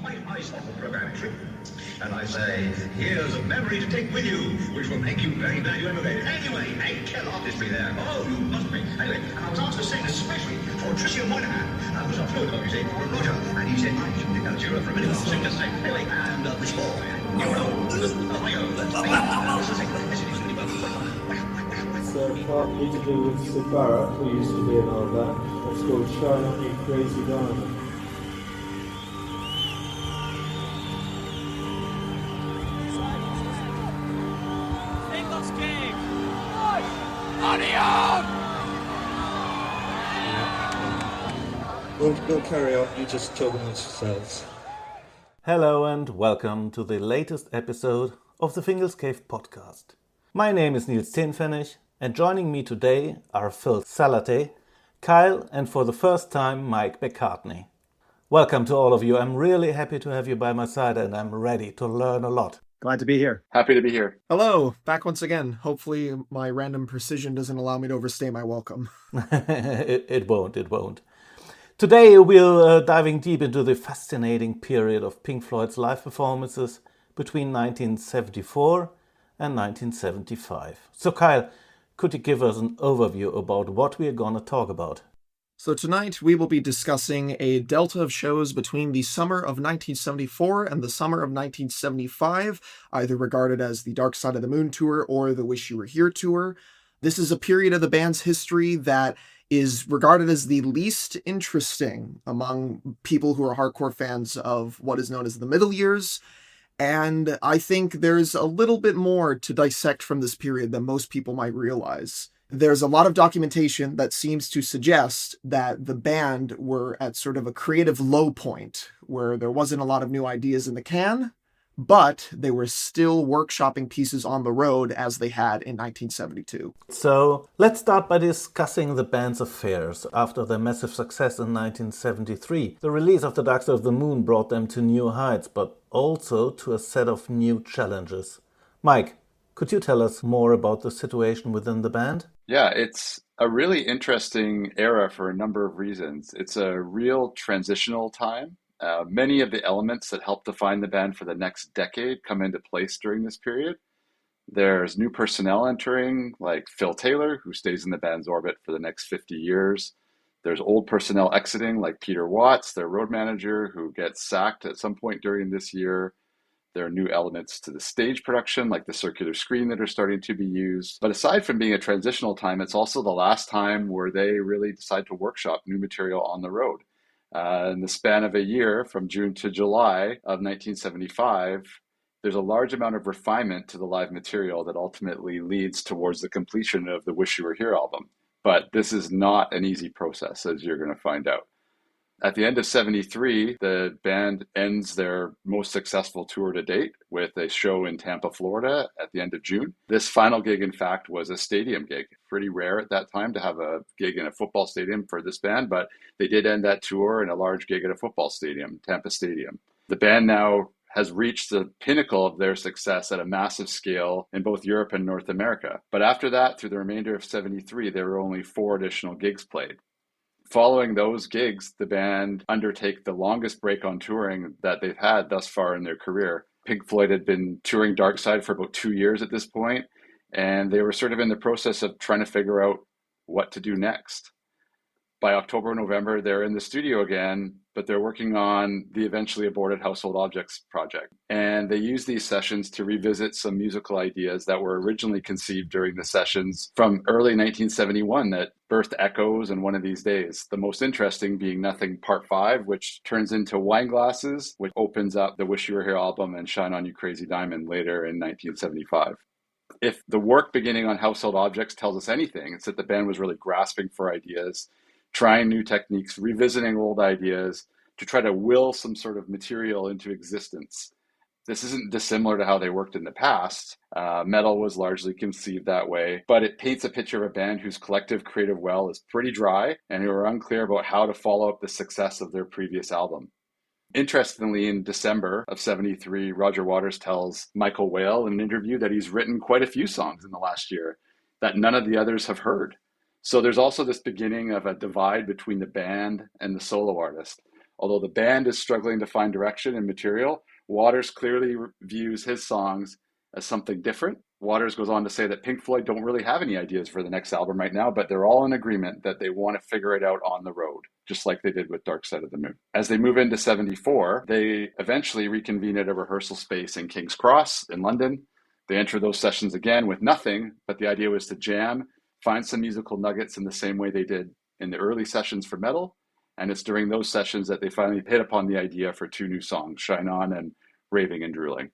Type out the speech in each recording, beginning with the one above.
I stop the programming, and I say, here's a memory to take with you, which will make you very glad you ever made it. Anyway, a killer artistry there. Oh, you must be. Anyway, and I was asked to sing especially for Tricia Moynihan, who's a fluid you see, from Roger, and he said, I should pick out Jura for a minute, I'll sing just sing. Anyway, and this ball, you know, this is It's partly to do with Sir Barrette, who used to be in our band. It's called Shine On You Crazy Diamond. We'll carry on, you just talk amongst yourselves. Hello and welcome to the latest episode of the Fingal's Cave podcast. My name is Niels Tenfennig, and joining me today are Phil Salate, Kyle, and for the first time Mike McCartney. Welcome to all of you. I'm really happy to have you by my side and I'm ready to learn a lot. Glad to be here. Happy to be here. Hello, back once again. Hopefully my random precision doesn't allow me to overstay my welcome. It won't. Today we're diving deep into the fascinating period of Pink Floyd's live performances between 1974 and 1975. So Kyle, could you give us an overview about what we are going to talk about? So tonight we will be discussing a delta of shows between the summer of 1974 and the summer of 1975, either regarded as the Dark Side of the Moon tour or the Wish You Were Here tour. This is a period of the band's history that is regarded as the least interesting among people who are hardcore fans of what is known as the middle years. And I think there's a little bit more to dissect from this period than most people might realize. There's a lot of documentation that seems to suggest that the band were at sort of a creative low point where there wasn't a lot of new ideas in the can, but they were still workshopping pieces on the road as they had in 1972. So let's start by discussing the band's affairs. After their massive success in 1973, the release of The Dark Side of the Moon brought them to new heights, but also to a set of new challenges. Mike, could you tell us more about the situation within the band? Yeah, it's a really interesting era for a number of reasons. It's a real transitional time. Many of the elements that help define the band for the next decade come into place during this period. There's new personnel entering, like Phil Taylor, who stays in the band's orbit for the next 50 years. There's old personnel exiting, like Peter Watts, their road manager, who gets sacked at some point during this year. There are new elements to the stage production, like the circular screen, that are starting to be used. But aside from being a transitional time, it's also the last time where they really decide to workshop new material on the road. In the span of a year, from June to July of 1975, there's a large amount of refinement to the live material that ultimately leads towards the completion of the Wish You Were Here album. But this is not an easy process, as you're going to find out. At the end of 73, the band ends their most successful tour to date with a show in Tampa, Florida at the end of June. This final gig, in fact, was a stadium gig. Pretty rare at that time to have a gig in a football stadium for this band, but they did end that tour in a large gig at a football stadium, Tampa Stadium. The band now has reached the pinnacle of their success at a massive scale in both Europe and North America. But after that, through the remainder of 73, there were only 4 additional gigs played. Following those gigs, the band undertake the longest break on touring that they've had thus far in their career. Pink Floyd had been touring Dark Side for about 2 years at this point, and they were sort of in the process of trying to figure out what to do next. By October, November, they're in the studio again, but they're working on the eventually aborted Household Objects project. And they use these sessions to revisit some musical ideas that were originally conceived during the sessions from early 1971 that birthed echoes in One of These Days. The most interesting being Nothing Part 5, which turns into Wine Glasses, which opens up the Wish You Were Here album and Shine On You Crazy Diamond later in 1975. If the work beginning on Household Objects tells us anything, it's that the band was really grasping for ideas, trying new techniques, revisiting old ideas to try to will some sort of material into existence. This isn't dissimilar to how they worked in the past. Metal was largely conceived that way, but it paints a picture of a band whose collective creative well is pretty dry and who are unclear about how to follow up the success of their previous album. Interestingly, in December of 73, Roger Waters tells Michael Whale in an interview that he's written quite a few songs in the last year that none of the others have heard. So there's also this beginning of a divide between the band and the solo artist. Although the band is struggling to find direction and material, Waters clearly views his songs as something different. Waters goes on to say that Pink Floyd don't really have any ideas for the next album right now, but they're all in agreement that they want to figure it out on the road, just like they did with Dark Side of the Moon. As they move into 74, they eventually reconvene at a rehearsal space in King's Cross in London. They enter those sessions again with nothing, but the idea was to jam, find some musical nuggets in the same way they did in the early sessions for Metal. And it's during those sessions that they finally hit upon the idea for 2 new songs, Shine On and Raving and Drooling.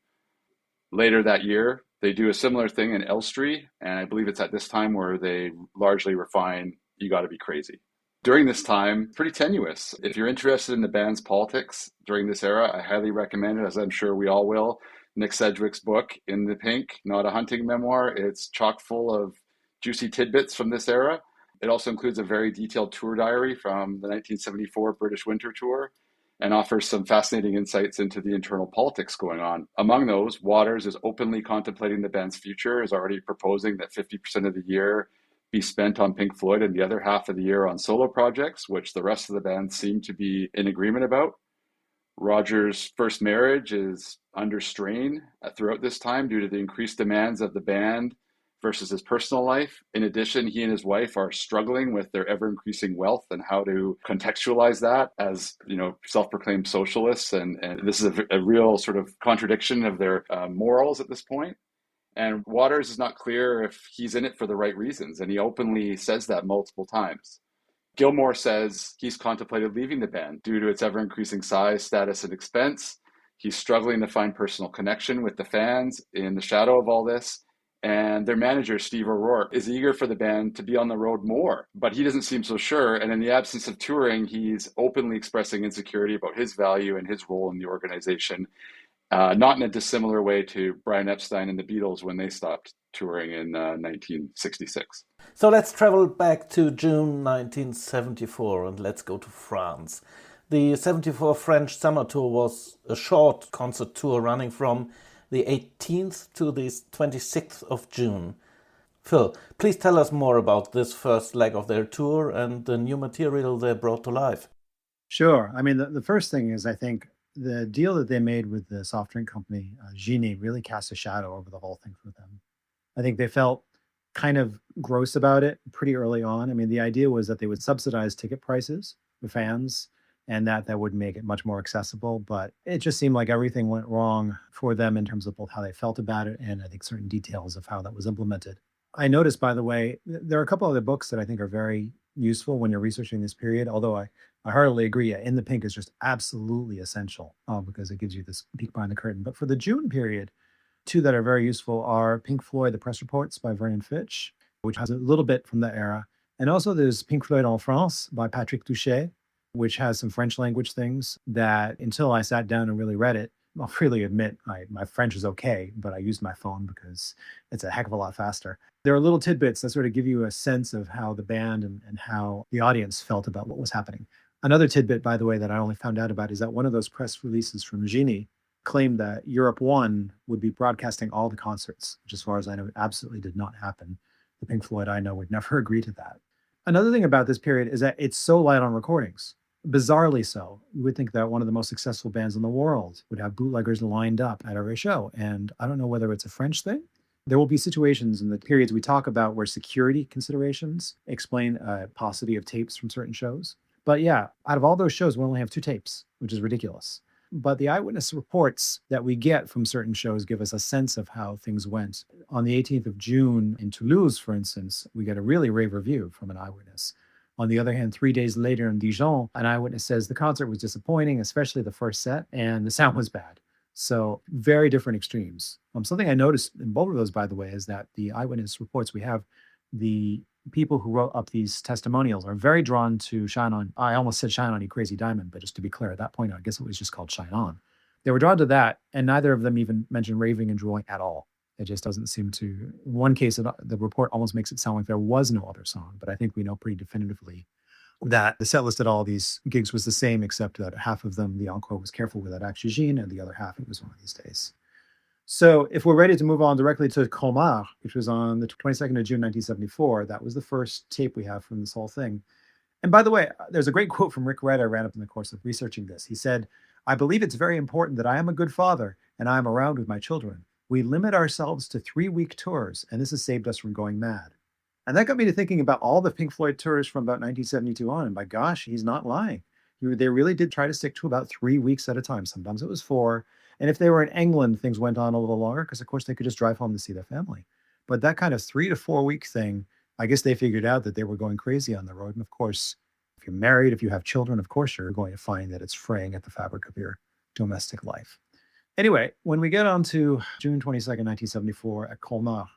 Later that year, they do a similar thing in Elstree, and I believe it's at this time where they largely refine You Gotta Be Crazy. During this time, pretty tenuous. If you're interested in the band's politics during this era, I highly recommend it, as I'm sure we all will. Nick Sedgwick's book, In the Pink, Not a Hunting Memoir. It's chock full of juicy tidbits from this era. It also includes a very detailed tour diary from the 1974 British Winter Tour and offers some fascinating insights into the internal politics going on. Among those, Waters is openly contemplating the band's future, is already proposing that 50% of the year be spent on Pink Floyd and the other half of the year on solo projects, which the rest of the band seem to be in agreement about. Roger's first marriage is under strain throughout this time due to the increased demands of the band versus his personal life. In addition, he and his wife are struggling with their ever-increasing wealth and how to contextualize that as, self-proclaimed socialists. And this is a real sort of contradiction of their morals at this point. And Waters is not clear if he's in it for the right reasons, and he openly says that multiple times. Gilmour says he's contemplated leaving the band due to its ever-increasing size, status, and expense. He's struggling to find personal connection with the fans in the shadow of all this. And their manager, Steve O'Rourke, is eager for the band to be on the road more, but he doesn't seem so sure. And in the absence of touring, he's openly expressing insecurity about his value and his role in the organization, not in a dissimilar way to Brian Epstein and the Beatles when they stopped touring in 1966. So let's travel back to June 1974 and let's go to France. The 74 French summer tour was a short concert tour running from the 18th to the 26th of June. Phil, please tell us more about this first leg of their tour and the new material they brought to life. Sure. I mean, the first thing is, I think, the deal that they made with the soft drink company, Genie, really cast a shadow over the whole thing for them. I think they felt kind of gross about it pretty early on. I mean, the idea was that they would subsidize ticket prices for fans, and that would make it much more accessible. But it just seemed like everything went wrong for them in terms of both how they felt about it and I think certain details of how that was implemented. I noticed, by the way, there are a couple other books that I think are very useful when you're researching this period, although I heartily agree. In the Pink is just absolutely essential because it gives you this peek behind the curtain. But for the June period, 2 that are very useful are Pink Floyd, The Press Reports by Vernon Fitch, which has a little bit from that era. And also there's Pink Floyd en France by Patrick Touchet, which has some French language things that until I sat down and really read it, I'll freely admit my French is okay, but I used my phone because it's a heck of a lot faster. There are little tidbits that sort of give you a sense of how the band and how the audience felt about what was happening. Another tidbit, by the way, that I only found out about is that one of those press releases from Genie claimed that Europe 1 would be broadcasting all the concerts, which as far as I know, absolutely did not happen. The Pink Floyd I know would never agree to that. Another thing about this period is that it's so light on recordings. Bizarrely so. You would think that one of the most successful bands in the world would have bootleggers lined up at every show. And I don't know whether it's a French thing. There will be situations in the periods we talk about where security considerations explain a paucity of tapes from certain shows. But yeah, out of all those shows, we only have 2 tapes, which is ridiculous. But the eyewitness reports that we get from certain shows give us a sense of how things went. On the 18th of June in Toulouse, for instance, we get a really rave review from an eyewitness. On the other hand, 3 days later in Dijon, an eyewitness says the concert was disappointing, especially the first set, and the sound was bad. So very different extremes. Something I noticed in both of those, by the way, is that the eyewitness reports we have, the people who wrote up these testimonials are very drawn to Shine On. I almost said Shine On, You Crazy Diamond, but just to be clear, at that point, I guess it was just called Shine On. They were drawn to that, and neither of them even mentioned raving and drooling at all. It just doesn't seem to. In one case, the report almost makes it sound like there was no other song, but I think we know pretty definitively that the set list at all these gigs was the same, except that half of them, the encore was Careful Without Oxygen, and the other half, It Was One of These Days. So if we're ready to move on directly to Colmar, which was on the 22nd of June, 1974, that was the first tape we have from this whole thing. And by the way, there's a great quote from Rick Wright I ran up in the course of researching this. He said, "I believe it's very important that I am a good father and I am around with my children. We limit ourselves to 3-week tours, and this has saved us from going mad." And that got me to thinking about all the Pink Floyd tours from about 1972 on. And by gosh, he's not lying. They really did try to stick to about 3 weeks at a time. Sometimes it was 4. And if they were in England, things went on a little longer because, of course, they could just drive home to see their family. But that kind of 3 to 4 week thing, I guess they figured out that they were going crazy on the road. And of course, if you're married, if you have children, of course, you're going to find that it's fraying at the fabric of your domestic life. Anyway, when we get on to June 22nd, 1974 at Colmar,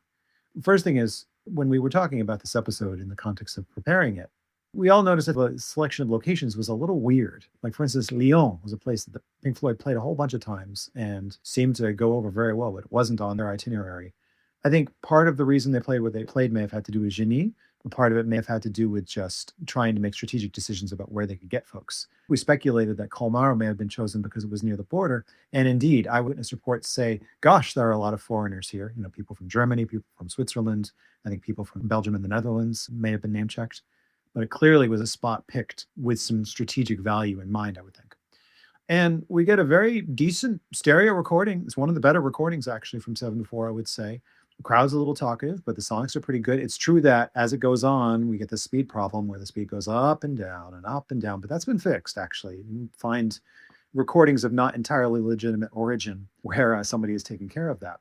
first thing is, when we were talking about this episode in the context of preparing it, we all noticed that the selection of locations was a little weird. Like, for instance, Lyon was a place that the Pink Floyd played a whole bunch of times and seemed to go over very well, but it wasn't on their itinerary. I think part of the reason they played what they played may have had to do with Genie. Part of it may have had to do with just trying to make strategic decisions about where they could get folks. We speculated that Colmar may have been chosen because it was near the border. And indeed, eyewitness reports say, gosh, there are a lot of foreigners here. People from Germany, people from Switzerland. I think people from Belgium and the Netherlands may have been name checked. But it clearly was a spot picked with some strategic value in mind, I would think. And we get a very decent stereo recording. It's one of the better recordings, actually, from 74, I would say. The crowd's a little talkative, but the songs are pretty good. It's true that as it goes on, we get the speed problem where the speed goes up and down and up and down, but that's been fixed, actually. You find recordings of not entirely legitimate origin where somebody is taking care of that.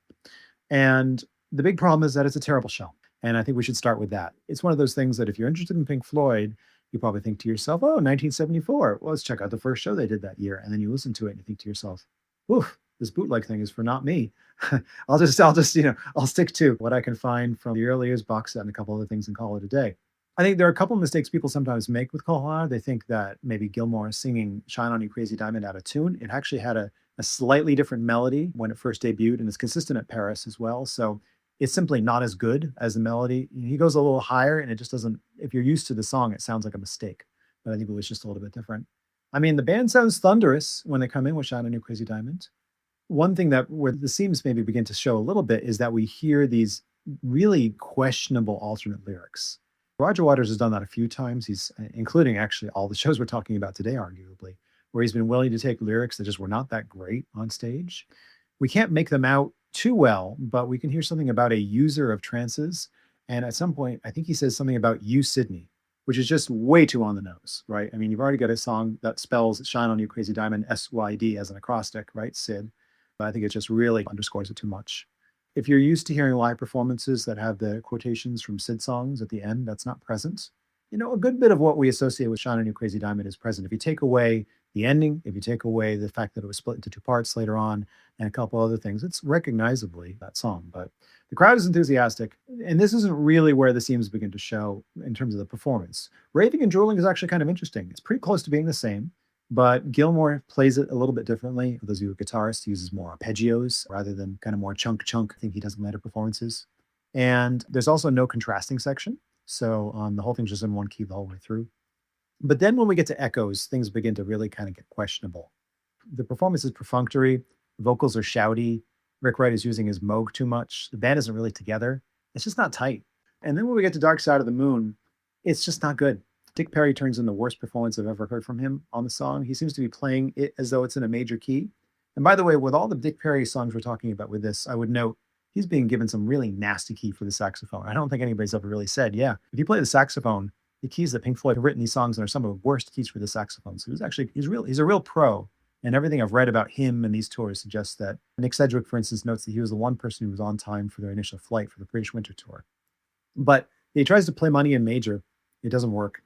And the big problem is that it's a terrible show. And I think we should start with that. It's one of those things that if you're interested in Pink Floyd, you probably think to yourself, oh, 1974. Well, let's check out the first show they did that year. And then you listen to it and you think to yourself, oof, this bootleg thing is for not me. I'll stick to what I can find from the early years box set and a couple other things and call it a day. I think there are a couple of mistakes people sometimes make with Colmar. They think that maybe Gilmour is singing Shine On You Crazy Diamond out of tune. It actually had a slightly different melody when it first debuted, and it's consistent at Paris as well. So it's simply not as good as the melody. He goes a little higher, and it just doesn't, if you're used to the song, it sounds like a mistake. But I think it was just a little bit different. I mean, the band sounds thunderous when they come in with Shine On You Crazy Diamond. One thing that where the seams maybe begin to show a little bit is that we hear these really questionable alternate lyrics. Roger Waters has done that a few times. He's including actually all the shows we're talking about today, arguably, where he's been willing to take lyrics that just were not that great on stage. We can't make them out too well, but we can hear something about a user of trances. And at some point, I think he says something about you, Sydney, which is just way too on the nose, right? I mean, you've already got a song that spells Shine On You Crazy Diamond, SYD, as an acrostic, right? Sid. But I think it just really underscores it too much. If you're used to hearing live performances that have the quotations from Sid songs at the end, that's not present. A good bit of what we associate with Shine On You Crazy Diamond is present. If you take away the ending, if you take away the fact that it was split into 2 parts later on, and a couple other things, it's recognizably that song. But the crowd is enthusiastic, and this isn't really where the seams begin to show in terms of the performance. Raving and Drooling is actually kind of interesting. It's pretty close to being the same, but Gilmour plays it a little bit differently. For those of you who are guitarists, he uses more arpeggios rather than kind of more chunk. I think he does in later performances. And there's also no contrasting section. So the whole thing's just in one key the whole way through. But then when we get to echoes, things begin to really kind of get questionable. The performance is perfunctory. Vocals are shouty. Rick Wright is using his Moog too much. The band isn't really together. It's just not tight. And then when we get to Dark Side of the Moon, it's just not good. Dick Perry turns in the worst performance I've ever heard from him on the song. He seems to be playing it as though it's in a major key. And by the way, with all the Dick Perry songs we're talking about with this, I would note he's being given some really nasty key for the saxophone. I don't think anybody's ever really said, yeah, if you play the saxophone, the keys that Pink Floyd have written these songs are some of the worst keys for the saxophone. So he's a real pro. And everything I've read about him and these tours suggests that Nick Sedgwick, for instance, notes that he was the one person who was on time for their initial flight for the British Winter Tour. But he tries to play money in major. It doesn't work.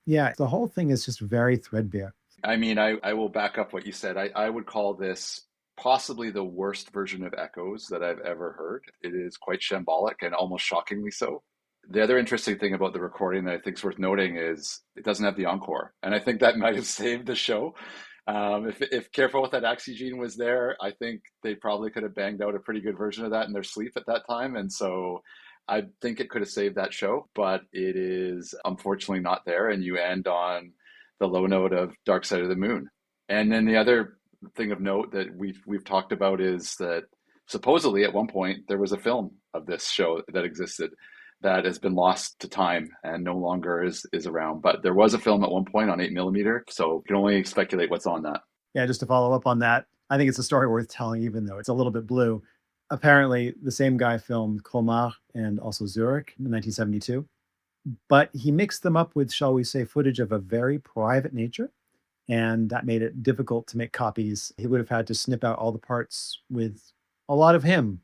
Yeah, the whole thing is just very threadbare. I mean, I will back up what you said. I would call this possibly the worst version of Echoes that I've ever heard. It is quite shambolic and almost shockingly so. The other interesting thing about the recording that I think is worth noting is it doesn't have the encore. And I think that might have saved the show. If Careful With That Oxygen was there, I think they probably could have banged out a pretty good version of that in their sleep at that time. And so I think it could have saved that show, but it is unfortunately not there. And you end on the low note of Dark Side of the Moon. And then the other thing of note that we've talked about is that supposedly at one point there was a film of this show that existed. that has been lost to time and no longer is around. But there was a film at one point on 8mm, so you can only speculate what's on that. Yeah, just to follow up on that, I think it's a story worth telling, even though it's a little bit blue. Apparently, the same guy filmed Colmar and also Zurich in 1972, but he mixed them up with, shall we say, footage of a very private nature, and that made it difficult to make copies. He would have had to snip out all the parts with a lot of him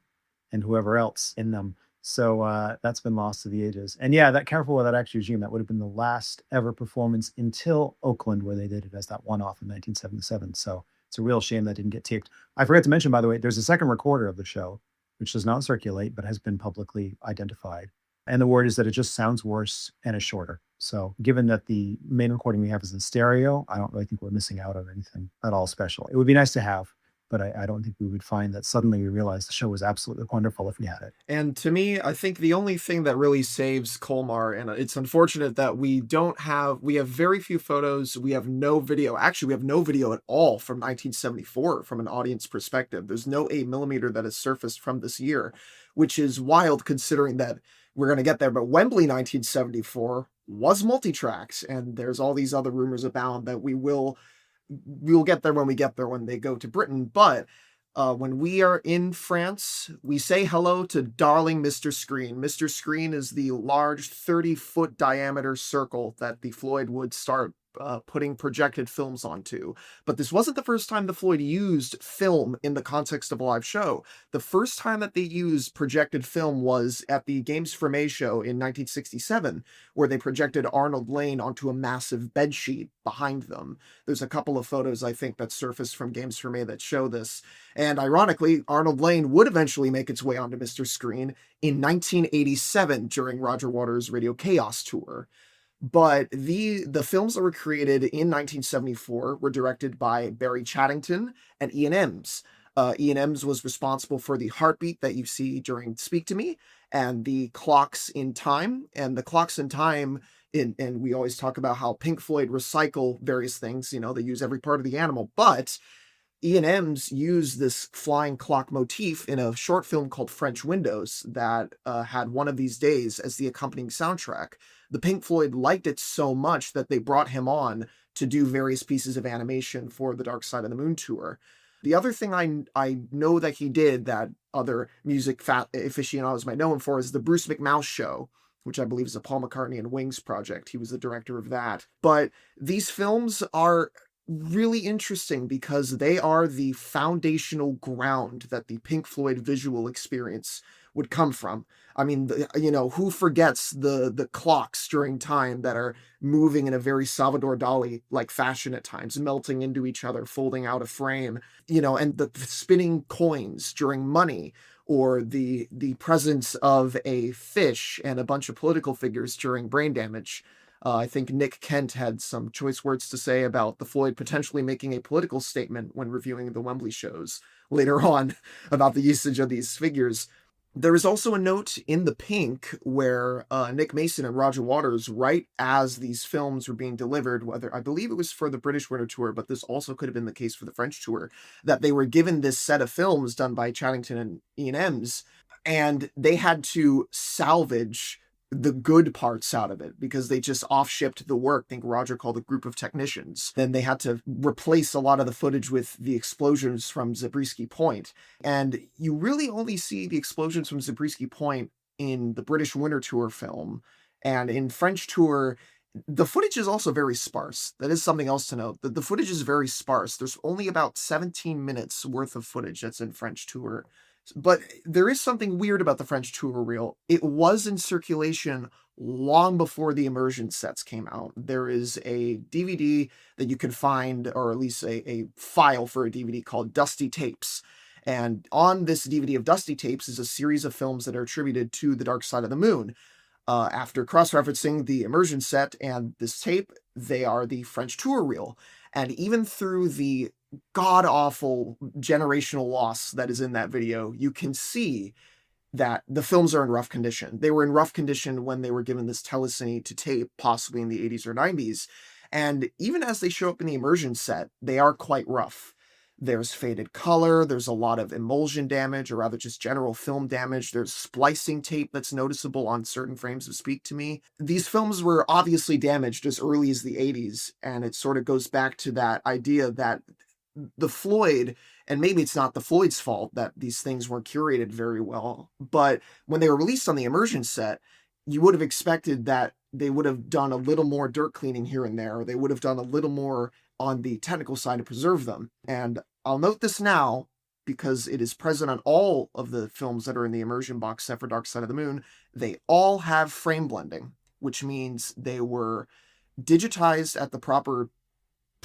and whoever else in them. So that's been lost to the ages. And yeah, that Careful Without Extra Regime, that would have been the last ever performance until Oakland, where they did it as that one-off in 1977. So it's a real shame that didn't get taped. I forgot to mention, by the way, there's a second recorder of the show, which does not circulate, but has been publicly identified. And the word is that it just sounds worse and is shorter. So given that the main recording we have is in stereo, I don't really think we're missing out on anything at all special. It would be nice to have, but I don't think we would find that suddenly we realized the show was absolutely wonderful if we had it. And to me, I think the only thing that really saves Colmar, and it's unfortunate that we have very few photos, we have no video. Actually, we have no video at all from 1974 from an audience perspective. There's no 8mm that has surfaced from this year, which is wild considering that we're going to get there. But Wembley 1974 was multi-tracks, and there's all these other rumors abound that we'll get there when they go to Britain. But when we are in France, we say hello to darling Mr. Screen. Mr. Screen is the large 30-foot diameter circle that the Floyd would start putting projected films onto. But this wasn't the first time the Floyd used film in the context of a live show. The first time that they used projected film was at the Games for May show in 1967, where they projected Arnold Lane onto a massive bedsheet behind them. There's a couple of photos, I think, that surfaced from Games for May that show this. And ironically, Arnold Lane would eventually make its way onto Mr. Screen in 1987 during Roger Waters' Radio Chaos tour. But the films that were created in 1974 were directed by Barry Chaddington and Ian Ems. Ian Ems was responsible for the heartbeat that you see during Speak to Me and the clocks in time. And the clocks in time, and we always talk about how Pink Floyd recycle various things, they use every part of the animal. But Ian Ems used this flying clock motif in a short film called French Windows that had One of These Days as the accompanying soundtrack. The Pink Floyd liked it so much that they brought him on to do various pieces of animation for the Dark Side of the Moon tour. The other thing I know that he did that other music aficionados might know him for is the Bruce McMouse Show, which I believe is a Paul McCartney and Wings project. He was the director of that. But these films are really interesting because they are the foundational ground that the Pink Floyd visual experience would come from. I mean, who forgets the clocks during time that are moving in a very Salvador Dali-like fashion at times, melting into each other, folding out a frame, and the spinning coins during Money, or the presence of a fish and a bunch of political figures during Brain Damage. I think Nick Kent had some choice words to say about the Floyd potentially making a political statement when reviewing the Wembley shows later on about the usage of these figures. There is also a note in The Pink where Nick Mason and Roger Waters, right as these films were being delivered, whether I believe it was for the British Winter Tour, but this also could have been the case for the French tour, that they were given this set of films done by Chaddington and Ian Ems, and they had to salvage the good parts out of it because they just off-shipped the work. I think Roger called a group of technicians. Then they had to replace a lot of the footage with the explosions from Zabriskie Point. And you really only see the explosions from Zabriskie Point in the British Winter Tour film. And in French Tour, the footage is also very sparse. That is something else to note. The footage is very sparse. There's only about 17 minutes worth of footage that's in French Tour. But there is something weird about the French tour reel. It was in circulation long before the immersion sets came out. There is a DVD that you can find, or at least a file for a DVD called Dusty Tapes. And on this DVD of Dusty Tapes is a series of films that are attributed to the Dark Side of the Moon. After cross-referencing the immersion set and this tape, they are the French tour reel. And even through the god-awful generational loss that is in that video, you can see that the films are in rough condition. They were in rough condition when they were given this telecine to tape, possibly in the 80s or 90s. And even as they show up in the immersion set, they are quite rough. There's faded color. There's a lot of emulsion damage, or rather just general film damage. There's splicing tape that's noticeable on certain frames of Speak to Me. These films were obviously damaged as early as the 80s, and it sort of goes back to that idea that the Floyd, and maybe it's not the Floyd's fault that these things weren't curated very well, but when they were released on the immersion set, you would have expected that they would have done a little more dirt cleaning here and there, or they would have done a little more on the technical side to preserve them. And I'll note this now because it is present on all of the films that are in the immersion box set for Dark Side of the Moon. They all have frame blending, which means they were digitized at the proper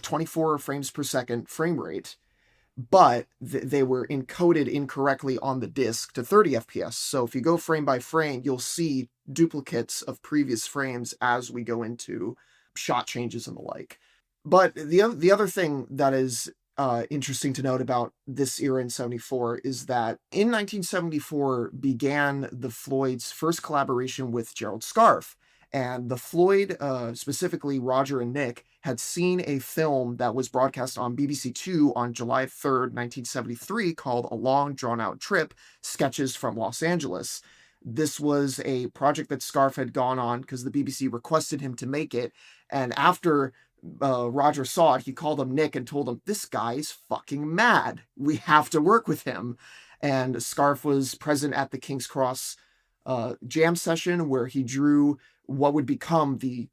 24 frames per second frame rate, but they were encoded incorrectly on the disc to 30 FPS. So if you go frame by frame, you'll see duplicates of previous frames as we go into shot changes and the like. But the other thing that is interesting to note about this era in 74 is that in 1974 began the Floyd's first collaboration with Gerald Scarfe. And the Floyd, specifically Roger and Nick, had seen a film that was broadcast on BBC Two on July 3rd, 1973, called A Long Drawn Out Trip, Sketches from Los Angeles. This was a project that Scarfe had gone on because the BBC requested him to make it. And after Roger saw it, he called him Nick and told him, "This guy's fucking mad. We have to work with him." And Scarfe was present at the King's Cross jam session where he drew what would become the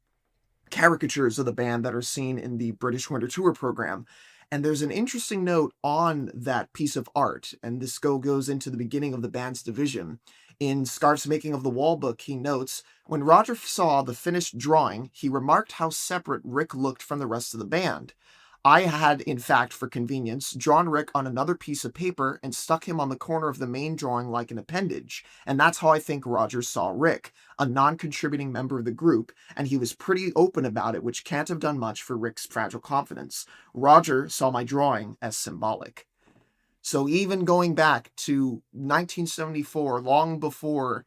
caricatures of the band that are seen in the British Winter Tour program. And there's an interesting note on that piece of art, and this goes into the beginning of the band's division. In Scarfe's Making of the Wall book, he notes, "When Roger saw the finished drawing, he remarked how separate Rick looked from the rest of the band. I had, in fact, for convenience, drawn Rick on another piece of paper and stuck him on the corner of the main drawing like an appendage. And that's how I think Roger saw Rick, a non-contributing member of the group, and he was pretty open about it, which can't have done much for Rick's fragile confidence. Roger saw my drawing as symbolic." So even going back to 1974, long before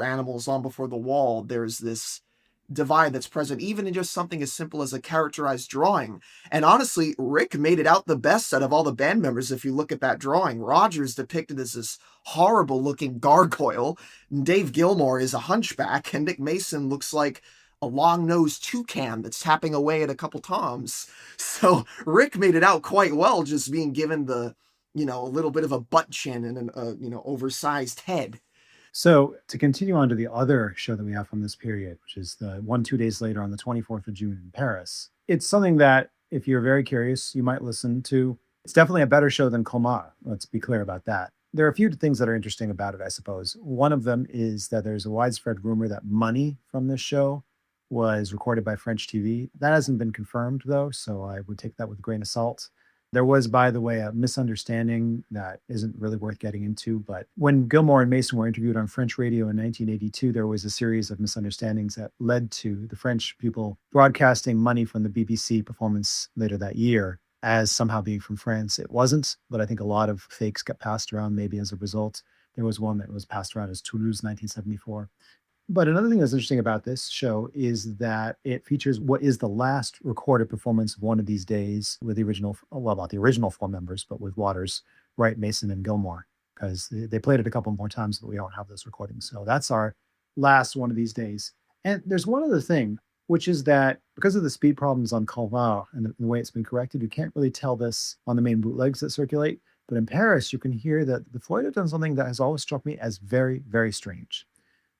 Animals, long before The Wall, there's this divide that's present, even in just something as simple as a characterized drawing. And honestly, Rick made it out the best out of all the band members. If you look at that drawing, Roger's depicted as this horrible looking gargoyle, Dave Gilmour is a hunchback, and Nick Mason looks like a long-nosed toucan that's tapping away at a couple toms. So Rick made it out quite well, just being given the, a little bit of a butt chin and an, oversized head. So to continue on to the other show that we have from this period, which is the 2 days later on the 24th of June in Paris, it's something that if you're very curious, you might listen to. It's definitely a better show than Colmar. Let's be clear about that. There are a few things that are interesting about it, I suppose. One of them is that there's a widespread rumor that money from this show was recorded by French TV. That hasn't been confirmed, though, so I would take that with a grain of salt. There was, by the way, a misunderstanding that isn't really worth getting into, but when Gilmour and Mason were interviewed on French radio in 1982, there was a series of misunderstandings that led to the French people broadcasting money from the BBC performance later that year as somehow being from France. It wasn't, but I think a lot of fakes got passed around maybe as a result. There was one that was passed around as Toulouse 1974. But another thing that's interesting about this show is that it features what is the last recorded performance of One of These Days with the original, well, not the original four members, but with Waters, Wright, Mason, and Gilmour, because they played it a couple more times, but we don't have those recordings. So that's our last One of These Days. And there's one other thing, which is that because of the speed problems on Colmar and the way it's been corrected, you can't really tell this on the main bootlegs that circulate. But in Paris, you can hear that the Floyd have done something that has always struck me as very, very strange,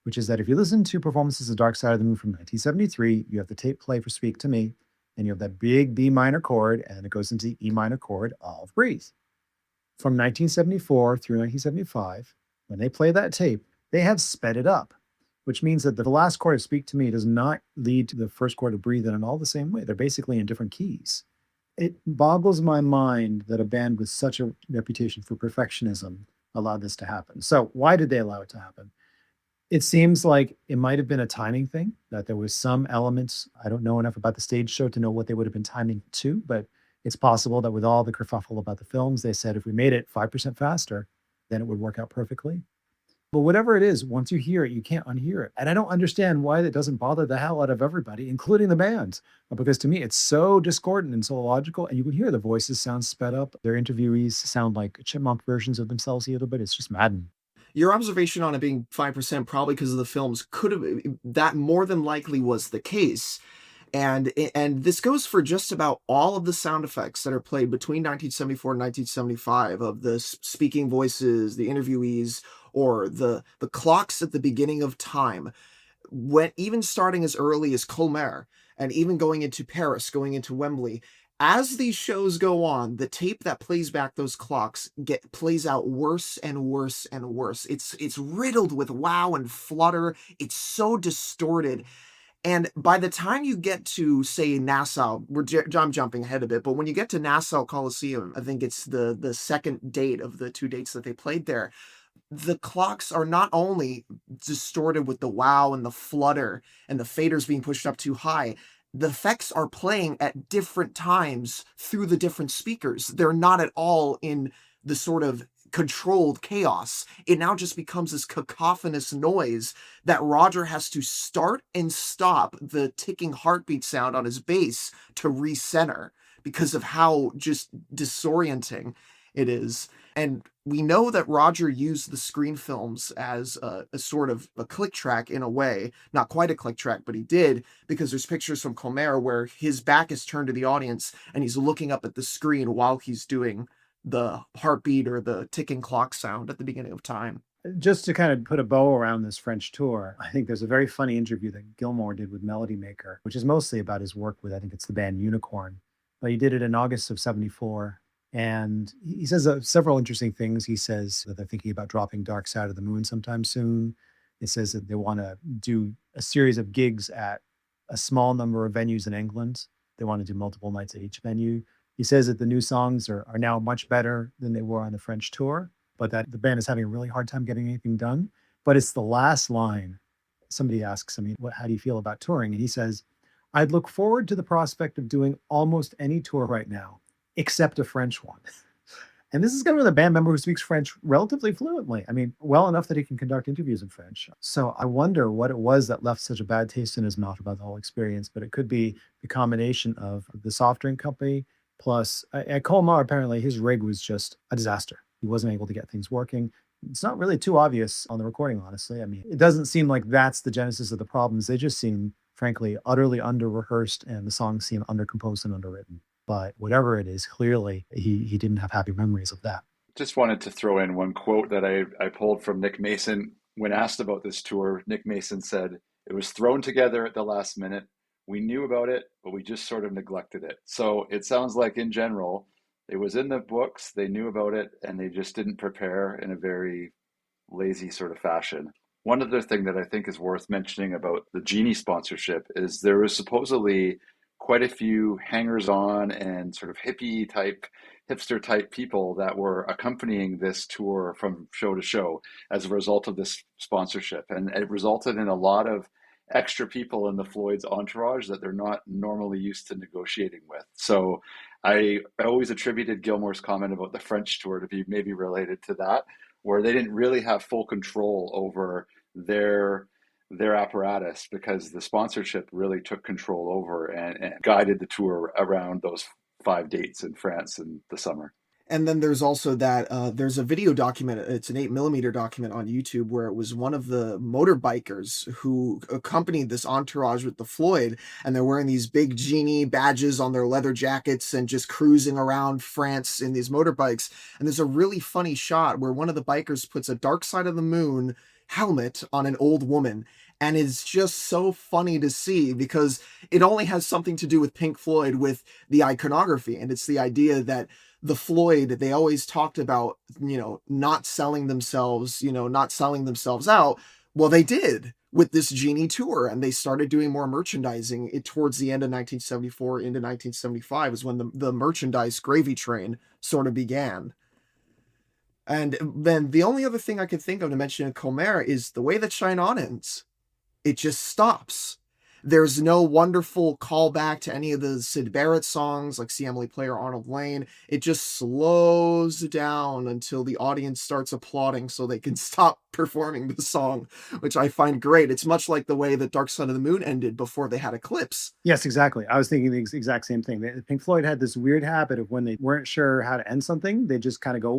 which is that if you listen to performances of Dark Side of the Moon from 1973, you have the tape play for Speak to Me, and you have that big B minor chord, and it goes into the E minor chord of Breathe. From 1974 through 1975, when they play that tape, they have sped it up, which means that the last chord of Speak to Me does not lead to the first chord of Breathe in all the same way. They're basically in different keys. It boggles my mind that a band with such a reputation for perfectionism allowed this to happen. So why did they allow it to happen? It seems like it might have been a timing thing, that there was some elements. I don't know enough about the stage show to know what they would have been timing to, but it's possible that with all the kerfuffle about the films, they said if we made it 5% faster, then it would work out perfectly. But whatever it is, once you hear it, you can't unhear it. And I don't understand why that doesn't bother the hell out of everybody, including the bands. Because to me, it's so discordant and so illogical. And you can hear the voices sound sped up. Their interviewees sound like chipmunk versions of themselves a little bit. It's just maddening. Your observation on it being 5% probably because of the films could have, that more than likely was the case. And this goes for just about all of the sound effects that are played between 1974 and 1975 of the speaking voices, the interviewees, or the clocks at the beginning of time. When even starting as early as Colmar and even going into Paris, going into Wembley, as these shows go on, the tape that plays back those clocks plays out worse and worse and worse. It's riddled with wow and flutter. It's so distorted. And by the time you get to, say, Nassau, I'm jumping ahead a bit, but when you get to Nassau Coliseum, I think it's the second date of the two dates that they played there, the clocks are not only distorted with the wow and the flutter and the faders being pushed up too high, the effects are playing at different times through the different speakers. They're not at all in the sort of controlled chaos. It now just becomes this cacophonous noise that Roger has to start and stop the ticking heartbeat sound on his bass to recenter because of how just disorienting it is. And we know that Roger used the screen films as a sort of a click track in a way. Not quite a click track, but he did, because there's pictures from Colmar where his back is turned to the audience and he's looking up at the screen while he's doing the heartbeat or the ticking clock sound at the beginning of time. Just to kind of put a bow around this French tour, I think there's a very funny interview that Gilmour did with Melody Maker, which is mostly about his work with, I think it's the band Unicorn. But he did it in August of 74. And he says several interesting things. He says that they're thinking about dropping Dark Side of the Moon sometime soon. It says that they want to do a series of gigs at a small number of venues in England. They want to do multiple nights at each venue. He says that the new songs are now much better than they were on the French tour, but that the band is having a really hard time getting anything done. But it's the last line. Somebody asks him, how do you feel about touring? And he says, I'd look forward to the prospect of doing almost any tour right now, except a French one. And this is coming with a band member who speaks French relatively fluently. I mean, well enough that he can conduct interviews in French. So I wonder what it was that left such a bad taste in his mouth about the whole experience. But it could be the combination of the soft drink company, plus at Colmar, apparently his rig was just a disaster. He wasn't able to get things working. It's not really too obvious on the recording, honestly. I mean, it doesn't seem like that's the genesis of the problems. They just seem, frankly, utterly under-rehearsed, and the songs seem under-composed and underwritten. But whatever it is, clearly he didn't have happy memories of that. Just wanted to throw in one quote that I pulled from Nick Mason. When asked about this tour, Nick Mason said, "It was thrown together at the last minute. We knew about it, but we just sort of neglected it." So it sounds like in general, it was in the books, they knew about it, and they just didn't prepare in a very lazy sort of fashion. One other thing that I think is worth mentioning about the Genie sponsorship is there was supposedly quite a few hangers-on and sort of hipster type people that were accompanying this tour from show to show as a result of this sponsorship. And it resulted in a lot of extra people in the Floyd's entourage that they're not normally used to negotiating with. So I always attributed Gilmour's comment about the French tour to be maybe related to that, where they didn't really have full control over their apparatus because the sponsorship really took control over and guided the tour around those 5 dates in France in the summer. And then there's also that there's a video document. It's an 8mm document on YouTube where it was one of the motorbikers who accompanied this entourage with the Floyd, and they're wearing these big Genie badges on their leather jackets and just cruising around France in these motorbikes. And there's a really funny shot where one of the bikers puts a Dark Side of the Moon helmet on an old woman. And it's just so funny to see because it only has something to do with Pink Floyd, with the iconography. And it's the idea that the Floyd, they always talked about, not selling themselves out. Well, they did with this Genie tour, and they started doing more merchandising towards the end of 1974 into 1975 is when the merchandise gravy train sort of began. And then the only other thing I could think of to mention in Colmar is the way that Shine On ends. It just stops. There's no wonderful callback to any of the Syd Barrett songs like See Emily Play or Arnold Lane. It just slows down until the audience starts applauding so they can stop performing the song, which I find great. It's much like the way that Dark Side of the Moon ended before they had Eclipse. Yes, exactly. I was thinking the exact same thing. Pink Floyd had this weird habit of when they weren't sure how to end something, they just kind of go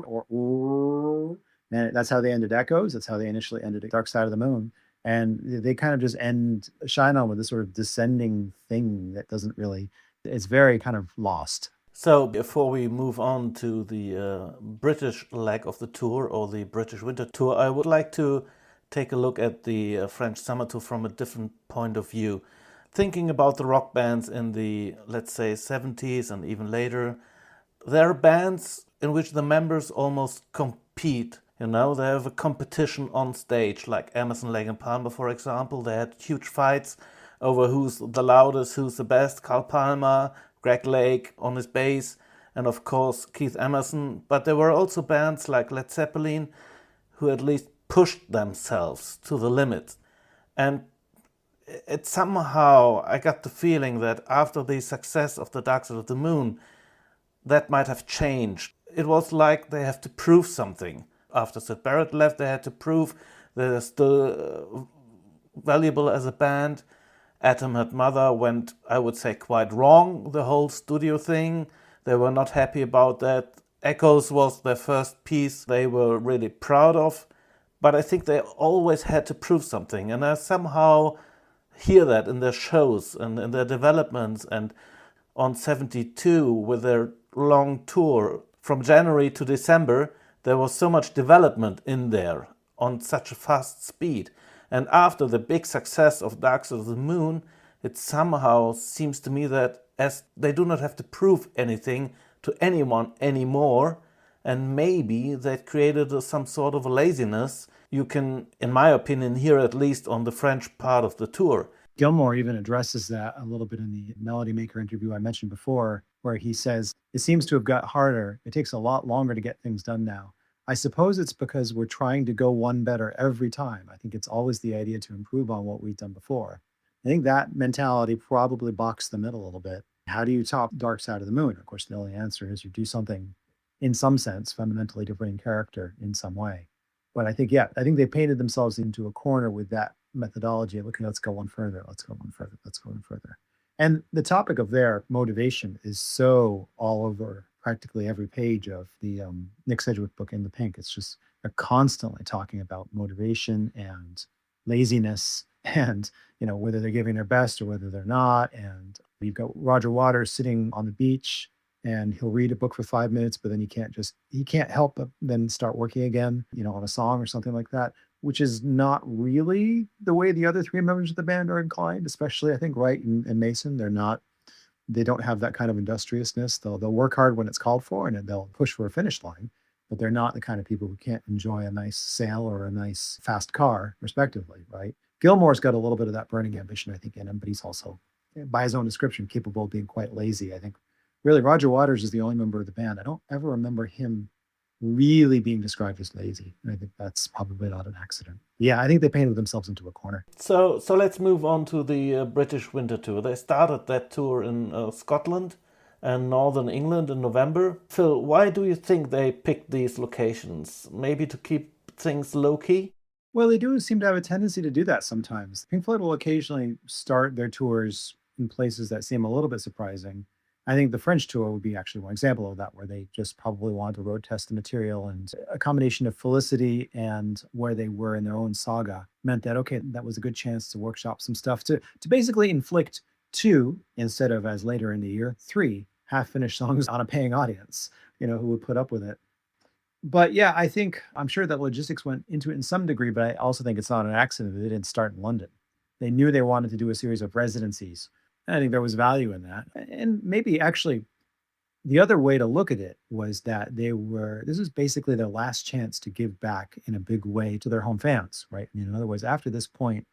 or and that's how they ended Echoes. That's how they initially ended Dark Side of the Moon. And they kind of just end Shine On with this sort of descending thing that doesn't really, it's very kind of lost. So before we move on to the British leg of the tour, or the British winter tour, I would like to take a look at the French summer tour from a different point of view. Thinking about the rock bands in the, let's say, 70s and even later, there are bands in which the members almost compete. You know, they have a competition on stage, like Emerson, Lake and Palmer, for example. They had huge fights over who's the loudest, who's the best. Carl Palmer, Greg Lake on his bass, and of course Keith Emerson. But there were also bands like Led Zeppelin who at least pushed themselves to the limit. And it somehow, I got the feeling that after the success of The Dark Side of the Moon, that might have changed. It was like they have to prove something. After Syd Barrett left, they had to prove they're still valuable as a band. Atom Heart Mother went, I would say, quite wrong, the whole studio thing. They were not happy about that. Echoes was their first piece they were really proud of. But I think they always had to prove something. And I somehow hear that in their shows and in their developments. And on 72, with their long tour from January to December, there was so much development in there on such a fast speed. And after the big success of Dark Side of the Moon, it somehow seems to me that as they do not have to prove anything to anyone anymore, and maybe that created some sort of a laziness. You can, in my opinion, hear at least on the French part of the tour. Gilmour even addresses that a little bit in the Melody Maker interview I mentioned before, where he says, it seems to have got harder. It takes a lot longer to get things done now. I suppose it's because we're trying to go one better every time. I think it's always the idea to improve on what we've done before. I think that mentality probably boxed them in a little bit. How do you top Dark Side of the Moon? Of course, the only answer is you do something, in some sense, fundamentally different in character in some way. But I think they painted themselves into a corner with that methodology of, okay, let's go one further, let's go one further, let's go one further. And the topic of their motivation is so all over practically every page of the Nick Sedgwick book, In the Pink. It's just, they're constantly talking about motivation and laziness and, you know, whether they're giving their best or whether they're not. And you've got Roger Waters sitting on the beach and he'll read a book for 5 minutes, but then he can't help but then start working again, you know, on a song or something like that, which is not really the way the other three members of the band are inclined, especially I think Wright and Mason. They don't have that kind of industriousness. They'll work hard when it's called for and they'll push for a finish line, but they're not the kind of people who can't enjoy a nice sail or a nice fast car, respectively, right? Gilmour's got a little bit of that burning ambition, I think, in him, but he's also, by his own description, capable of being quite lazy. I think really Roger Waters is the only member of the band. I don't ever remember him really being described as lazy. And I think that's probably not an accident. Yeah, I think they painted themselves into a corner. So let's move on to the British winter tour. They started that tour in Scotland and Northern England in November. Phil, why do you think they picked these locations? Maybe to keep things low-key? Well, they do seem to have a tendency to do that sometimes. Pink Floyd will occasionally start their tours in places that seem a little bit surprising. I think the French tour would be actually one example of that, where they just probably wanted to road test the material, and a combination of felicity and where they were in their own saga meant that, okay, that was a good chance to workshop some stuff to basically inflict 2, instead of, as later in the year, 3 half-finished songs on a paying audience, you know, who would put up with it. But yeah, I'm sure that logistics went into it in some degree, but I also think it's not an accident that they didn't start in London. They knew they wanted to do a series of residencies. I think there was value in that. And maybe actually the other way to look at it was that this was basically their last chance to give back in a big way to their home fans, right? I mean, in other words, after this point,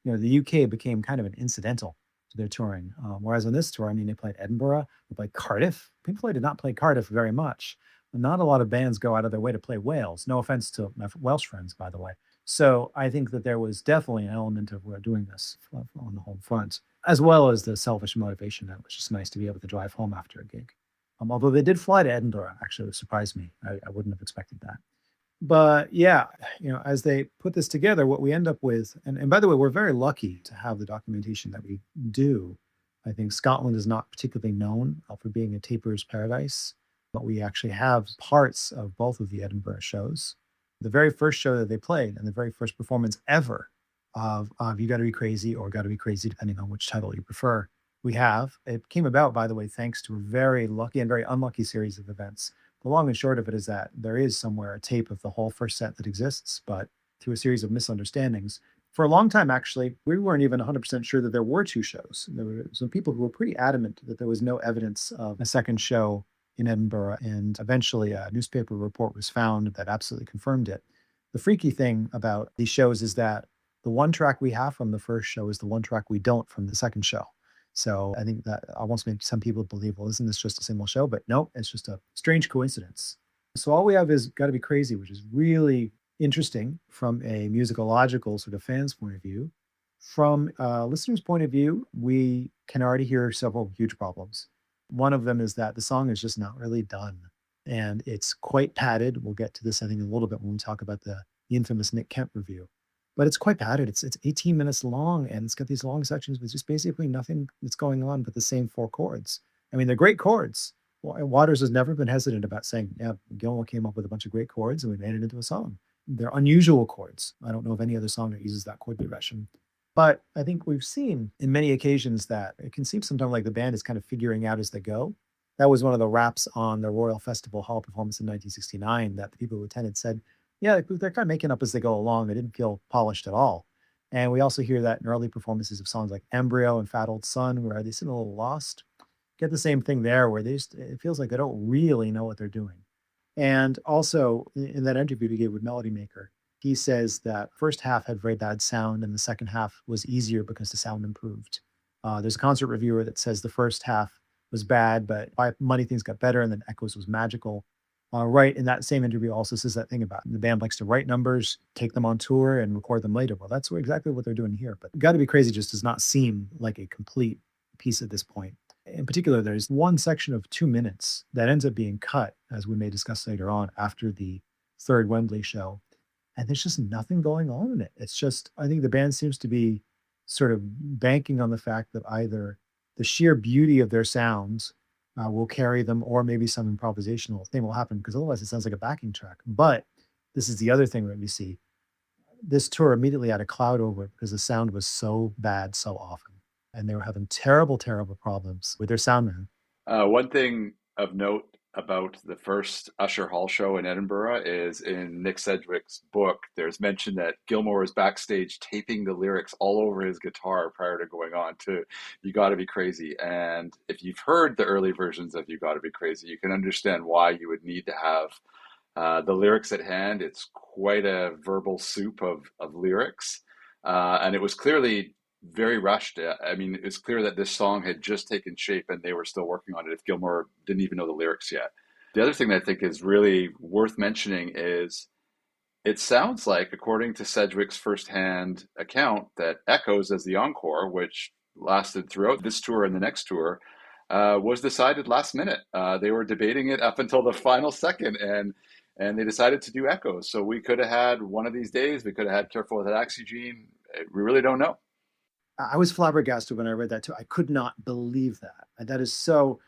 you know, the UK became kind of an incidental to their touring. Whereas on this tour, I mean, they played Edinburgh, they played Cardiff. Pink Floyd did not play Cardiff very much. Not a lot of bands go out of their way to play Wales. No offense to my Welsh friends, by the way. So I think that there was definitely an element of we're doing this on the home front, as well as the selfish motivation that it was just nice to be able to drive home after a gig. Although they did fly to Edinburgh, actually, it surprised me. I wouldn't have expected that. But yeah, as they put this together, what we end up with, and by the way, we're very lucky to have the documentation that we do. I think Scotland is not particularly known for being a taper's paradise, but we actually have parts of both of the Edinburgh shows. The very first show that they played and the very first performance ever of You Gotta Be Crazy or Gotta Be Crazy, depending on which title you prefer, it came about, by the way, thanks to a very lucky and very unlucky series of events. The long and short of it is that there is somewhere a tape of the whole first set that exists, but through a series of misunderstandings, for a long time, actually, we weren't even 100% sure that there were two shows. There were some people who were pretty adamant that there was no evidence of a second show in Edinburgh, and eventually a newspaper report was found that absolutely confirmed it. The freaky thing about these shows is that the one track we have from the first show is the one track we don't from the second show. So I think that almost made some people believe, well, isn't this just a single show? But no, it's just a strange coincidence. So all we have is Gotta Be Crazy, which is really interesting from a musicological sort of fan's point of view. From a listener's point of view, we can already hear several huge problems. One of them is that the song is just not really done. And it's quite padded. We'll get to this, I think, a little bit when we talk about the infamous Nick Kemp review. But it's quite padded. It's 18 minutes long, and it's got these long sections with just basically nothing that's going on but the same four chords. I mean, they're great chords. Waters has never been hesitant about saying, yeah, Gilmour came up with a bunch of great chords and we made it into a song. They're unusual chords. I don't know of any other song that uses that chord progression. But I think we've seen in many occasions that it can seem sometimes like the band is kind of figuring out as they go. That was one of the raps on the Royal Festival Hall performance in 1969 that the people who attended said, yeah, they're kind of making up as they go along. They didn't feel polished at all. And we also hear that in early performances of songs like Embryo and Fat Old Son, where they seem a little lost. Get the same thing there, where it feels like they don't really know what they're doing. And also in that interview we gave with Melody Maker, he says that first half had very bad sound and the second half was easier because the sound improved. There's a concert reviewer that says the first half was bad, but by money things got better, and then Echoes was magical. Right in that same interview also says that thing about the band likes to write numbers, take them on tour, and record them later. Well, that's exactly what they're doing here. But Gotta Be Crazy just does not seem like a complete piece at this point. In particular, there's one section of 2 minutes that ends up being cut, as we may discuss later on, after the third Wembley show. And there's just nothing going on in it. It's just, I think the band seems to be sort of banking on the fact that either the sheer beauty of their sounds will carry them, or maybe some improvisational thing will happen, because otherwise it sounds like a backing track. But this is the other thing that we see. This tour immediately had a cloud over it because the sound was so bad so often. And they were having terrible, terrible problems with their sound man. One thing of note about the first Usher Hall show in Edinburgh is in Nick Sedgwick's book, there's mention that Gilmour was backstage taping the lyrics all over his guitar prior to going on to You Gotta Be Crazy. And if you've heard the early versions of You Gotta Be Crazy, you can understand why you would need to have the lyrics at hand. It's quite a verbal soup of lyrics. And it was clearly very rushed. I mean, it's clear that this song had just taken shape and they were still working on it if Gilmour didn't even know the lyrics yet. The other thing that I think is really worth mentioning is it sounds like, according to Sedgwick's firsthand account, that Echoes as the encore, which lasted throughout this tour and the next tour, was decided last minute. They were debating it up until the final second, and they decided to do Echoes. So we could have had one of these days. We could have had Careful with That Oxygen. We really don't know. I was flabbergasted when I read that too. I could not believe that. That is so,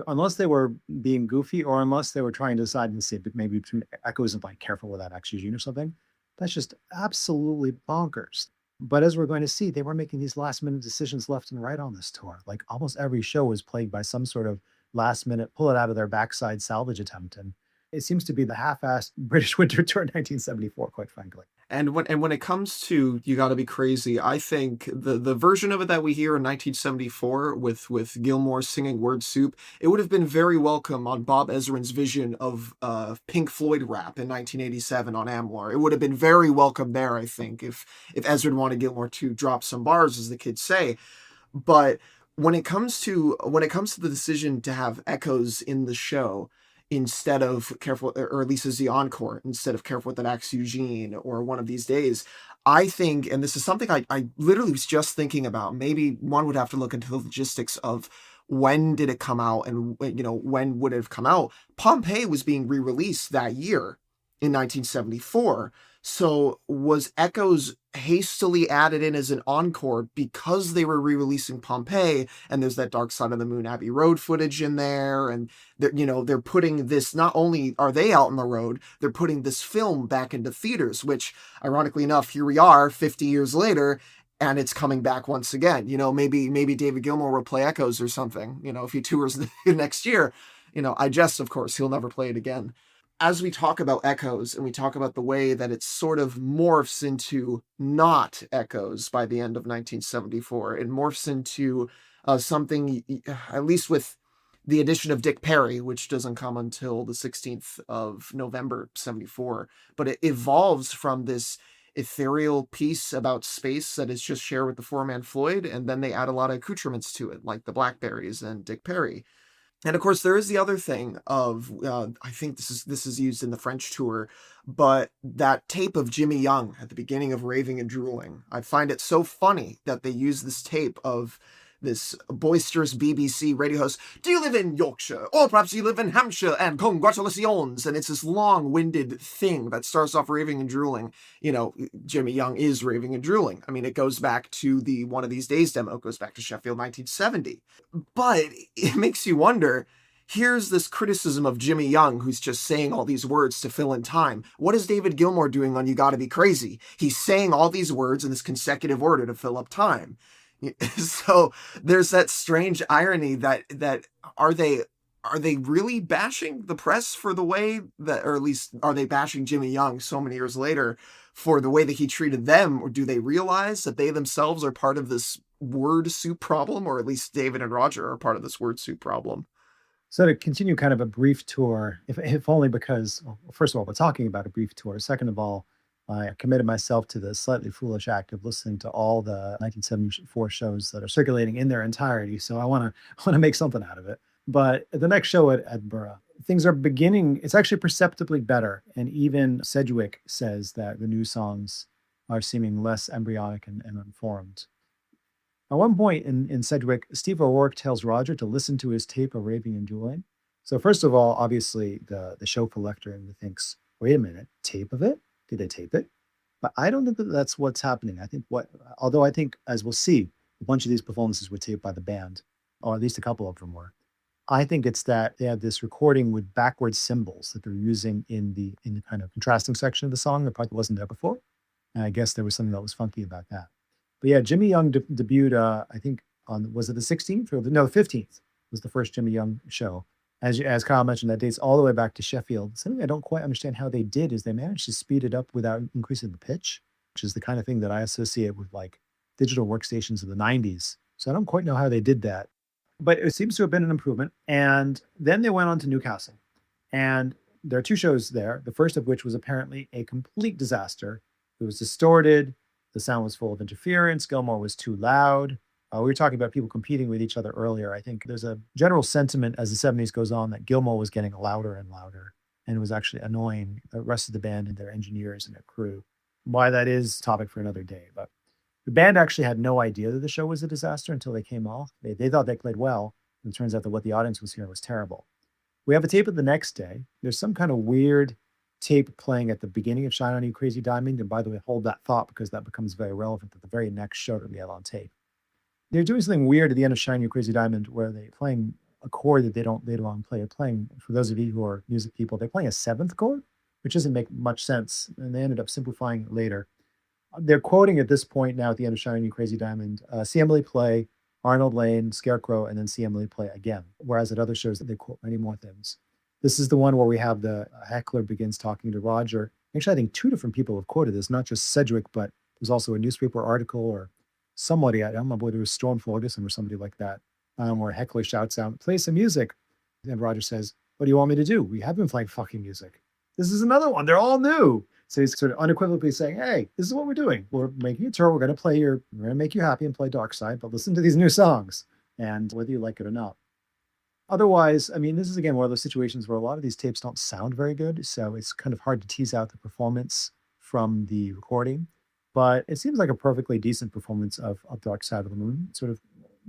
unless they were being goofy or unless they were trying to decide and see maybe between Echoes and like Careful with That Oxygen or something, that's just absolutely bonkers. But as we're going to see, they were making these last minute decisions left and right on this tour. Like almost every show was plagued by some sort of last minute pull it out of their backside salvage attempt. And it seems to be the half-assed British Winter Tour 1974, quite frankly. And when it comes to You Gotta Be Crazy, I think the version of it that we hear in 1974 with Gilmour singing Word Soup, it would have been very welcome on Bob Ezrin's vision of Pink Floyd rap in 1987 on Amlar. It would have been very welcome there, I think, if Ezrin wanted Gilmour to drop some bars, as the kids say. But when it comes to the decision to have Echoes in the show, instead of Careful, or at least as the encore, instead of Careful with that Axe Eugene or One of These Days. I think, and this is something I literally was just thinking about, maybe one would have to look into the logistics of when did it come out and, when would it have come out? Pompeii was being re-released that year in 1974. So was Echoes hastily added in as an encore because they were re-releasing Pompeii, and there's that Dark Side of the Moon Abbey Road footage in there, and they're putting this, not only are they out on the road, they're putting this film back into theaters, which ironically enough, here we are 50 years later, and it's coming back once again. Maybe David Gilmour will play Echoes or something, if he tours next year. I jest, of course, he'll never play it again. As we talk about Echoes and we talk about the way that it sort of morphs into not Echoes by the end of 1974, it morphs into something, at least with the addition of Dick Perry, which doesn't come until the 16th of November, 74, but it evolves from this ethereal piece about space that is just shared with the four-man Floyd, and then they add a lot of accoutrements to it, like the Blackberries and Dick Perry. And of course, there is the other thing of, I think this is used in the French tour, but that tape of Jimmy Young at the beginning of Raving and Drooling. I find it so funny that they use this tape of this boisterous BBC radio host. Do you live in Yorkshire? Or perhaps you live in Hampshire, and congratulations. And it's this long-winded thing that starts off Raving and Drooling. Jimmy Young is Raving and Drooling. I mean, it goes back to the One of These Days demo. It goes back to Sheffield 1970. But it makes you wonder, here's this criticism of Jimmy Young, who's just saying all these words to fill in time. What is David Gilmour doing on You Gotta Be Crazy? He's saying all these words in this consecutive order to fill up time. So there's that strange irony that are they really bashing the press for the way that, or at least are they bashing Jimmy Young so many years later for the way that he treated them? Or do they realize that they themselves are part of this word soup problem, or at least David and Roger are part of this word soup problem? So to continue kind of a brief tour, if only because, well, first of all, we're talking about a brief tour. Second of all, I committed myself to the slightly foolish act of listening to all the 1974 shows that are circulating in their entirety. So I want to make something out of it. But the next show at Edinburgh, things are beginning. It's actually perceptibly better. And even Sedgwick says that the new songs are seeming less embryonic and unformed. At one point in Sedgwick, Steve O'Rourke tells Roger to listen to his tape of Raving and Drooling. So first of all, obviously the show collector thinks, wait a minute, tape of it? Did they tape it? But I don't think that that's what's happening. Although I think, as we'll see, a bunch of these performances were taped by the band, or at least a couple of them were. I think it's that they had this recording with backwards cymbals that they're using in the kind of contrasting section of the song that probably wasn't there before. And I guess there was something that was funky about that. But yeah, Jimmy Young debuted, I think, was it the 16th? The 15th was the first Jimmy Young show. As Kyle mentioned, that dates all the way back to Sheffield. Something I don't quite understand how they did is they managed to speed it up without increasing the pitch, which is the kind of thing that I associate with like digital workstations of the 90s. So I don't quite know how they did that. But it seems to have been an improvement. And then they went on to Newcastle. And there are two shows there, the first of which was apparently a complete disaster. It was distorted. The sound was full of interference. Gilmour was too loud. We were talking about people competing with each other earlier. I think there's a general sentiment as the 70s goes on that Gilmour was getting louder and louder and was actually annoying the rest of the band and their engineers and their crew. Why that is topic for another day. But the band actually had no idea that the show was a disaster until they came off. They thought they played well. And it turns out that what the audience was hearing was terrible. We have a tape of the next day. There's some kind of weird tape playing at the beginning of Shine On You Crazy Diamond. And by the way, hold that thought because that becomes very relevant at the very next show that we have on tape. They're doing something weird at the end of Shine You Crazy Diamond where they're playing a chord that they don't later on play. They're playing, for those of you who are music people, they're playing a seventh chord, which doesn't make much sense. And they ended up simplifying it later. They're quoting at this point now at the end of Shine You Crazy Diamond, see Emily play, Arnold Lane, Scarecrow, and then see Emily play again. Whereas at other shows they quote many more things. This is the one where we have the heckler begins talking to Roger. Actually, I think two different people have quoted this, not just Sedgwick, but there's also a newspaper article or somebody, I don't remember whether it was Storm Ferguson or somebody like that, where a heckler shouts out, play some music. And Roger says, what do you want me to do? We have been playing fucking music. This is another one. They're all new. So he's sort of unequivocally saying, hey, this is what we're doing. We're making a tour. We're going to make you happy and play Dark Side, but listen to these new songs. And whether you like it or not. Otherwise, I mean, this is again one of those situations where a lot of these tapes don't sound very good, so it's kind of hard to tease out the performance from the recording. But it seems like a perfectly decent performance of Dark Side of the Moon, sort of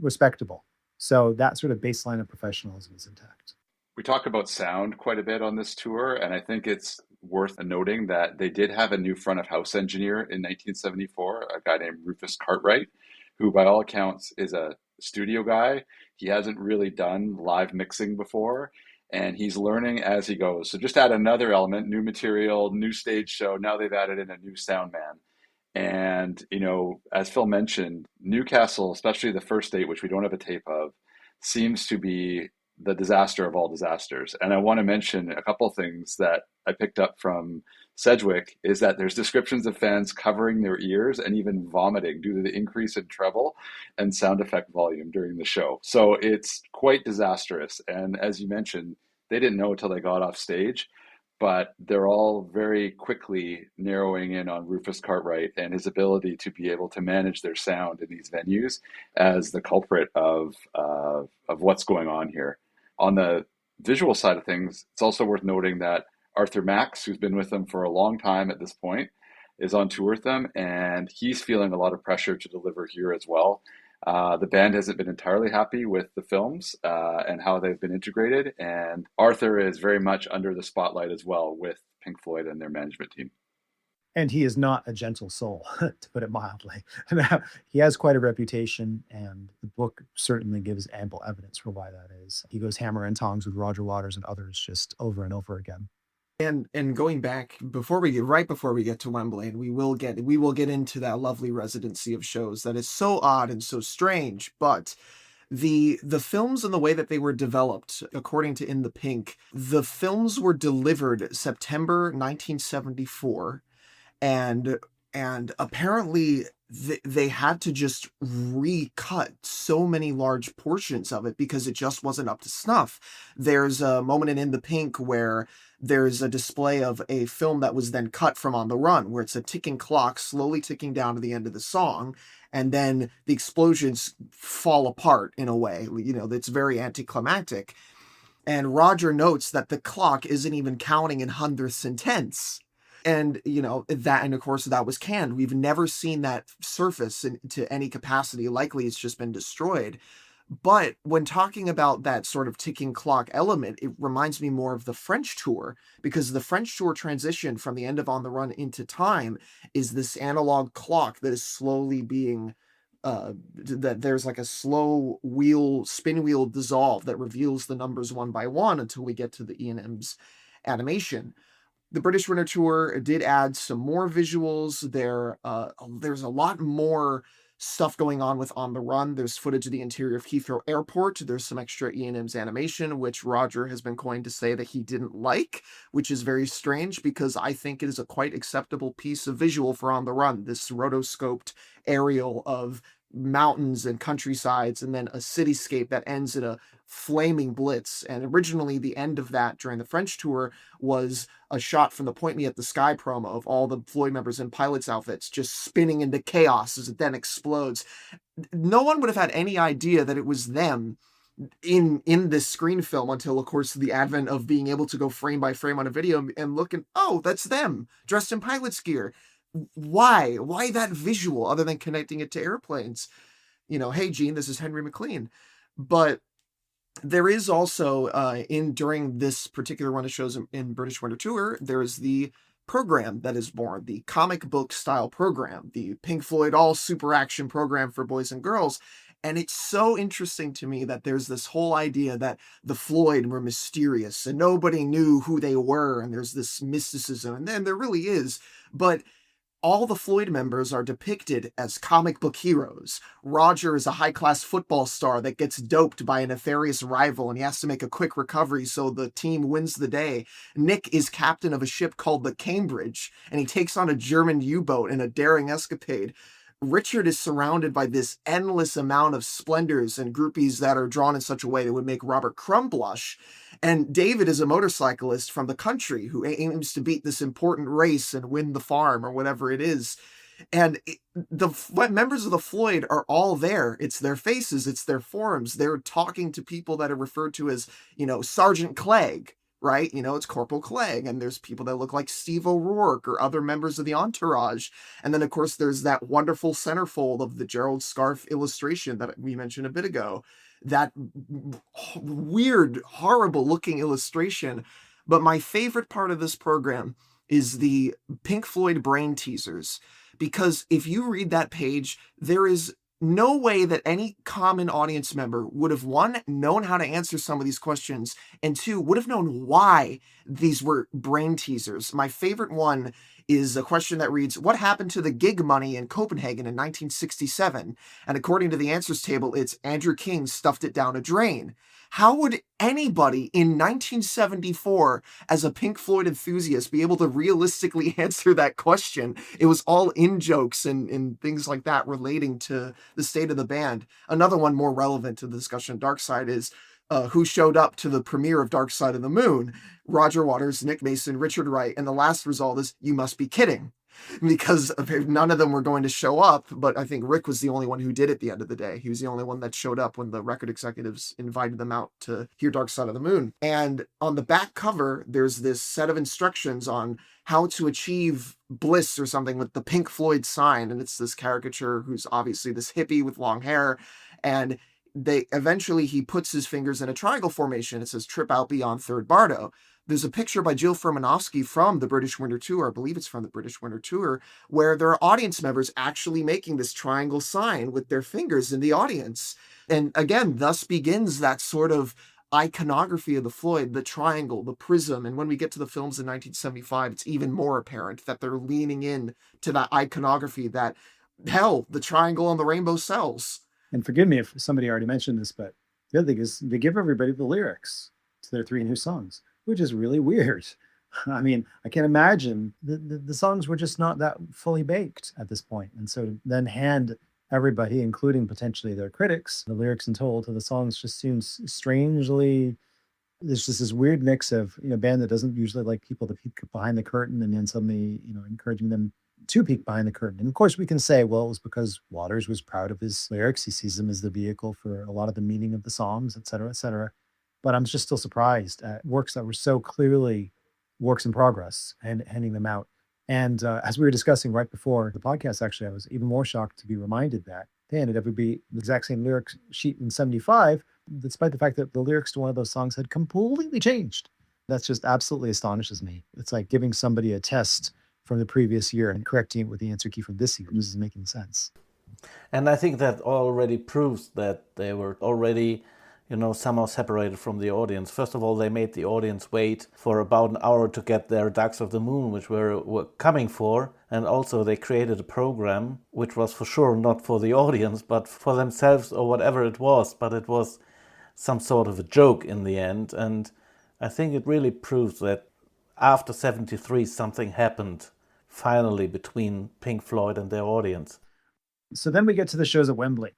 respectable. So that sort of baseline of professionalism is intact. We talk about sound quite a bit on this tour, and I think it's worth noting that they did have a new front of house engineer in 1974, a guy named Rufus Cartwright, who by all accounts is a studio guy. He hasn't really done live mixing before, and he's learning as he goes. So just add another element, new material, new stage show. Now they've added in a new sound man. And, as Phil mentioned, Newcastle, especially the first date, which we don't have a tape of, seems to be the disaster of all disasters. And I want to mention a couple of things that I picked up from Sedgwick is that there's descriptions of fans covering their ears and even vomiting due to the increase in treble and sound effect volume during the show. So it's quite disastrous. And as you mentioned, they didn't know until they got off stage, but they're all very quickly narrowing in on Rufus Cartwright and his ability to be able to manage their sound in these venues as the culprit of what's going on here. On the visual side of things, it's also worth noting that Arthur Max, who's been with them for a long time at this point, is on tour with them, and he's feeling a lot of pressure to deliver here as well. The band hasn't been entirely happy with the films and how they've been integrated, and Arthur is very much under the spotlight as well with Pink Floyd and their management team. And he is not a gentle soul, to put it mildly. He has quite a reputation, and the book certainly gives ample evidence for why that is. He goes hammer and tongs with Roger Waters and others just over and over again. And going back before we get to Wembley, and we will get into that lovely residency of shows that is so odd and so strange, but the films and the way that they were developed, according to In the Pink, the films were delivered September 1974, and apparently they had to just recut so many large portions of it because it just wasn't up to snuff. There's a moment in the Pink where there's a display of a film that was then cut from On the Run, where it's a ticking clock slowly ticking down to the end of the song, and then the explosions fall apart in a way, that's very anticlimactic. And Roger notes that the clock isn't even counting in hundredths and tenths. And, of course, that was canned. We've never seen that surface to any capacity. Likely it's just been destroyed. But when talking about that sort of ticking clock element, it reminds me more of the French tour, because the French tour transition from the end of On the Run into Time is this analog clock that is slowly being, that there's like a slow spin wheel dissolve that reveals the numbers one by one until we get to the E&M's animation. The British Winter Tour did add some more visuals. There's a lot more stuff going on with On the Run. There's footage of the interior of Heathrow Airport. There's some extra E&M's animation, which Roger has been coined to say that he didn't like, which is very strange because I think it is a quite acceptable piece of visual for On the Run. This rotoscoped aerial of mountains and countrysides, and then a cityscape that ends in a flaming blitz. And originally the end of that during the French tour was a shot from the Point Me at the Sky promo of all the Floyd members in pilots outfits just spinning into chaos as it then explodes. No one would have had any idea that it was them in this screen film until, of course, the advent of being able to go frame by frame on a video and look and, oh, that's them dressed in pilot's gear. Why that visual other than connecting it to airplanes? Hey, Gene, this is Henry McLean. But there is also, during this particular run of shows in British Winter Tour, there is the program that is born, the comic book style program, the Pink Floyd all super action program for boys and girls. And it's so interesting to me that there's this whole idea that the Floyd were mysterious and nobody knew who they were. And there's this mysticism, and then there really is. But all the Floyd members are depicted as comic book heroes. Roger is a high-class football star that gets doped by a nefarious rival, and he has to make a quick recovery so the team wins the day. Nick is captain of a ship called the Cambridge, and he takes on a German U-boat in a daring escapade. Richard is surrounded by this endless amount of splendors and groupies that are drawn in such a way that would make Robert Crumb blush. And David is a motorcyclist from the country who aims to beat this important race and win the farm or whatever it is. And members of the Floyd are all there. It's their faces, it's their forms. They're talking to people that are referred to as, Sergeant Clegg, right? It's Corporal Clegg. And there's people that look like Steve O'Rourke or other members of the entourage. And then, of course, there's that wonderful centerfold of the Gerald Scarfe illustration that we mentioned a bit ago. That weird, horrible looking illustration. But my favorite part of this program is the Pink Floyd brain teasers. Because if you read that page, there is no way that any common audience member would have, one, known how to answer some of these questions, and two, would have known why these were brain teasers. My favorite one is a question that reads, what happened to the gig money in Copenhagen in 1967? And according to the answers table, it's Andrew King stuffed it down a drain. How would anybody in 1974, as a Pink Floyd enthusiast, be able to realistically answer that question? It was all in-jokes and things like that relating to the state of the band. Another one more relevant to the discussion of Dark Side is who showed up to the premiere of Dark Side of the Moon. Roger Waters, Nick Mason, Richard Wright, and the last result is, you must be kidding. Because none of them were going to show up, but I think Rick was the only one who did at the end of the day. He was the only one that showed up when the record executives invited them out to hear Dark Side of the Moon. And on the back cover, there's this set of instructions on how to achieve bliss or something with the Pink Floyd sign. And it's this caricature who's obviously this hippie with long hair. And he puts his fingers in a triangle formation. It says, trip out beyond Third Bardo. There's a picture by Jill Furmanovsky from the British Winter Tour, I believe it's from the British Winter Tour, where there are audience members actually making this triangle sign with their fingers in the audience. And again, thus begins that sort of iconography of the Floyd, the triangle, the prism. And when we get to the films in 1975, it's even more apparent that they're leaning in to that iconography that, hell, the triangle on the rainbow sells. And forgive me if somebody already mentioned this, but the other thing is they give everybody the lyrics to their 3 new songs, which is really weird. I mean, I can't imagine the songs were just not that fully baked at this point. And so to then hand everybody, including potentially their critics, the lyrics in total to the songs just seems strangely, there's just this weird mix of, a band that doesn't usually like people to peek behind the curtain and then suddenly, encouraging them to peek behind the curtain. And of course we can say, well, it was because Waters was proud of his lyrics. He sees them as the vehicle for a lot of the meaning of the songs, et cetera, et cetera. But I'm just still surprised at works that were so clearly works in progress and handing them out. And as we were discussing right before the podcast, actually, I was even more shocked to be reminded that they handed everybody the exact same lyrics sheet in 75, despite the fact that the lyrics to one of those songs had completely changed. That's just absolutely astonishes me. It's like giving somebody a test from the previous year and correcting it with the answer key from this year. This is making sense. And I think that already proves that they were already somehow separated from the audience. First of all, they made the audience wait for about an hour to get their Dark Side of the Moon, which were coming for. And also they created a program, which was for sure not for the audience, but for themselves or whatever it was. But it was some sort of a joke in the end. And I think it really proves that after 73, something happened finally between Pink Floyd and their audience. So then we get to the shows at Wembley.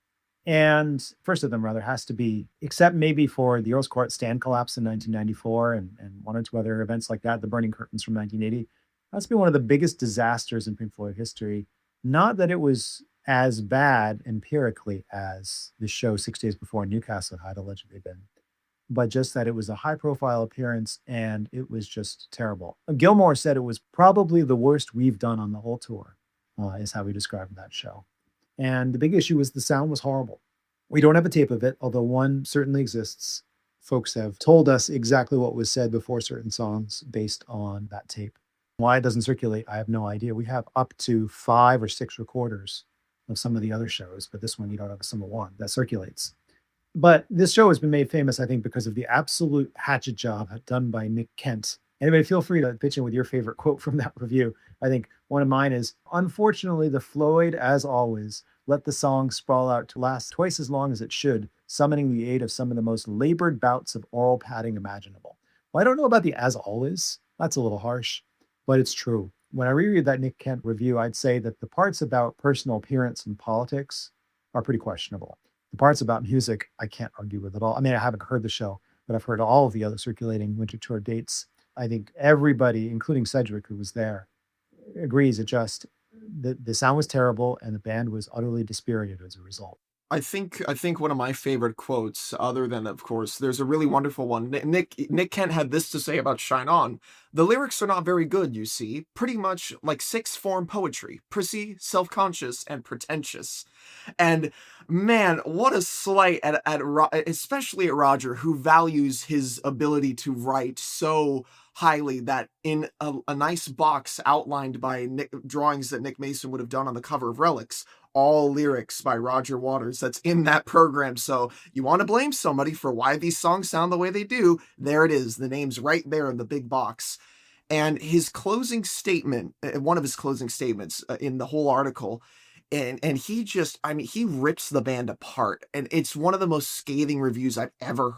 And first of them, rather, has to be, except maybe for the Earl's Court stand collapse in 1994 and one or two other events like that, the Burning Curtains from 1980, has to be one of the biggest disasters in Pink Floyd history. Not that it was as bad empirically as the show 6 days before in Newcastle had allegedly been, but just that it was a high-profile appearance and it was just terrible. Gilmour said it was probably the worst we've done on the whole tour, is how he described that show. And the big issue was the sound was horrible. We don't have a tape of it, although one certainly exists. Folks have told us exactly what was said before certain songs based on that tape. Why it doesn't circulate, I have no idea. We have up to 5 or 6 recorders of some of the other shows, but this one you don't have a single one that circulates. But this show has been made famous, I think, because of the absolute hatchet job done by Nick Kent. Anybody feel free to pitch in with your favorite quote from that review. I think one of mine is, unfortunately, the Floyd, as always, let the song sprawl out to last twice as long as it should, summoning the aid of some of the most labored bouts of oral padding imaginable. Well, I don't know about the as always. That's a little harsh, but it's true. When I reread that Nick Kent review, I'd say that the parts about personal appearance and politics are pretty questionable. The parts about music, I can't argue with at all. I mean, I haven't heard the show, but I've heard all of the other circulating winter tour dates. I think everybody, including Cedric, who was there, agrees it just the sound was terrible, and the band was utterly dispirited as a result. I think one of my favorite quotes, other than, of course, there's a really wonderful one. Nick Kent had this to say about Shine On. The lyrics are not very good, you see. Pretty much like sixth form poetry. Prissy, self-conscious, and pretentious. And man, what a slight especially at Roger, who values his ability to write so highly that in a nice box outlined by drawings that Nick Mason would have done on the cover of Relics, all lyrics by Roger Waters, that's in that program. So you want to blame somebody for why these songs sound the way they do, there it is. The name's right there in the big box. And his closing statement, one of his closing statements in the whole article, and he just, I mean, he rips the band apart. And it's one of the most scathing reviews I've ever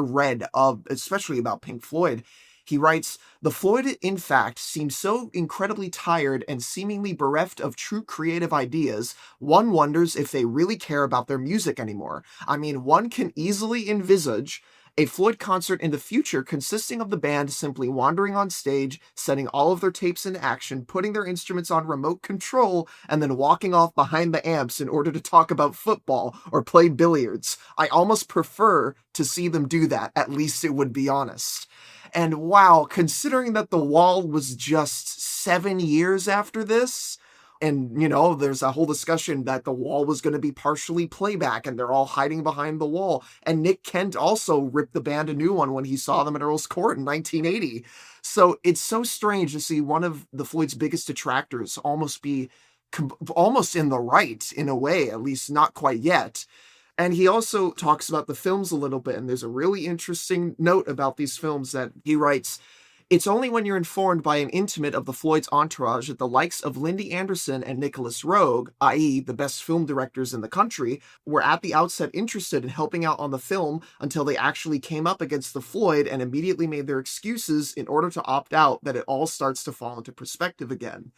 read of, especially about Pink Floyd. He writes, "The Floyd, in fact, seems so incredibly tired and seemingly bereft of true creative ideas, one wonders if they really care about their music anymore. I mean, one can easily envisage a Floyd concert in the future consisting of the band simply wandering on stage, setting all of their tapes into action, putting their instruments on remote control, and then walking off behind the amps in order to talk about football or play billiards. I almost prefer to see them do that. At least it would be honest." And wow, considering that The Wall was just 7 years after this, and, you know, there's a whole discussion that The Wall was going to be partially playback and they're all hiding behind the wall. And Nick Kent also ripped the band a new one when he saw them at Earl's Court in 1980. So it's so strange to see one of the Floyd's biggest detractors almost be almost in the right in a way, at least not quite yet. And he also talks about the films a little bit, and there's a really interesting note about these films that he writes, "It's only when you're informed by an intimate of the Floyd's entourage that the likes of Lindy Anderson and Nicholas Roeg, i.e. the best film directors in the country, were at the outset interested in helping out on the film until they actually came up against the Floyd and immediately made their excuses in order to opt out, that it all starts to fall into perspective again."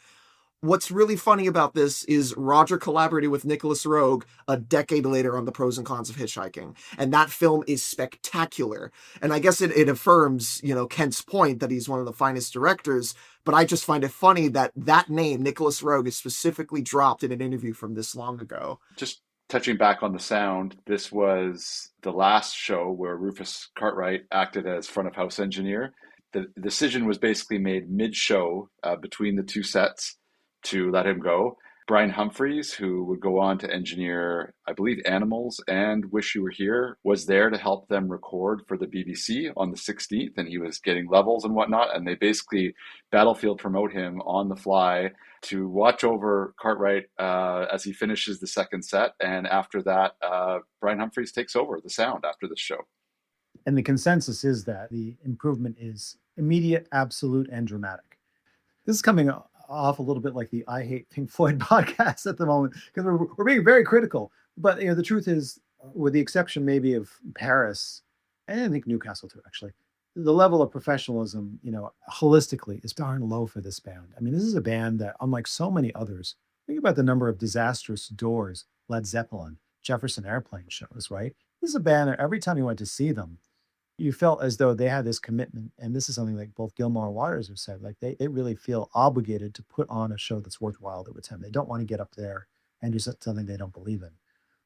What's really funny about this is Roger collaborated with Nicholas Roeg a decade later on The Pros and Cons of Hitchhiking. And that film is spectacular. And I guess it affirms, you know, Kent's point that he's one of the finest directors. But I just find it funny that that name, Nicholas Roeg, is specifically dropped in an interview from this long ago. Just touching back on the sound, this was the last show where Rufus Cartwright acted as front of house engineer. The decision was basically made mid-show between the two sets to let him go. Brian Humphreys, who would go on to engineer, I believe, Animals and Wish You Were Here, was there to help them record for the BBC on the 16th, and he was getting levels and whatnot, and they basically battlefield promote him on the fly to watch over Cartwright as he finishes the second set, and after that, Brian Humphreys takes over the sound after the show. And the consensus is that the improvement is immediate, absolute, and dramatic. This is coming off a little bit like the I Hate Pink Floyd podcast at the moment, because we're being very critical. But, you know, the truth is, with the exception maybe of Paris, and I think Newcastle too, actually, the level of professionalism, you know, holistically is darn low for this band. I mean, this is a band that, unlike so many others, think about the number of disastrous Doors, Led Zeppelin, Jefferson Airplane shows, right? This is a band that every time you went to see them, you felt as though they had this commitment. And this is something like both Gilmour and Waters have said, like they really feel obligated to put on a show that's worthwhile to attend. They don't want to get up there and do something they don't believe in.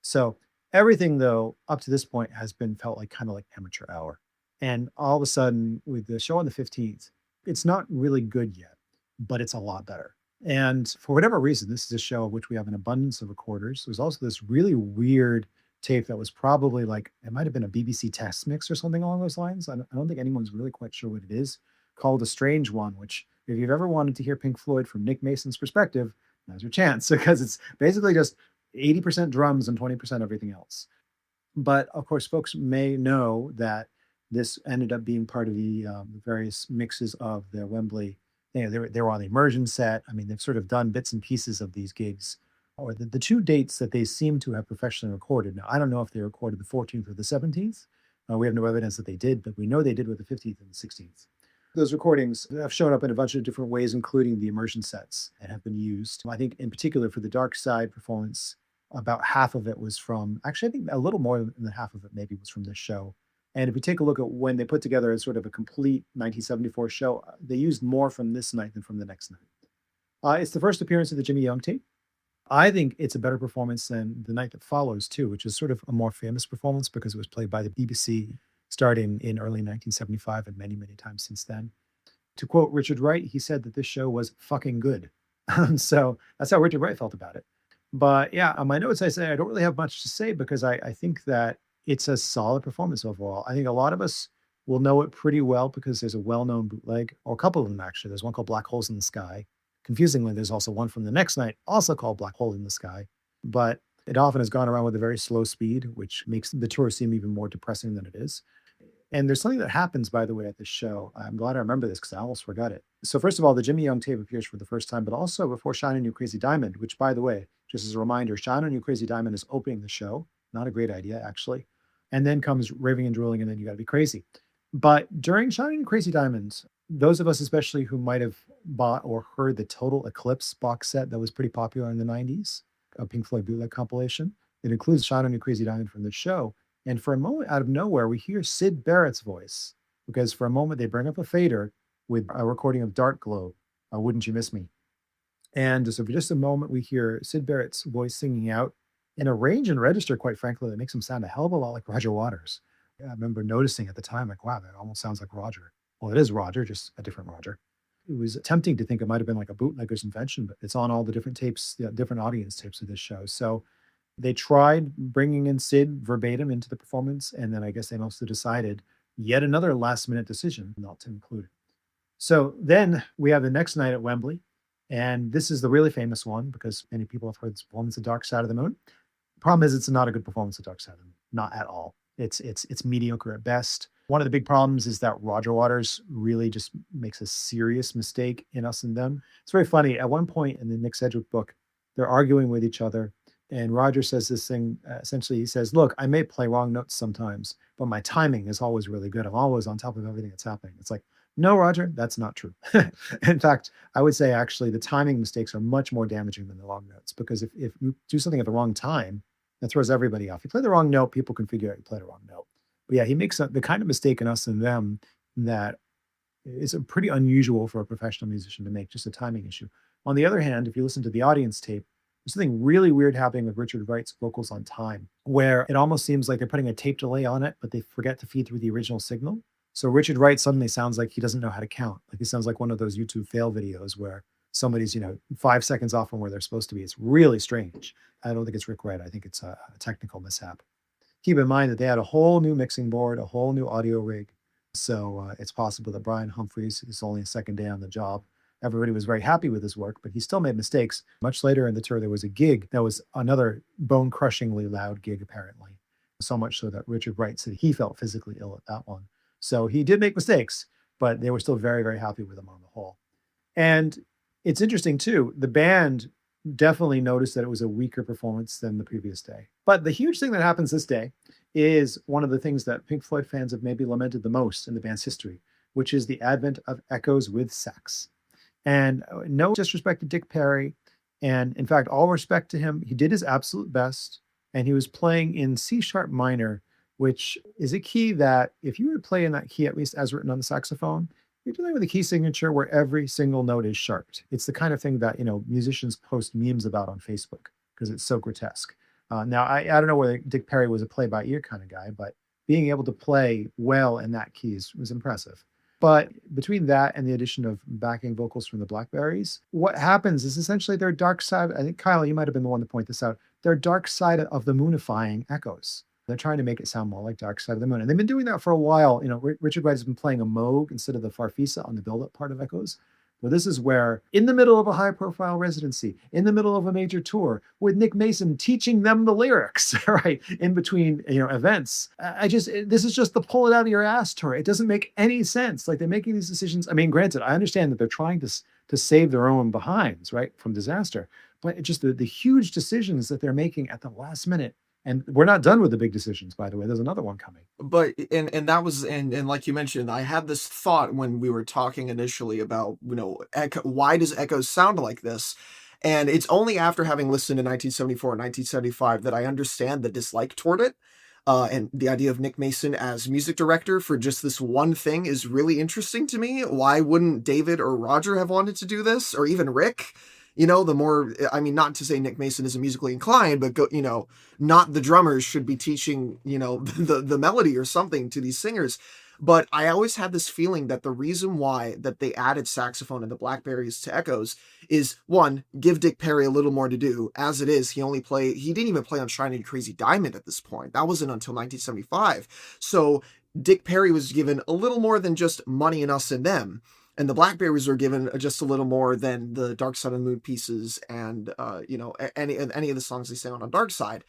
So everything, though, up to this point has been felt like kind of like amateur hour. And all of a sudden, with the show on the 15th, it's not really good yet, but it's a lot better. And for whatever reason, this is a show of which we have an abundance of recorders. There's also this really weird tape that was probably like, it might have been a BBC test mix or something along those lines. I don't think anyone's really quite sure what it is, called A Strange One, which if you've ever wanted to hear Pink Floyd from Nick Mason's perspective, now's your chance, because it's basically just 80% drums and 20% everything else. But of course, folks may know that this ended up being part of the various mixes of the Wembley. You know, they were on the immersion set. I mean, they've sort of done bits and pieces of these gigs, or the two dates that they seem to have professionally recorded. Now, I don't know if they recorded the 14th or the 17th. We have no evidence that they did, but we know they did with the 15th and the 16th. Those recordings have shown up in a bunch of different ways, including the immersion sets, and have been used. I think in particular for the Dark Side performance, about half of it was from, actually, I think a little more than half of it maybe was from this show. And if you take a look at when they put together a sort of a complete 1974 show, they used more from this night than from the next night. It's the first appearance of the Jimmy Young tape. I think it's a better performance than The Night That Follows, too, which is sort of a more famous performance because it was played by the BBC starting in early 1975 and many, many times since then. To quote Richard Wright, he said that this show was fucking good. So that's how Richard Wright felt about it. But yeah, on my notes, I say I don't really have much to say because I think that it's a solid performance overall. I think a lot of us will know it pretty well because there's a well-known bootleg, or a couple of them actually. There's one called Black Holes in the Sky. Confusingly, there's also one from the next night, also called Black Hole in the Sky. But it often has gone around with a very slow speed, which makes the tour seem even more depressing than it is. And there's something that happens, by the way, at this show. I'm glad I remember this because I almost forgot it. So first of all, the Jimmy Young tape appears for the first time, but also before Shine On You Crazy Diamond, which, by the way, just as a reminder, Shine On You Crazy Diamond is opening the show. Not a great idea, actually. And then comes Raving and Drooling, and then You Gotta Be Crazy. But during Shine On You Crazy Diamonds, those of us especially who might have bought or heard the Total Eclipse box set that was pretty popular in the 90s, a Pink Floyd bootleg compilation, it includes Shine On You Crazy Diamond from the show. And for a moment, out of nowhere, we hear Syd Barrett's voice, because for a moment they bring up a fader with a recording of Dark Globe, Wouldn't You Miss Me? And so for just a moment, we hear Syd Barrett's voice singing out in a range and register, quite frankly, that makes him sound a hell of a lot like Roger Waters. I remember noticing at the time, like, wow, that almost sounds like Roger. Well, it is Roger, just a different Roger. It was tempting to think it might have been like a bootlegger's invention, but it's on all the different tapes, different audience tapes of this show. So they tried bringing in Syd verbatim into the performance, and then I guess they mostly decided yet another last-minute decision not to include it. So then we have the next night at Wembley, and this is the really famous one because many people have heard this performance of Dark Side of the Moon. Problem is, it's not a good performance of Dark Side of the Moon, not at all. It's mediocre at best. One of the big problems is that Roger Waters really just makes a serious mistake in Us and Them. It's very funny. At one point in the Nick Sedgwick book, they're arguing with each other. And Roger says this thing, essentially, he says, look, I may play wrong notes sometimes, but my timing is always really good. I'm always on top of everything that's happening. It's like, no, Roger, that's not true. In fact, I would say actually the timing mistakes are much more damaging than the wrong notes, because if you do something at the wrong time, that throws everybody off. You play the wrong note, people can figure out you play the wrong note. But yeah, he makes the kind of mistake in Us and Them that is pretty unusual for a professional musician to make, just a timing issue. On the other hand, if you listen to the audience tape, there's something really weird happening with Richard Wright's vocals on time, where it almost seems like they're putting a tape delay on it, but they forget to feed through the original signal. So Richard Wright suddenly sounds like he doesn't know how to count. Like he sounds like one of those YouTube fail videos where somebody's, 5 seconds off from where they're supposed to be. It's really strange. I don't think it's Rick Wright. I think it's a technical mishap. Keep in mind that they had a whole new mixing board, a whole new audio rig. So it's possible that Brian Humphreys is only a second day on the job. Everybody was very happy with his work, but he still made mistakes. Much later in the tour, there was a gig that was another bone-crushingly loud gig, apparently. So much so that Richard Wright said he felt physically ill at that one. So he did make mistakes, but they were still very, very happy with him on the whole. And it's interesting, too. The band definitely noticed that it was a weaker performance than the previous day. But the huge thing that happens this day is one of the things that Pink Floyd fans have maybe lamented the most in the band's history, which is the advent of echoes with sax. And no disrespect to Dick Perry, and in fact, all respect to him, he did his absolute best, and he was playing in C-sharp minor, which is a key that if you were to play in that key, at least as written on the saxophone, you're dealing with a key signature where every single note is sharped. It's the kind of thing that, musicians post memes about on Facebook because it's so grotesque. Now, I don't know whether Dick Perry was a play-by-ear kind of guy, but being able to play well in that key was impressive. But between that and the addition of backing vocals from the Blackberries, what happens is essentially their dark side. I think, Kyle, you might have been the one to point this out. Their dark side of the moonifying echoes. They're trying to make it sound more like Dark Side of the Moon. And they've been doing that for a while. Richard Wright has been playing a Moog instead of the Farfisa on the build-up part of Echoes. Well, this is where, in the middle of a high-profile residency, in the middle of a major tour, with Nick Mason teaching them the lyrics, right, in between, events. This is just the pull it out of your ass tour. It doesn't make any sense. Like, they're making these decisions. I mean, granted, I understand that they're trying to save their own behinds, right, from disaster. But it's just the huge decisions that they're making at the last minute. And we're not done with the big decisions, by the way. There's another one coming. But and that was and like you mentioned, I had this thought when we were talking initially about why does Echoes sound like this, and it's only after having listened to 1974 and 1975 that I understand the dislike toward it. And the idea of Nick Mason as music director for just this one thing is really interesting to me. Why wouldn't David or Roger have wanted to do this, or even Rick? The more, I mean, not to say Nick Mason isn't musically inclined, but not the drummers should be teaching, the melody or something to these singers. But I always had this feeling that the reason why that they added saxophone and the Blackberries to Echoes is, one, give Dick Perry a little more to do. As it is, he didn't even play on Shiny Crazy Diamond at this point. That wasn't until 1975. So Dick Perry was given a little more than just Money and Us and Them. And the Blackberries were given just a little more than the Dark Side of the Moon pieces and, any of the songs they sang on Dark Side.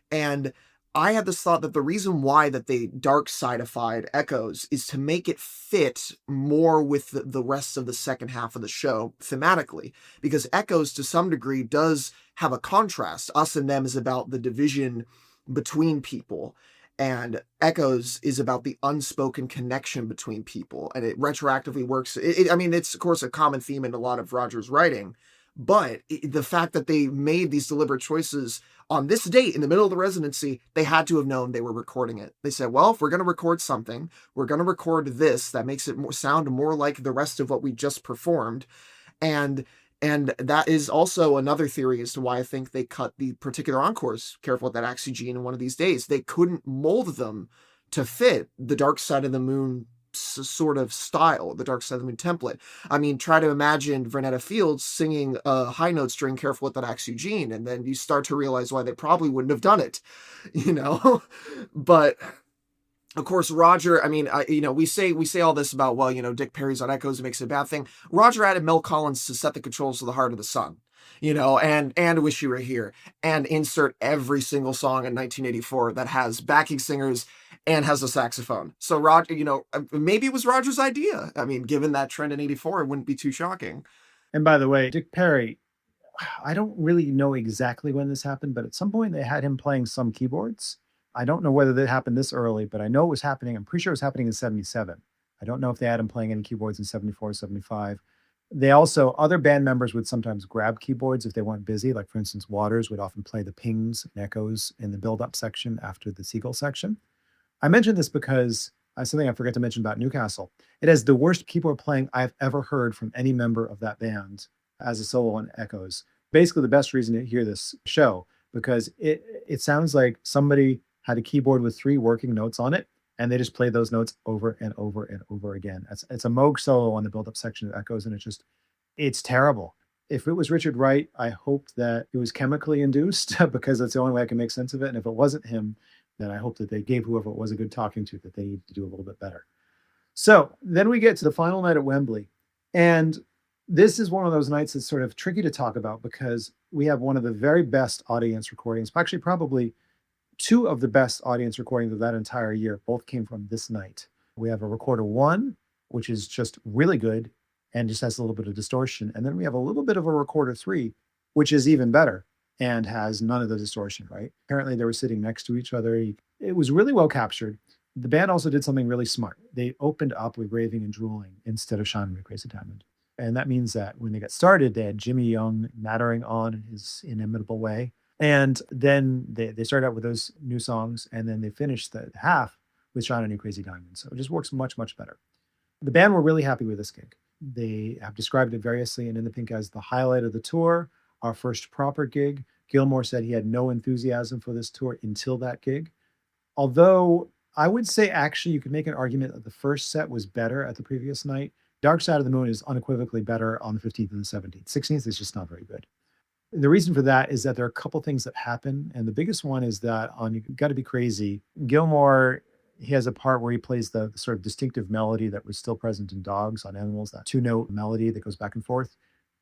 And I had this thought that the reason why that they dark side-ified Echoes is to make it fit more with the rest of the second half of the show thematically, because Echoes to some degree does have a contrast. Us and Them is about the division between people, and Echoes is about the unspoken connection between people, and it retroactively works. It's of course a common theme in a lot of Roger's writing, but the fact that they made these deliberate choices on this date in the middle of the residency, they had to have known they were recording it. They said, well, if we're going to record something, we're going to record this that makes it sound more like the rest of what we just performed. And that is also another theory as to why I think they cut the particular encores, Careful with That Axe Eugene, in One of These Days. They couldn't mold them to fit the Dark Side of the Moon sort of style, the Dark Side of the Moon template. I mean, try to imagine Vernetta Fields singing a high note string Careful with That Axe Eugene, and then you start to realize why they probably wouldn't have done it, But of course, Roger, we say all this about, well, Dick Perry's on Echoes makes it a bad thing. Roger added Mel Collins to set the controls to The Heart of the Sun, and Wish You Were Here, and insert every single song in 1984 that has backing singers and has a saxophone. So Roger, maybe it was Roger's idea. I mean, given that trend in 84, it wouldn't be too shocking. And by the way, Dick Perry, I don't really know exactly when this happened, but at some point they had him playing some keyboards. I don't know whether that happened this early, but I know it was happening. I'm pretty sure it was happening in 77. I don't know if they had him playing any keyboards in 74 or 75. They also, other band members would sometimes grab keyboards if they weren't busy. Like, for instance, Waters would often play the pings and echoes in the build-up section after the Seagull section. I mentioned this because something I forgot to mention about Newcastle. It has the worst keyboard playing I've ever heard from any member of that band as a solo on Echoes. Basically, the best reason to hear this show, because it sounds like somebody had a keyboard with 3 working notes on it, and they just played those notes over and over and over again. It's a Moog solo on the build-up section of Echoes, and it's terrible. If it was Richard Wright, I hoped that it was chemically induced because that's the only way I can make sense of it. And if it wasn't him, then I hope that they gave whoever it was a good talking to, that they need to do a little bit better. So then we get to the final night at Wembley. And this is one of those nights that's sort of tricky to talk about because we have one of the very best audience recordings, actually probably 2 of the best audience recordings of that entire year. Both came from this night. We have a recorder 1, which is just really good and just has a little bit of distortion. And then we have a little bit of a recorder 3, which is even better and has none of the distortion, right? Apparently they were sitting next to each other. It was really well captured. The band also did something really smart. They opened up with Raving and Drooling instead of Shine Me Crazy Diamond. And that means that when they got started, they had Jimmy Young nattering on in his inimitable way. And then they started out with those new songs, and then they finished the half with Shine on You Crazy Diamond. So it just works much, much better. The band were really happy with this gig. They have described it variously and In the Pink as the highlight of the tour, our first proper gig. Gilmour said he had no enthusiasm for this tour until that gig. Although I would say actually you could make an argument that the first set was better at the previous night. Dark Side of the Moon is unequivocally better on the 15th and the 17th. 16th is just not very good. The reason for that is that there are a couple things that happen. And the biggest one is that on You Gotta Be Crazy, Gilmour, he has a part where he plays the sort of distinctive melody that was still present in Dogs on Animals, that 2-note melody that goes back and forth.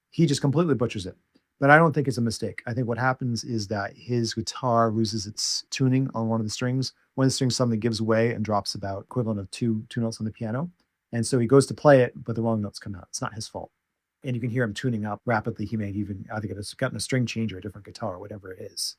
He just completely butchers it. But I don't think it's a mistake. I think what happens is that his guitar loses its tuning on one of the strings. One of the strings suddenly gives way and drops about equivalent of two notes on the piano. And so he goes to play it, but the wrong notes come out. It's not his fault. And you can hear him tuning up rapidly. He may even either gotten a string change or a different guitar, or whatever it is.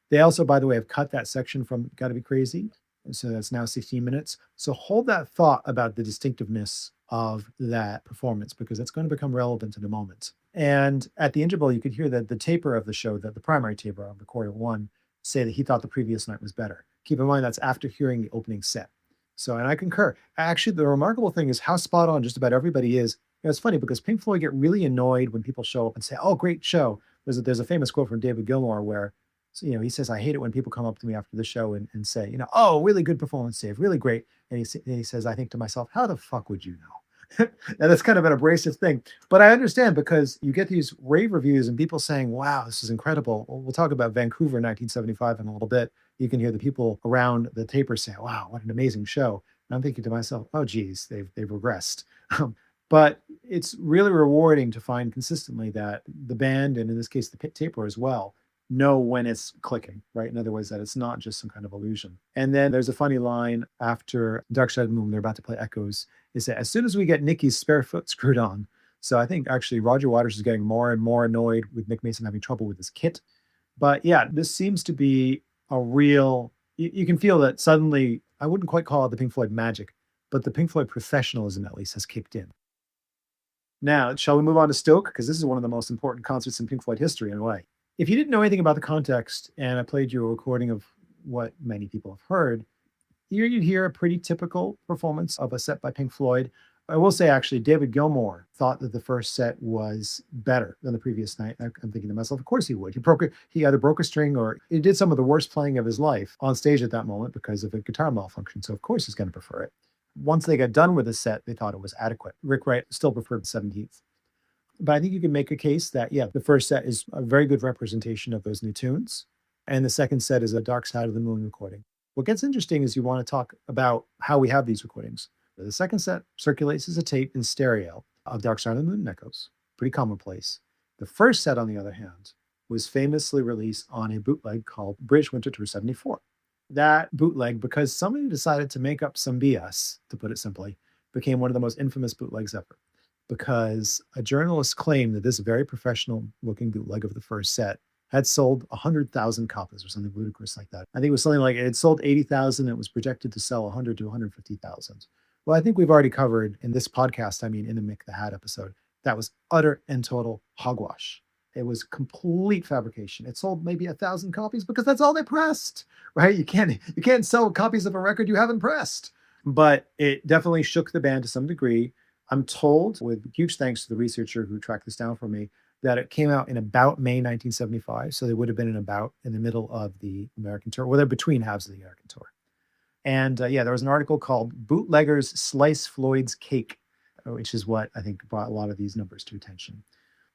They also, by the way, have cut that section from Gotta Be Crazy. So that's now 16 minutes. So hold that thought about the distinctiveness of that performance, because it's going to become relevant in a moment. And at the interval, you could hear that the taper of the show, that the primary taper of Recorder 1, say that he thought the previous night was better. Keep in mind that's after hearing the opening set. So, and I concur. Actually, the remarkable thing is how spot on just about everybody is. It's funny because Pink Floyd get really annoyed when people show up and say, "Oh, great show." There's a famous quote from David Gilmour where, he says, "I hate it when people come up to me after the show and say, oh, really good performance, Dave, really great." And he says, "I think to myself, how the fuck would you know?" And that's kind of an abrasive thing. But I understand because you get these rave reviews and people saying, "Wow, this is incredible." We'll talk about Vancouver 1975 in a little bit. You can hear the people around the taper say, "Wow, what an amazing show." And I'm thinking to myself, "Oh, geez, they've regressed." But it's really rewarding to find consistently that the band, and in this case, the taper as well, know when it's clicking, right? In other words, that it's not just some kind of illusion. And then there's a funny line after Dark Side of the Moon, they're about to play Echoes, is that as soon as we get Nicky's spare foot screwed on, so I think actually Roger Waters is getting more and more annoyed with Nick Mason having trouble with his kit. But yeah, this seems to be a real, you can feel that suddenly, I wouldn't quite call it the Pink Floyd magic, but the Pink Floyd professionalism at least has kicked in. Now, shall we move on to Stoke? Because this is one of the most important concerts in Pink Floyd history in a way. If you didn't know anything about the context, and I played you a recording of what many people have heard, here you'd hear a pretty typical performance of a set by Pink Floyd. I will say, actually, David Gilmour thought that the first set was better than the previous night. I'm thinking to myself, of course he would. He either broke a string or he did some of the worst playing of his life on stage at that moment because of a guitar malfunction. So of course he's going to prefer it. Once they got done with the set, they thought it was adequate. Rick Wright still preferred the 17th. But I think you can make a case that, the first set is a very good representation of those new tunes. And the second set is a Dark Side of the Moon recording. What gets interesting is you want to talk about how we have these recordings. The second set circulates as a tape in stereo of Dark Side of the Moon and Echoes. Pretty commonplace. The first set, on the other hand, was famously released on a bootleg called British Winter Tour 74. That bootleg, because somebody decided to make up some BS, to put it simply, became one of the most infamous bootlegs ever. Because a journalist claimed that this very professional-looking bootleg of the first set had sold 100,000 copies or something ludicrous like that. I think it was something like it sold 80,000. It was projected to sell 100 to 150,000. Well, I think we've already covered in this podcast, in the Mick the Hat episode, that was utter and total hogwash. It was complete fabrication. It sold maybe 1,000 copies because that's all they pressed, right? You can't sell copies of a record you haven't pressed. But it definitely shook the band to some degree. I'm told, with huge thanks to the researcher who tracked this down for me, that it came out in about May 1975. So they would have been in the middle of the American tour, well, they're between halves of the American tour. And there was an article called Bootleggers Slice Floyd's Cake, which is what I think brought a lot of these numbers to attention.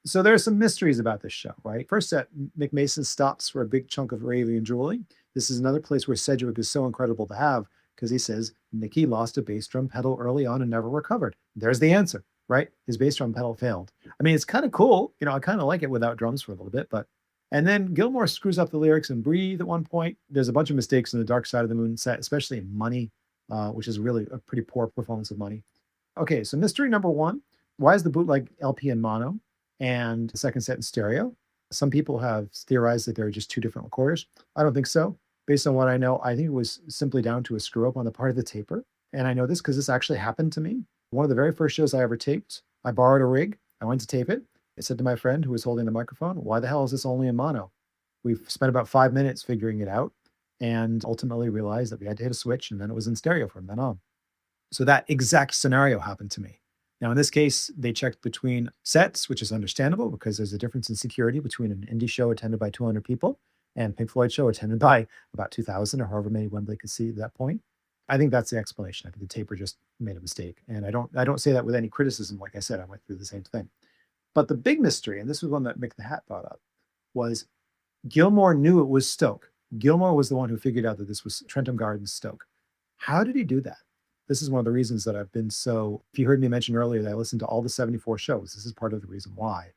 So there are some mysteries about this show, right? First set, Nick Mason stops for a big chunk of Arabian jewelry. This is another place where Sedgwick is so incredible to have because he says Nicky lost a bass drum pedal early on and never recovered. There's the answer, right? His bass drum pedal failed. It's kind of cool. I kind of like it without drums for a little bit, and then Gilmour screws up the lyrics in Breathe at one point. There's a bunch of mistakes in the Dark Side of the Moon set, especially in Money, which is really a pretty poor performance of Money. Okay, so mystery number one, why is the bootleg LP in mono and the second set in stereo? Some people have theorized that there are just two different recorders. I don't think so. Based on what I know, I think it was simply down to a screw up on the part of the taper. And I know this because this actually happened to me. One of the very first shows I ever taped, I borrowed a rig. I went to tape it. I said to my friend who was holding the microphone, "Why the hell is this only in mono?" We've spent about 5 minutes figuring it out and ultimately realized that we had to hit a switch and then it was in stereo from then on. So that exact scenario happened to me. Now, in this case, they checked between sets, which is understandable because there's a difference in security between an indie show attended by 200 people and Pink Floyd show attended by about 2,000 or however many Wembley could see at that point. I think that's the explanation. I think the taper just made a mistake. And I don't say that with any criticism. Like I said, I went through the same thing. But the big mystery, and this was one that Mick the Hat brought up, was Gilmour knew it was Stoke. Gilmour was the one who figured out that this was Trentham Gardens, Stoke. How did he do that? This is one of the reasons that I've been so, if you heard me mention earlier that I listened to all the 74 shows, this is part of the reason why.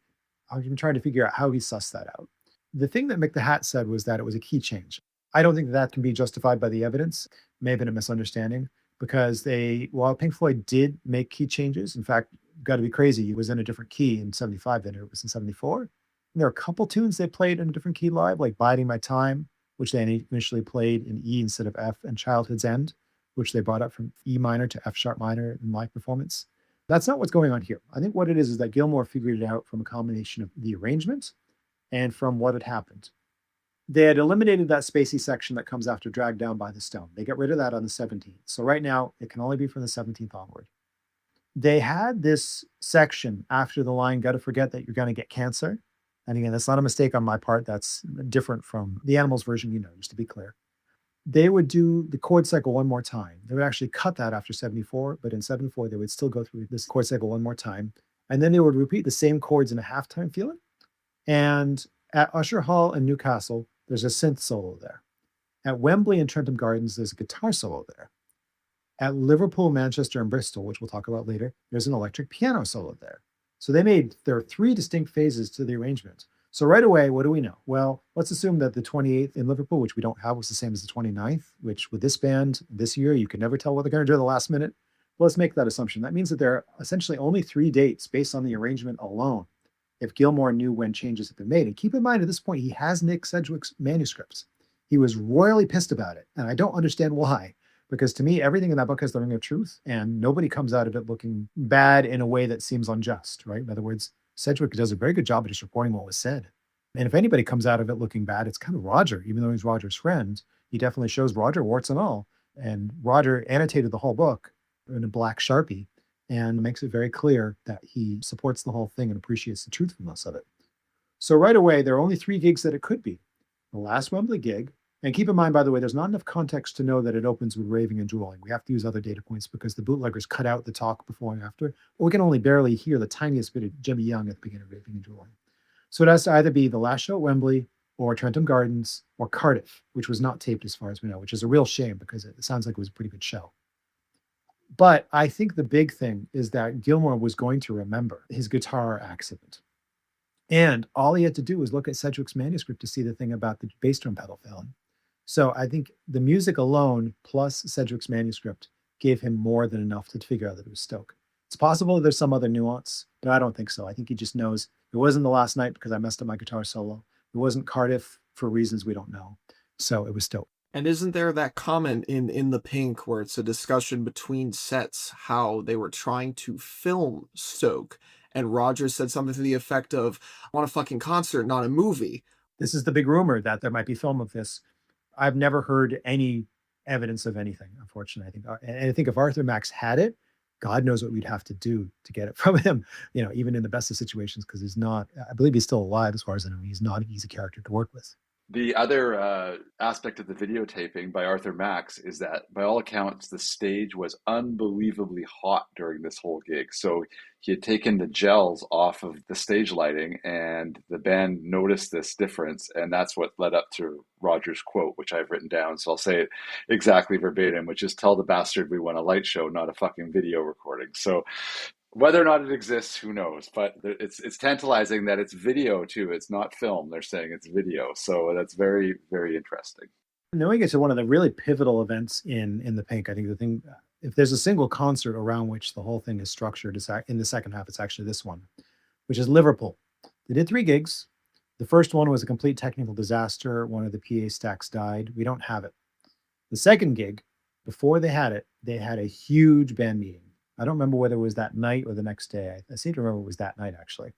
I've been trying to figure out how he sussed that out. The thing that Mick the Hat said was that it was a key change. I don't think that can be justified by the evidence. May have been a misunderstanding because while Pink Floyd did make key changes, in fact, got to be crazy, it was in a different key in 75 than it was in 74. And there are a couple tunes they played in a different key live, like Biding My Time, which they initially played in E instead of F, and Childhood's End, which they brought up from E minor to F sharp minor in live performance. That's not what's going on here. I think what it is that Gilmour figured it out from a combination of the arrangement and from what had happened. They had eliminated that spacey section that comes after Dragged Down by the Stone. They get rid of that on the 17th. So right now, it can only be from the 17th onward. They had this section after the line, "Gotta forget that you're going to get cancer." And again, that's not a mistake on my part. That's different from the Animals version, just to be clear. They would do the chord cycle one more time. They would actually cut that after 74, but in 74, they would still go through this chord cycle one more time. And then they would repeat the same chords in a halftime feeling. And at Usher Hall in Newcastle, there's a synth solo there. At Wembley and Trentham Gardens, there's a guitar solo there. At Liverpool, Manchester, and Bristol, which we'll talk about later, there's an electric piano solo there. So there are 3 distinct phases to the arrangement. So right away, what do we know? Well, let's assume that the 28th in Liverpool, which we don't have, was the same as the 29th, which with this band this year, you can never tell what they're going to do at the last minute. Well, let's make that assumption. That means that there are essentially only 3 dates based on the arrangement alone, if Gilmour knew when changes had been made. And keep in mind, at this point, he has Nick Sedgwick's manuscripts. He was royally pissed about it, and I don't understand why. Because to me, everything in that book has the ring of truth, and nobody comes out of it looking bad in a way that seems unjust, right? In other words, Sedgwick does a very good job of just reporting what was said. And if anybody comes out of it looking bad, it's kind of Roger. Even though he's Roger's friend, he definitely shows Roger warts and all. And Roger annotated the whole book in a black Sharpie and makes it very clear that he supports the whole thing and appreciates the truthfulness of it. So right away, there are only 3 gigs that it could be. The last Wembley gig. And keep in mind, by the way, there's not enough context to know that it opens with raving and drooling. We have to use other data points because the bootleggers cut out the talk before and after. Or we can only barely hear the tiniest bit of Jimmy Young at the beginning of raving and drooling. So it has to either be the last show at Wembley or Trentham Gardens or Cardiff, which was not taped as far as we know, which is a real shame because it sounds like it was a pretty good show. But I think the big thing is that Gilmour was going to remember his guitar accident. And all he had to do was look at Sedgwick's manuscript to see the thing about the bass drum pedal failing. So I think the music alone plus Sedgwick's manuscript gave him more than enough to figure out that it was Stoke. It's possible there's some other nuance, but I don't think so. I think he just knows it wasn't the last night because I messed up my guitar solo. It wasn't Cardiff for reasons we don't know. So it was Stoke. And isn't there that comment in the Pink where it's a discussion between sets, how they were trying to film Stoke, and Roger said something to the effect of, "I want a fucking concert, not a movie." This is the big rumor that there might be film of this. I've never heard any evidence of anything, unfortunately. I think if Arthur Max had it, God knows what we'd have to do to get it from him, even in the best of situations, because he's not, I believe he's still alive as far as I know. He's not an easy character to work with. The other aspect of the videotaping by Arthur Max is that, by all accounts, the stage was unbelievably hot during this whole gig. So he had taken the gels off of the stage lighting, and the band noticed this difference. And that's what led up to Roger's quote, which I've written down. So I'll say it exactly verbatim, which is, "Tell the bastard we want a light show, not a fucking video recording." So whether or not it exists, who knows? But it's tantalizing that it's video too. It's not film. They're saying it's video. So that's very, very interesting. And then we get to one of the really pivotal events in the Pink. I think the thing, if there's a single concert around which the whole thing is structured, in the second half, it's actually this one, which is Liverpool. They did 3 gigs. The first one was a complete technical disaster. One of the PA stacks died. We don't have it. The second gig, before they had it, they had a huge band meeting. I don't remember whether it was that night or the next day. I seem to remember it was that night, actually.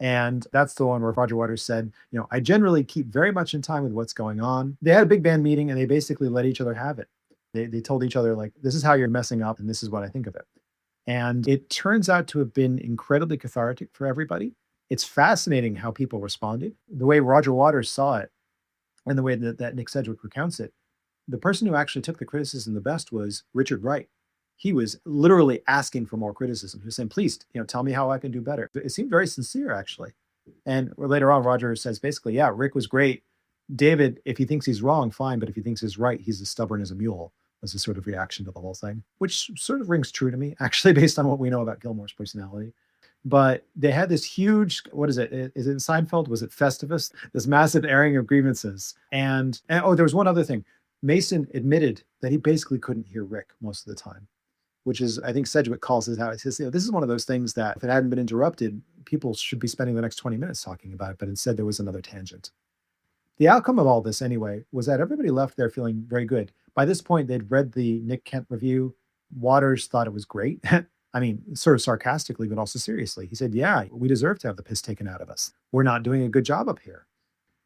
And that's the one where Roger Waters said, I generally keep very much in time with what's going on. They had a big band meeting and they basically let each other have it. They told each other, like, this is how you're messing up and this is what I think of it. And it turns out to have been incredibly cathartic for everybody. It's fascinating how people responded. The way Roger Waters saw it and the way that Nick Sedgwick recounts it, the person who actually took the criticism the best was Richard Wright. He was literally asking for more criticism. He was saying, please, tell me how I can do better. It seemed very sincere, actually. And later on, Roger says basically, yeah, Rick was great. David, if he thinks he's wrong, fine. But if he thinks he's right, he's as stubborn as a mule, was the sort of reaction to the whole thing, which sort of rings true to me, actually, based on what we know about Gilmour's personality. But they had this huge, what is it? Is it Seinfeld? Was it Festivus? This massive airing of grievances. And there was one other thing. Mason admitted that he basically couldn't hear Rick most of the time, which is, I think Sedgwick calls it out. He says, this is one of those things that if it hadn't been interrupted, people should be spending the next 20 minutes talking about it, but instead there was another tangent. The outcome of all this, anyway, was that everybody left there feeling very good. By this point, they'd read the Nick Kent review. Waters thought it was great. I mean, sort of sarcastically, but also seriously. He said, yeah, we deserve to have the piss taken out of us. We're not doing a good job up here.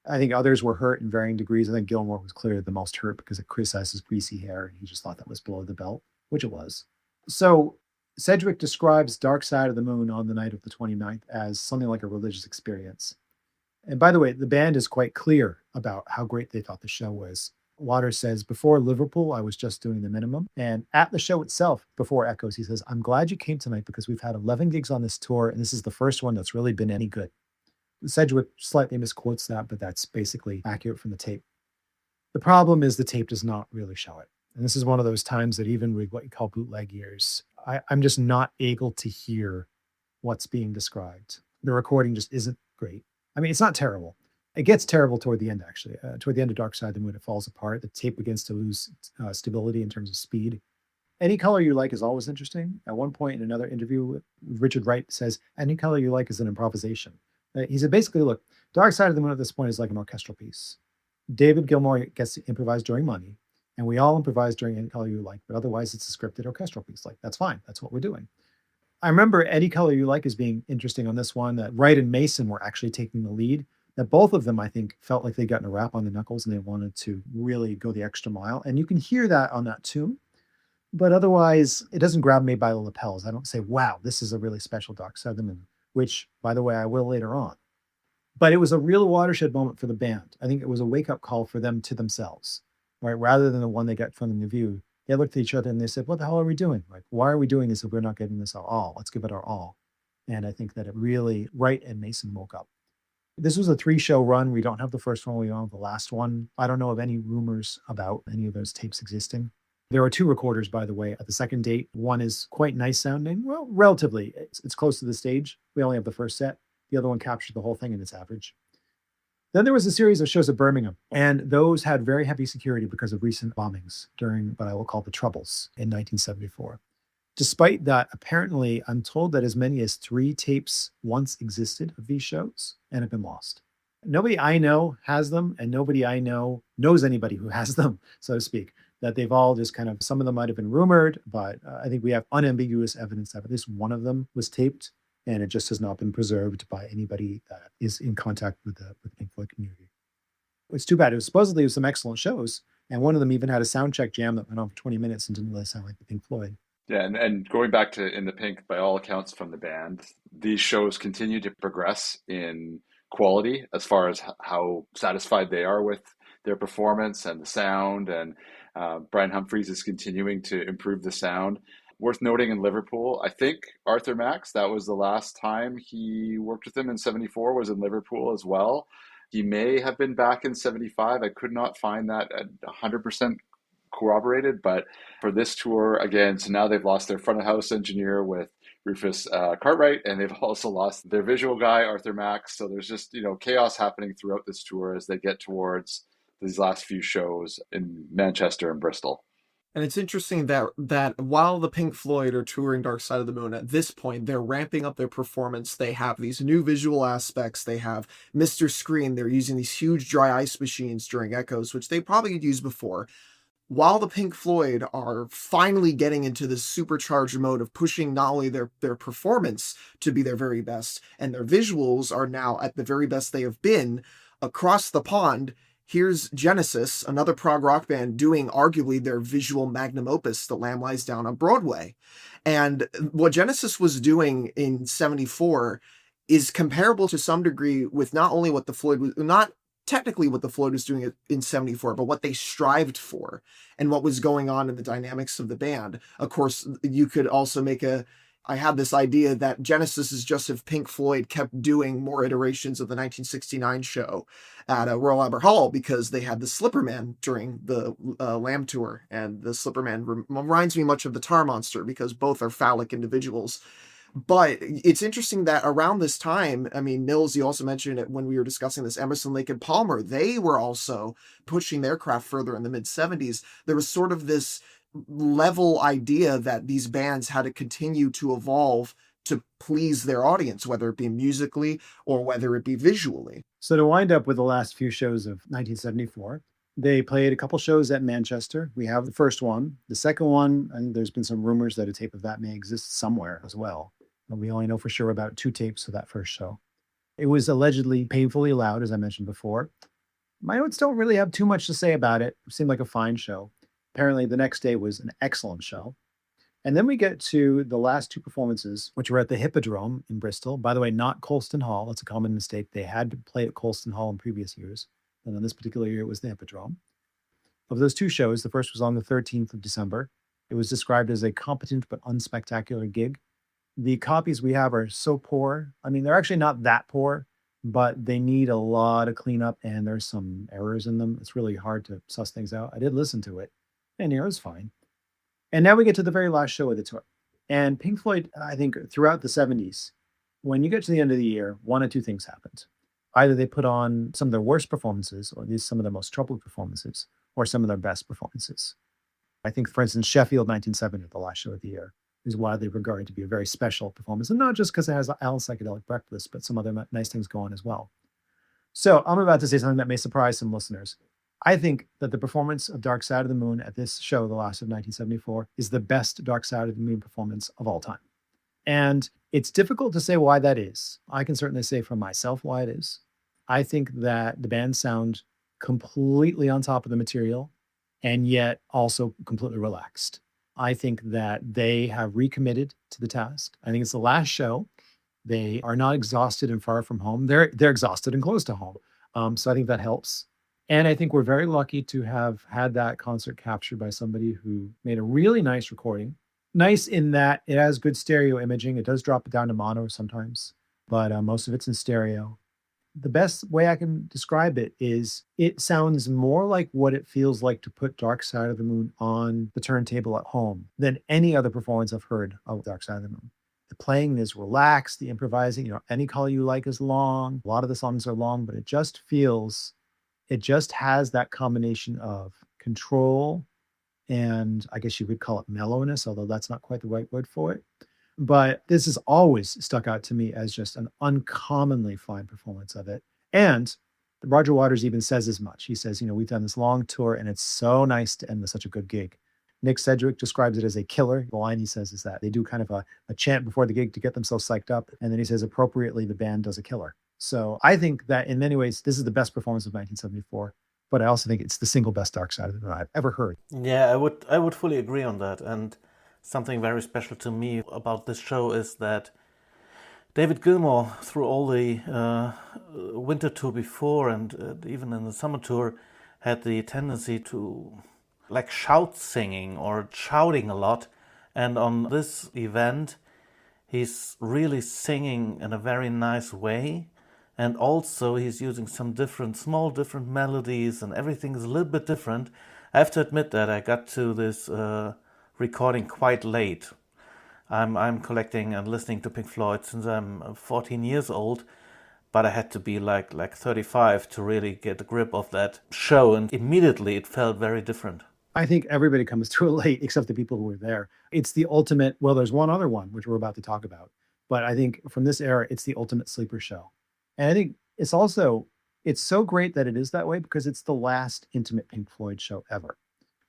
I think others were hurt in varying degrees. I think Gilmore was clearly the most hurt because it criticized his greasy hair, and he just thought that was below the belt, which it was. So Sedgwick describes Dark Side of the Moon on the night of the 29th as something like a religious experience. And by the way, the band is quite clear about how great they thought the show was. Waters says, before Liverpool, I was just doing the minimum. And at the show itself, before Echoes, he says, I'm glad you came tonight because we've had 11 gigs on this tour, and this is the first one that's really been any good. Sedgwick slightly misquotes that, but that's basically accurate from the tape. The problem is the tape does not really show it. And this is one of those times that even with what you call bootleg ears, I'm just not able to hear what's being described. The recording just isn't great. I mean, it's not terrible. It gets terrible toward the end, actually. Toward the end of Dark Side of the Moon, it falls apart. The tape begins to lose stability in terms of speed. Any Color You Like is always interesting. At one point in another interview, Richard Wright says, Any Color You Like is an improvisation. He said, basically, look, Dark Side of the Moon at this point is like an orchestral piece. David Gilmour gets to improvise during Money, and we all improvise during Any Color You Like, but otherwise it's a scripted orchestral piece. Like, that's fine. That's what we're doing. I remember Any Color You Like as being interesting on this one, that Wright and Mason were actually taking the lead, that both of them, I think, felt like they'd gotten a rap on the knuckles and they wanted to really go the extra mile. And you can hear that on that tune, but otherwise it doesn't grab me by the lapels. I don't say, wow, this is a really special Dark Side of the Moon, which, by the way, I will later on. But it was a real watershed moment for the band. I think it was a wake-up call for them to themselves, right? Rather than the one they got from the View. They looked at each other and they said, what the hell are we doing? Like, why are we doing this if we're not getting this our all? Let's give it our all. And I think that it really, Wright and Mason woke up. This was a 3-show run. We don't have the first one. We don't have the last one. I don't know of any rumors about any of those tapes existing. There are 2 recorders, by the way, at the second date. One is quite nice sounding. Well, relatively. It's close to the stage. We only have the first set. The other one captured the whole thing and it's average. Then there was a series of shows at Birmingham, and those had very heavy security because of recent bombings during what I will call the Troubles in 1974. Despite that, apparently, I'm told that as many as 3 tapes once existed of these shows and have been lost. Nobody I know has them, and nobody I know knows anybody who has them, so to speak. That they've all just kind of, some of them might have been rumored, but I think we have unambiguous evidence that at least one of them was taped, and it just has not been preserved by anybody that is in contact with the Pink Floyd community. It's too bad. It was supposedly some excellent shows, and one of them even had a sound check jam that went on for 20 minutes and didn't really sound like the Pink Floyd. Yeah, and going back to In the Pink, by all accounts from the band, these shows continue to progress in quality as far as how satisfied they are with their performance and the sound. And Brian Humphries is continuing to improve the sound. Worth noting in Liverpool, I think Arthur Max, that was the last time he worked with him in 74, was in Liverpool as well. He may have been back in 75. I could not find that at 100% corroborated, but for this tour, again, so now they've lost their front of house engineer with Rufus Cartwright, and they've also lost their visual guy, Arthur Max. So there's just, chaos happening throughout this tour as they get towards these last few shows in Manchester and Bristol. And it's interesting that while the Pink Floyd are touring Dark Side of the Moon, at this point, they're ramping up their performance. They have these new visual aspects. They have Mr. Screen. They're using these huge dry ice machines during Echoes, which they probably had used before. While the Pink Floyd are finally getting into this supercharged mode of pushing not only their performance to be their very best, and their visuals are now at the very best they have been, across the pond, here's Genesis, another prog rock band, doing arguably their visual magnum opus, The Lamb Lies Down on Broadway. And what Genesis was doing in 74 is comparable to some degree with not only what the Floyd was, not technically what the Floyd was doing in 74, but what they strived for and what was going on in the dynamics of the band. Of course, you could also I had this idea that Genesis is just if Pink Floyd kept doing more iterations of the 1969 show at Royal Albert Hall, because they had the Slipper Man during the Lamb tour, and the Slipper Man reminds me much of the Tar Monster because both are phallic individuals. But it's interesting that around this time, I mean, Nils, you also mentioned it when we were discussing this, Emerson, Lake and Palmer, they were also pushing their craft further in the mid-70s. There was sort of this level idea that these bands had to continue to evolve to please their audience, whether it be musically or whether it be visually. So to wind up with the last few shows of 1974, they played a couple shows at Manchester. We have the first one. The second one, and there's been some rumors that a tape of that may exist somewhere as well. But we only know for sure about 2 tapes of that first show. It was allegedly painfully loud, as I mentioned before. My notes don't really have too much to say about it. It seemed like a fine show. Apparently, the next day was an excellent show. And then we get to the last two performances, which were at the Hippodrome in Bristol. By the way, not Colston Hall. That's a common mistake. They had to play at Colston Hall in previous years. And on this particular year, it was the Hippodrome. Of those two shows, the first was on the 13th of December. It was described as a competent but unspectacular gig. The copies we have are so poor. I mean, they're actually not that poor, but they need a lot of cleanup and there's some errors in them. It's really hard to suss things out. I did listen to it and it was fine. And now we get to the very last show of the tour. And Pink Floyd, I think throughout the 70s, when you get to the end of the year, one of two things happened. Either they put on some of their worst performances, or at least some of their most troubled performances, or some of their best performances. I think, for instance, Sheffield 1970, the last show of the year, is widely regarded to be a very special performance. And not just because it has Alan Psychedelic Breakfast, but some other nice things go on as well. So I'm about to say something that may surprise some listeners. I think that the performance of Dark Side of the Moon at this show, the last of 1974, is the best Dark Side of the Moon performance of all time. And it's difficult to say why that is. I can certainly say for myself why it is. I think that the band sound completely on top of the material and yet also completely relaxed. I think that they have recommitted to the task. I think it's the last show. They are not exhausted and far from home. They're exhausted and close to home. So I think that helps. And I think we're very lucky to have had that concert captured by somebody who made a really nice recording. Nice in that it has good stereo imaging. It does drop it down to mono sometimes, but most of it's in stereo. The best way I can describe it is it sounds more like what it feels like to put Dark Side of the Moon on the turntable at home than any other performance I've heard of Dark Side of the Moon. The playing is relaxed, the improvising, Any Color You Like is long. A lot of the songs are long, but it just has that combination of control and I guess you would call it mellowness, although that's not quite the right word for it. But this has always stuck out to me as just an uncommonly fine performance of it. And Roger Waters even says as much. He says, we've done this long tour and it's so nice to end with such a good gig. Nick Sedgwick describes it as a killer. The line he says is that they do kind of a chant before the gig to get themselves psyched up. And then he says, appropriately, the band does a killer. So I think that in many ways, this is the best performance of 1974. But I also think it's the single best Dark Side of the Moon I've ever heard. Yeah, I would fully agree on that. And something very special to me about this show is that David Gilmour, through all the winter tour before and even in the summer tour, had the tendency to shout singing or shouting a lot. And on this event, he's really singing in a very nice way. And also he's using some different melodies and everything is a little bit different. I have to admit that I got to this recording quite late. I'm collecting and listening to Pink Floyd since I'm 14 years old, but I had to be like 35 to really get a grip of that show, and immediately it felt very different. I think everybody comes to it late except the people who were there. It's the ultimate, well, there's one other one, which we're about to talk about, but I think from this era, it's the ultimate sleeper show. And I think it's so great that it is that way because it's the last intimate Pink Floyd show ever.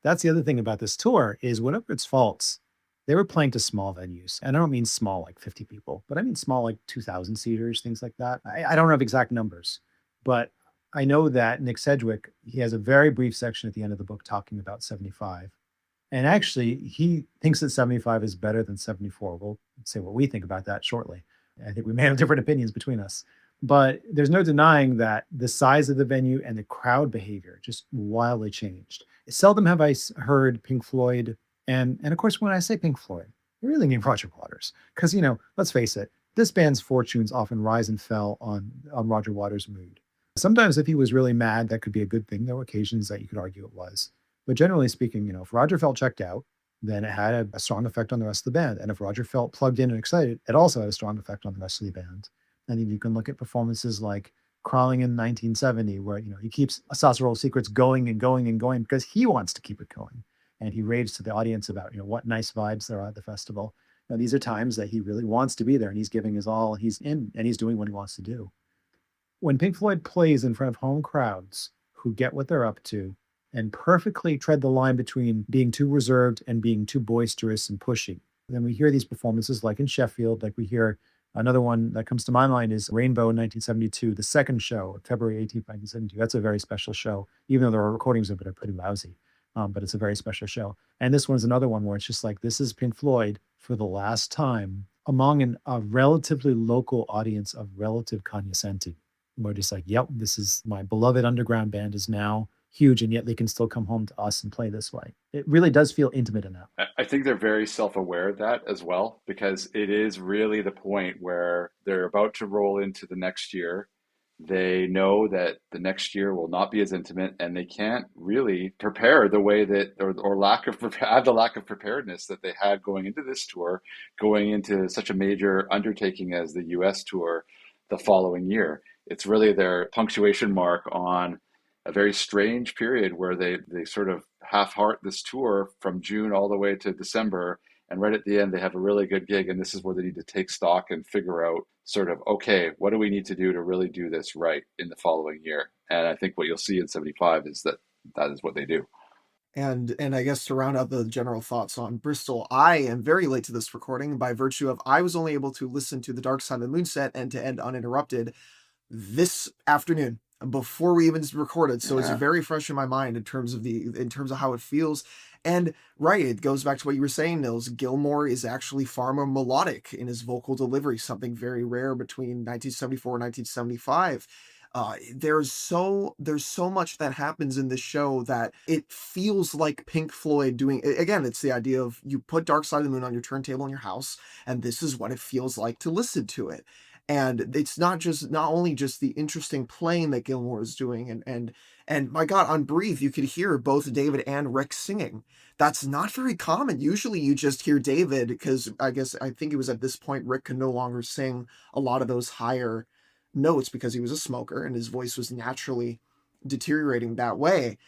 That's the other thing about this tour is whatever its faults, they were playing to small venues. And I don't mean small like 50 people, but I mean small like 2,000 seaters, things like that. I don't have exact numbers, but I know that Nick Sedgwick, he has a very brief section at the end of the book talking about 75. And actually, he thinks that 75 is better than 74. We'll say what we think about that shortly. I think we may have different opinions between us. But there's no denying that the size of the venue and the crowd behavior just wildly changed. Seldom have I heard Pink Floyd, and of course, when I say Pink Floyd, I really mean Roger Waters. Because, let's face it, this band's fortunes often rise and fell on Roger Waters' mood. Sometimes if he was really mad, that could be a good thing. There were occasions that you could argue it was. But generally speaking, if Roger felt checked out, then it had a strong effect on the rest of the band. And if Roger felt plugged in and excited, it also had a strong effect on the rest of the band. I think you can look at performances like Crawling in 1970, where he keeps A Saucer Roll of Secrets going and going and going because he wants to keep it going, and he raves to the audience about what nice vibes there are at the festival. These are times that he really wants to be there, and he's giving his all. He's in, and he's doing what he wants to do. When Pink Floyd plays in front of home crowds who get what they're up to and perfectly tread the line between being too reserved and being too boisterous and pushy, then we hear these performances like in Sheffield, like we hear Another one that comes to my mind is Rainbow in 1972, the second show, February 18th, 1972. That's a very special show, even though the recordings of it are pretty lousy. But it's a very special show. And this one's another one where it's just like, this is Pink Floyd for the last time among a relatively local audience of relative cognoscenti. We're just like, yep, this is my beloved underground band is now huge, and yet they can still come home to us and play this way. It really does feel intimate enough. I think they're very self-aware of that as well, because it is really the point where they're about to roll into the next year. They know that the next year will not be as intimate, and they can't really prepare the way that, or lack of have the lack of preparedness that they had going into this tour, going into such a major undertaking as the US tour the following year. It's really their punctuation mark on a very strange period where they sort of half-heart this tour from June all the way to December. And right at the end, they have a really good gig. And this is where they need to take stock and figure out sort of, okay, what do we need to do to really do this right in the following year? And I think what you'll see in 75 is that is what they do. And I guess to round out the general thoughts on Bristol, I am very late to this recording by virtue of I was only able to listen to the Dark Side of the Moon set end to end uninterrupted this afternoon before we even recorded. So it's very fresh in my mind in terms of how it feels. And right, it goes back to what you were saying, Nils. Gilmour is actually far more melodic in his vocal delivery, something very rare between 1974 and 1975. There's so much that happens in this show that it feels like Pink Floyd doing, again, it's the idea of you put Dark Side of the Moon on your turntable in your house, and this is what it feels like to listen to it. And it's not only just the interesting playing that Gilmour is doing, and my God, on Breathe, you could hear both David and Rick singing. That's not very common. Usually you just hear David, because I think it was at this point Rick could no longer sing a lot of those higher notes because he was a smoker and his voice was naturally deteriorating that way.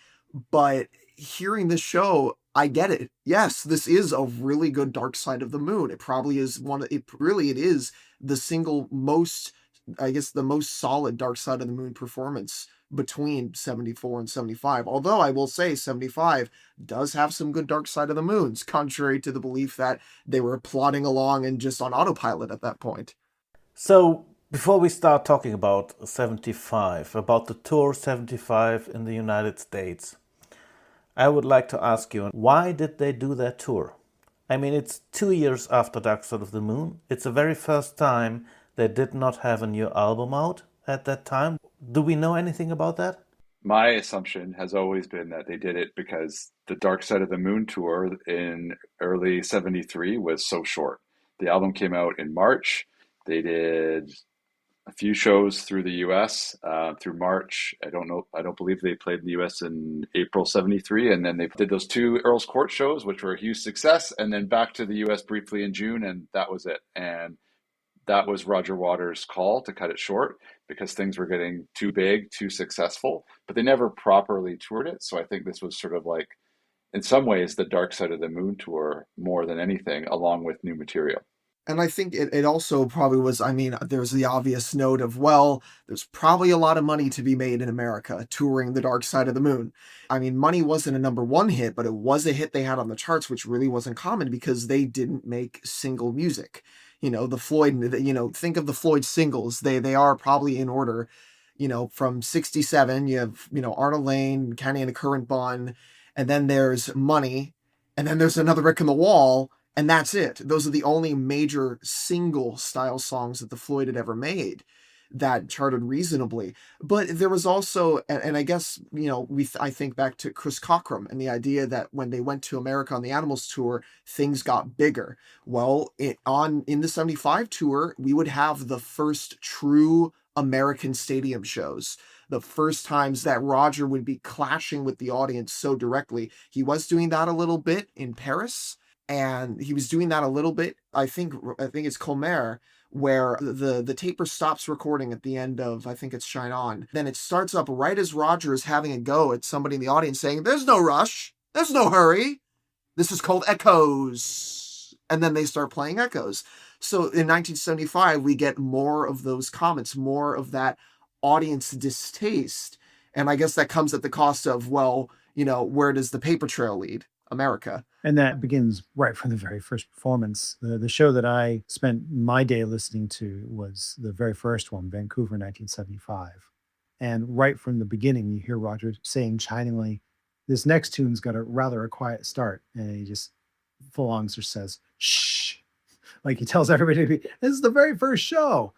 But hearing this show, I get it. Yes, this is a really good Dark Side of the Moon. It probably is it is the single most, I guess, the most solid Dark Side of the Moon performance between 74 and 75. Although I will say 75 does have some good Dark Side of the Moons, contrary to the belief that they were plodding along and just on autopilot at that point. So before we start talking about 75, about the tour 75 in the United States, I would like to ask you, why did they do that tour? I mean, it's 2 years after Dark Side of the Moon. It's the very first time they did not have a new album out at that time. Do we know anything about that? My assumption has always been that they did it because the Dark Side of the Moon tour in early 73 was so short. The album came out in March. They did a few shows through the US through March. I don't believe they played in the US in April 73. And then they did those 2 Earl's Court shows, which were a huge success. And then back to the US briefly in June. And that was it. And that was Roger Waters' call to cut it short because things were getting too big, too successful. But they never properly toured it. So I think this was sort of like, in some ways, the Dark Side of the Moon tour more than anything, along with new material. And I think it also probably was, I mean, there's the obvious note of, well, there's probably a lot of money to be made in America touring the Dark Side of the Moon. I mean, Money wasn't a #1 hit, but it was a hit they had on the charts, which really wasn't common because they didn't make single music. The Floyd, think of the Floyd singles. They are probably in order, from 67, you have, Arnold Lane, Candy and the Current Bun, and then there's Money, and then there's Another Brick in the Wall. And that's it. Those are the only major single style songs that the Floyd had ever made that charted reasonably. But there was also, and I guess, I think back to Chris Cockrum and the idea that when they went to America on the Animals tour, things got bigger. Well, in the 75 tour, we would have the first true American stadium shows. The first times that Roger would be clashing with the audience so directly. He was doing that a little bit in Paris. And he was doing that a little bit, I think it's Colmar, where the taper stops recording at the end of, I think it's Shine On. Then it starts up right as Roger is having a go at somebody in the audience saying, there's no rush, there's no hurry. This is called Echoes. And then they start playing Echoes. So in 1975, we get more of those comments, more of that audience distaste. And I guess that comes at the cost of, well, where does the paper trail lead? America. And that begins right from the very first performance. The show that I spent my day listening to was the very first one, Vancouver, 1975. And right from the beginning, you hear Roger saying chidingly, this next tune's got a quiet start. And he just full on just says, shh. Like he tells everybody, this is the very first show.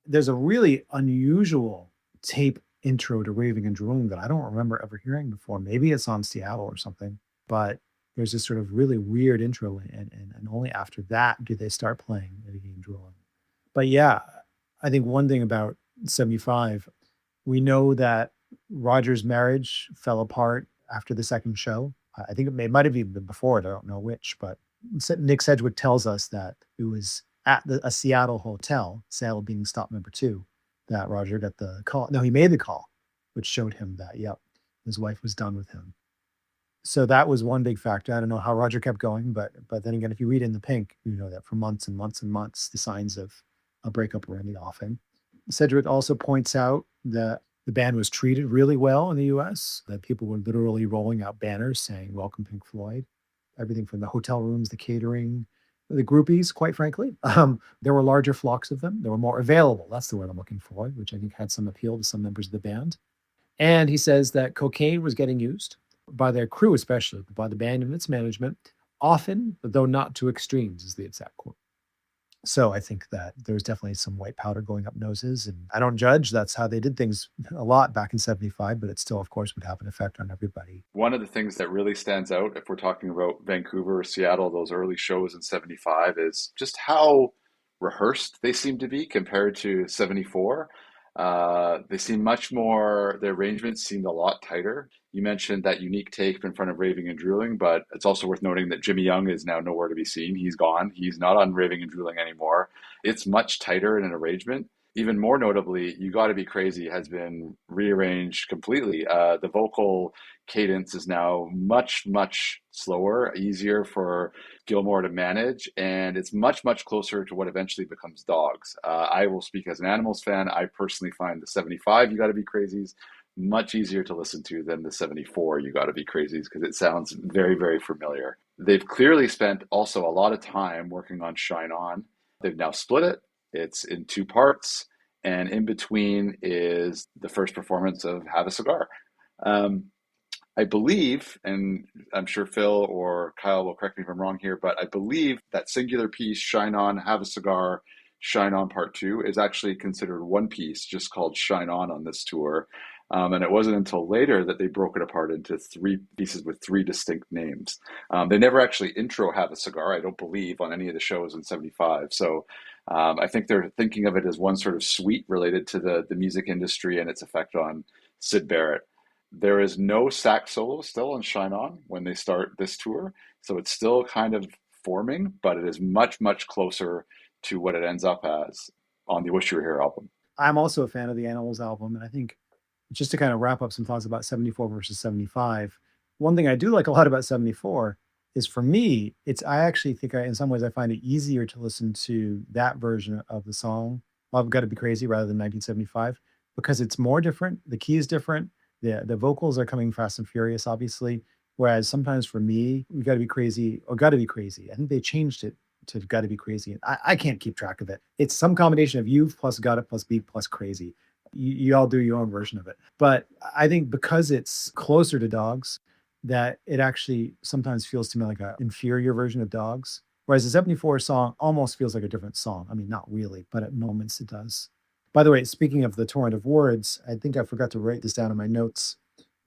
There's a really unusual tape intro to Raving and Drooling that I don't remember ever hearing before. Maybe it's on Seattle or something, but there's this sort of really weird intro, and only after that do they start playing Raving and Drooling. But yeah, I think one thing about 75, we know that Roger's marriage fell apart after the second show. I think it might have even been before it. I don't know which, but Nick Sedgwick tells us that it was at a Seattle hotel, Seattle being stop number 2, that Roger got the call. No, he made the call, which showed him that, yep, his wife was done with him. So that was one big factor. I don't know how Roger kept going, but then again, if you read in the Pink, you know that for months and months and months, the signs of a breakup were in the offing. Sedgwick also points out that the band was treated really well in the US, that people were literally rolling out banners saying, welcome Pink Floyd. Everything from the hotel rooms, the catering, the groupies, quite frankly. There were larger flocks of them. They were more available. That's the word I'm looking for, which I think had some appeal to some members of the band. And he says that cocaine was getting used by their crew, especially by the band and its management, often, though not to extremes, is the exact quote. So I think that there's definitely some white powder going up noses, and I don't judge. That's how they did things a lot back in 75, but it still, of course, would have an effect on everybody. One of the things that really stands out, if we're talking about Vancouver or Seattle, those early shows in 75, is just how rehearsed they seem to be compared to 74. They seem much more, the arrangements seemed a lot tighter. You mentioned that unique take in front of Raving and Drooling, but it's also worth noting that Jimmy Young is now nowhere to be seen. He's gone. He's not on Raving and Drooling anymore. It's much tighter in an arrangement. Even more notably, You Gotta Be Crazy has been rearranged completely. The vocal cadence is now much, much slower, easier for Gilmour to manage, and it's much, much closer to what eventually becomes Dogs. I will speak as an Animals fan. I personally find the 75 You Gotta Be Crazies much easier to listen to than the 74 You Gotta Be Crazies, because it sounds very, very familiar. They've clearly spent also a lot of time working on Shine On. They've now split it. It's in 2 parts, and in between is the first performance of Have a Cigar. I believe, and I'm sure Phil or Kyle will correct me if I'm wrong here, but I believe that singular piece, Shine On, Have a Cigar, Shine On Part 2, is actually considered one piece just called Shine On this tour. And it wasn't until later that they broke it apart into 3 pieces with 3 distinct names. They never actually intro Have a Cigar, I don't believe, on any of the shows in 75. So I think they're thinking of it as one sort of suite related to the music industry and its effect on Syd Barrett. There is no sax solo still on Shine On when they start this tour. So it's still kind of forming, but it is much, much closer to what it ends up as on the Wish You Were Here album. I'm also a fan of the Animals album, and I think just to kind of wrap up some thoughts about 74 versus 75, one thing I do like a lot about 74 is, for me, I actually think in some ways I find it easier to listen to that version of the song, I've Got to Be Crazy, rather than 1975, because it's more different. The key is different. The vocals are coming fast and furious, obviously. Whereas sometimes for me, We Got to Be Crazy or Got to Be Crazy, I think they changed it to Got to Be Crazy. I can't keep track of it. It's some combination of You plus Got It plus Be plus Crazy. You all do your own version of it. But I think because it's closer to Dogs, that it actually sometimes feels to me like an inferior version of Dogs. Whereas the 74 song almost feels like a different song. I mean, not really, but at moments it does. By the way, speaking of the torrent of words, I think I forgot to write this down in my notes,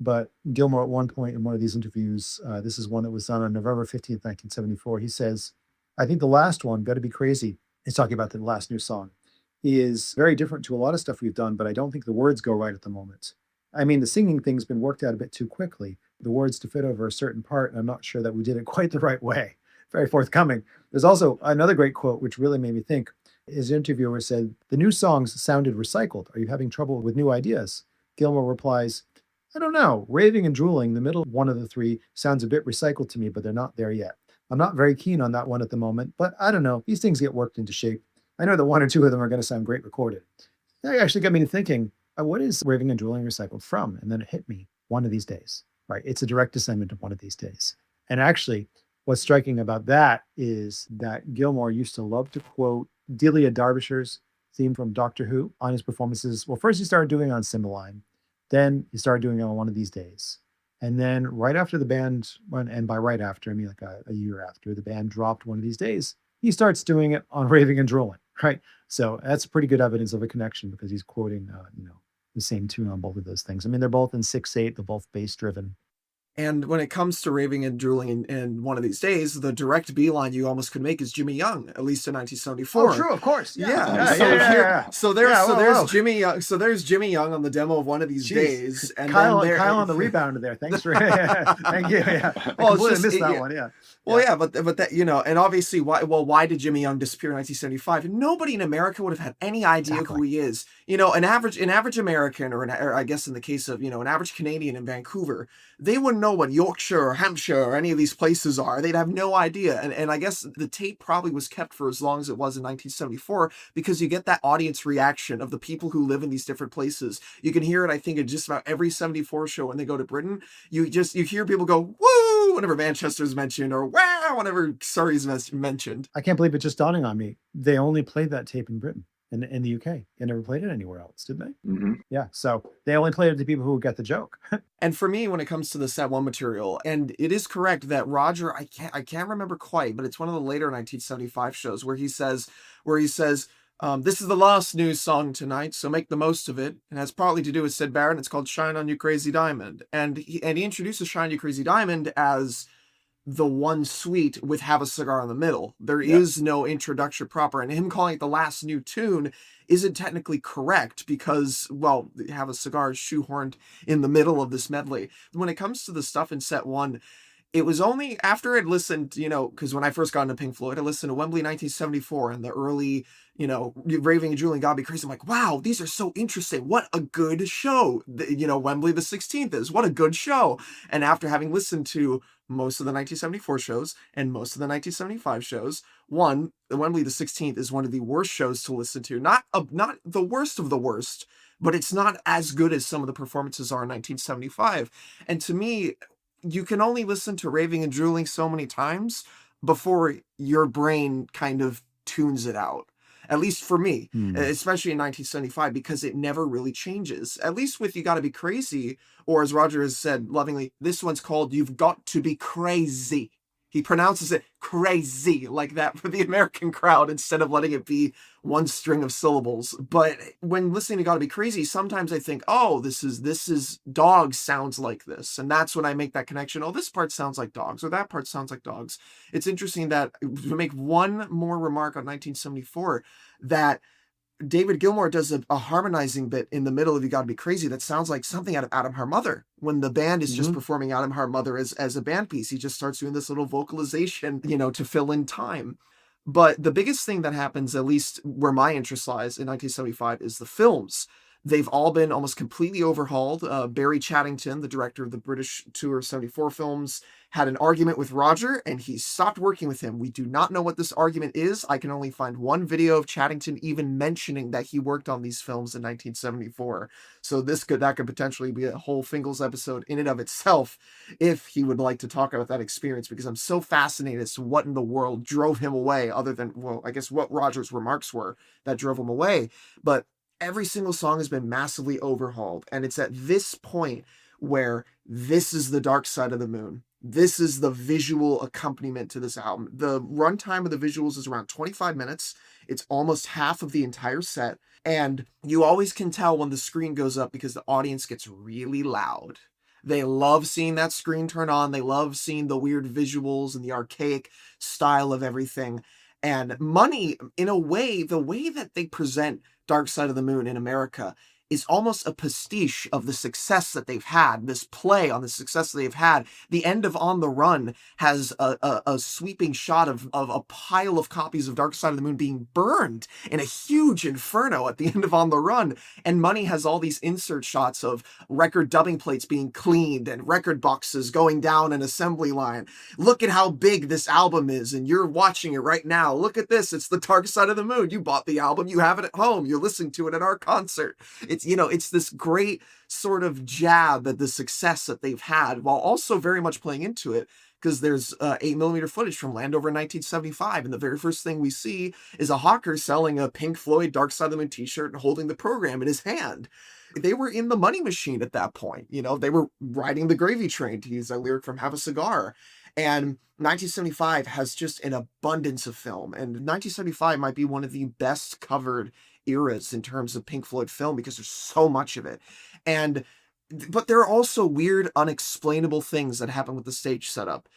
but Gilmour at one point in one of these interviews, this is one that was done on November 15th, 1974, he says, I think the last one, Gotta Be Crazy, he's talking about the last new song, is very different to a lot of stuff we've done, but I don't think the words go right at the moment. I mean, the singing thing's been worked out a bit too quickly, the words to fit over a certain part, and I'm not sure that we did it quite the right way. Very forthcoming. There's also another great quote, which really made me think. His interviewer said, the new songs sounded recycled. Are you having trouble with new ideas? Gilmour replies, I don't know. Raving and Drooling, the middle one of the 3, sounds a bit recycled to me, but they're not there yet. I'm not very keen on that one at the moment, but I don't know. These things get worked into shape. I know that 1 or 2 of them are going to sound great recorded. That actually got me to thinking, what is Raving and Drooling recycled from? And then it hit me, One of These Days, right? It's a direct descendant of One of These Days. And actually, what's striking about that is that Gilmour used to love to quote Delia Derbyshire's theme from Doctor Who on his performances. Well, first he started doing it on Cymbeline, then he started doing it on One of These Days. And then right after the band, and by right after, I mean like a year after the band dropped One of These Days, he starts doing it on Raving and Drooling, right? So that's pretty good evidence of a connection because he's quoting, the same tune on both of those things. I mean, they're both in 6/8, they're both bass driven. And when it comes to Raving and Drooling in One of These Days, the direct beeline you almost could make is Jimmy Young, at least in 1974. Oh, true, of course. So there's Jimmy Young. So there's Jimmy Young on the demo of One of These Days, and Kyle on the rebound there. Thanks for thank you. Yeah, I completely missed that one. Yeah. Well, yeah, but that and obviously why did Jimmy Young disappear in 1975? Nobody in America would have had any idea who he is. An average American, or I guess in the case of an average Canadian in Vancouver, they wouldn't know what Yorkshire or Hampshire or any of these places are. They'd have no idea. And I guess the tape probably was kept for as long as it was in 1974 because you get that audience reaction of the people who live in these different places. You can hear it, I think, in just about every 74 show when they go to Britain. You hear people go, woo, whenever Manchester's mentioned, or wow, whenever Surrey's mentioned. I can't believe it just dawning on me. They only played that tape in Britain. In the UK. They never played it anywhere else, did they? Mm-hmm. Yeah, so they only played it to people who get the joke. And for me, when it comes to the set one material, and it is correct that Roger, I can't remember quite, but it's one of the later 1975 shows where he says, this is the last new song tonight, so make the most of it. And has partly to do with Syd Barrett. It's called Shine On You Crazy Diamond. And he introduces Shine On You Crazy Diamond as the one suite with Have a Cigar in the middle. There is no introduction proper, and him calling it the last new tune isn't technically correct because, well, Have a Cigar is shoehorned in the middle of this medley. When it comes to the stuff in set one, it was only after I'd listened, because when I first got into Pink Floyd, I listened to Wembley 1974 and the early, Raving and Drooling, God Be Crazy. I'm like, wow, these are so interesting. What a good show. Wembley the 16th is. What a good show. And after having listened to most of the 1974 shows and most of the 1975 shows, the Wembley the 16th is one of the worst shows to listen to. Not the worst of the worst, but it's not as good as some of the performances are in 1975. And to me, you can only listen to Raving and Drooling so many times before your brain kind of tunes it out. At least for me, especially in 1975, because it never really changes. At least with You Gotta Be Crazy, or as Roger has said lovingly, this one's called You've Got to Be Crazy. He pronounces it crazy like that for the American crowd instead of letting it be one string of syllables. But when listening to Gotta Be Crazy, sometimes I think, oh, this is Dogs sounds like this. And that's when I make that connection. Oh, this part sounds like Dogs, or that part sounds like Dogs. It's interesting that, to make one more remark on 1974, that David Gilmour does a harmonizing bit in the middle of You Gotta Be Crazy that sounds like something out of Adam Haar Mother. When the band is just performing Adam Haar Mother as a band piece, he just starts doing this little vocalization, to fill in time. But the biggest thing that happens, at least where my interest lies in 1975, is the films. They've all been almost completely overhauled. Barry Chattington, the director of the British Tour of 74 films, had an argument with Roger, and he stopped working with him. We do not know what this argument is. I can only find one video of Chattington even mentioning that he worked on these films in 1974. So that could potentially be a whole Fingals episode in and of itself if he would like to talk about that experience, because I'm so fascinated as to what in the world drove him away, other than, well, I guess what Roger's remarks were that drove him away. But every single song has been massively overhauled. And it's at this point where this is the Dark Side of the Moon. This is the visual accompaniment to this album. The runtime of the visuals is around 25 minutes. It's almost half of the entire set. And you always can tell when the screen goes up because the audience gets really loud. They love seeing that screen turn on. They love seeing the weird visuals and the archaic style of everything. And Money, in a way, the way that they present Dark Side of the Moon in America is almost a pastiche of the success that they've had, this play on the success that they've had. The end of On the Run has a sweeping shot of a pile of copies of Dark Side of the Moon being burned in a huge inferno at the end of On the Run. And Money has all these insert shots of record dubbing plates being cleaned and record boxes going down an assembly line. Look at how big this album is, and you're watching it right now. Look at this. It's the Dark Side of the Moon. You bought the album. You have it at home. You're listening to it at our concert. It's this great sort of jab at the success that they've had, while also very much playing into it, because there's 8mm footage from Landover in 1975, and the very first thing we see is a hawker selling a Pink Floyd Dark Side of the Moon t-shirt and holding the program in his hand. They were in the money machine at that point. They were riding the gravy train, to use a lyric from Have a Cigar. And 1975 has just an abundance of film, and 1975 might be one of the best covered eras in terms of Pink Floyd film because there's so much of it. But there are also weird, unexplainable things that happen with the stage setup.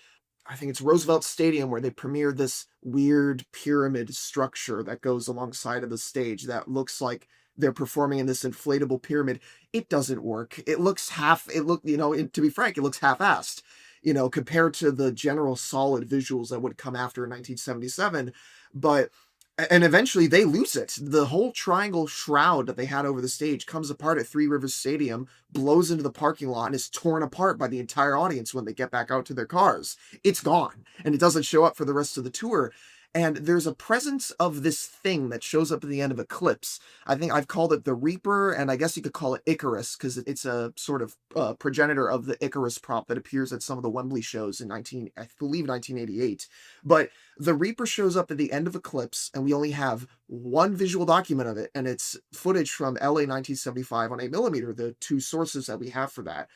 I think it's Roosevelt Stadium where they premiered this weird pyramid structure that goes alongside of the stage that looks like they're performing in this inflatable pyramid. It doesn't work. To be frank, it looks half-assed, compared to the general solid visuals that would come after in 1977. And eventually they lose it. The whole triangle shroud that they had over the stage comes apart at Three Rivers Stadium, blows into the parking lot, and is torn apart by the entire audience when they get back out to their cars. It's gone, and it doesn't show up for the rest of the tour. And there's a presence of this thing that shows up at the end of Eclipse. I think I've called it the Reaper, and I guess you could call it Icarus, because it's a sort of progenitor of the Icarus prop that appears at some of the Wembley shows in 1988. But the Reaper shows up at the end of Eclipse, and we only have one visual document of it, and it's footage from LA 1975 on 8mm, the two sources that we have for that.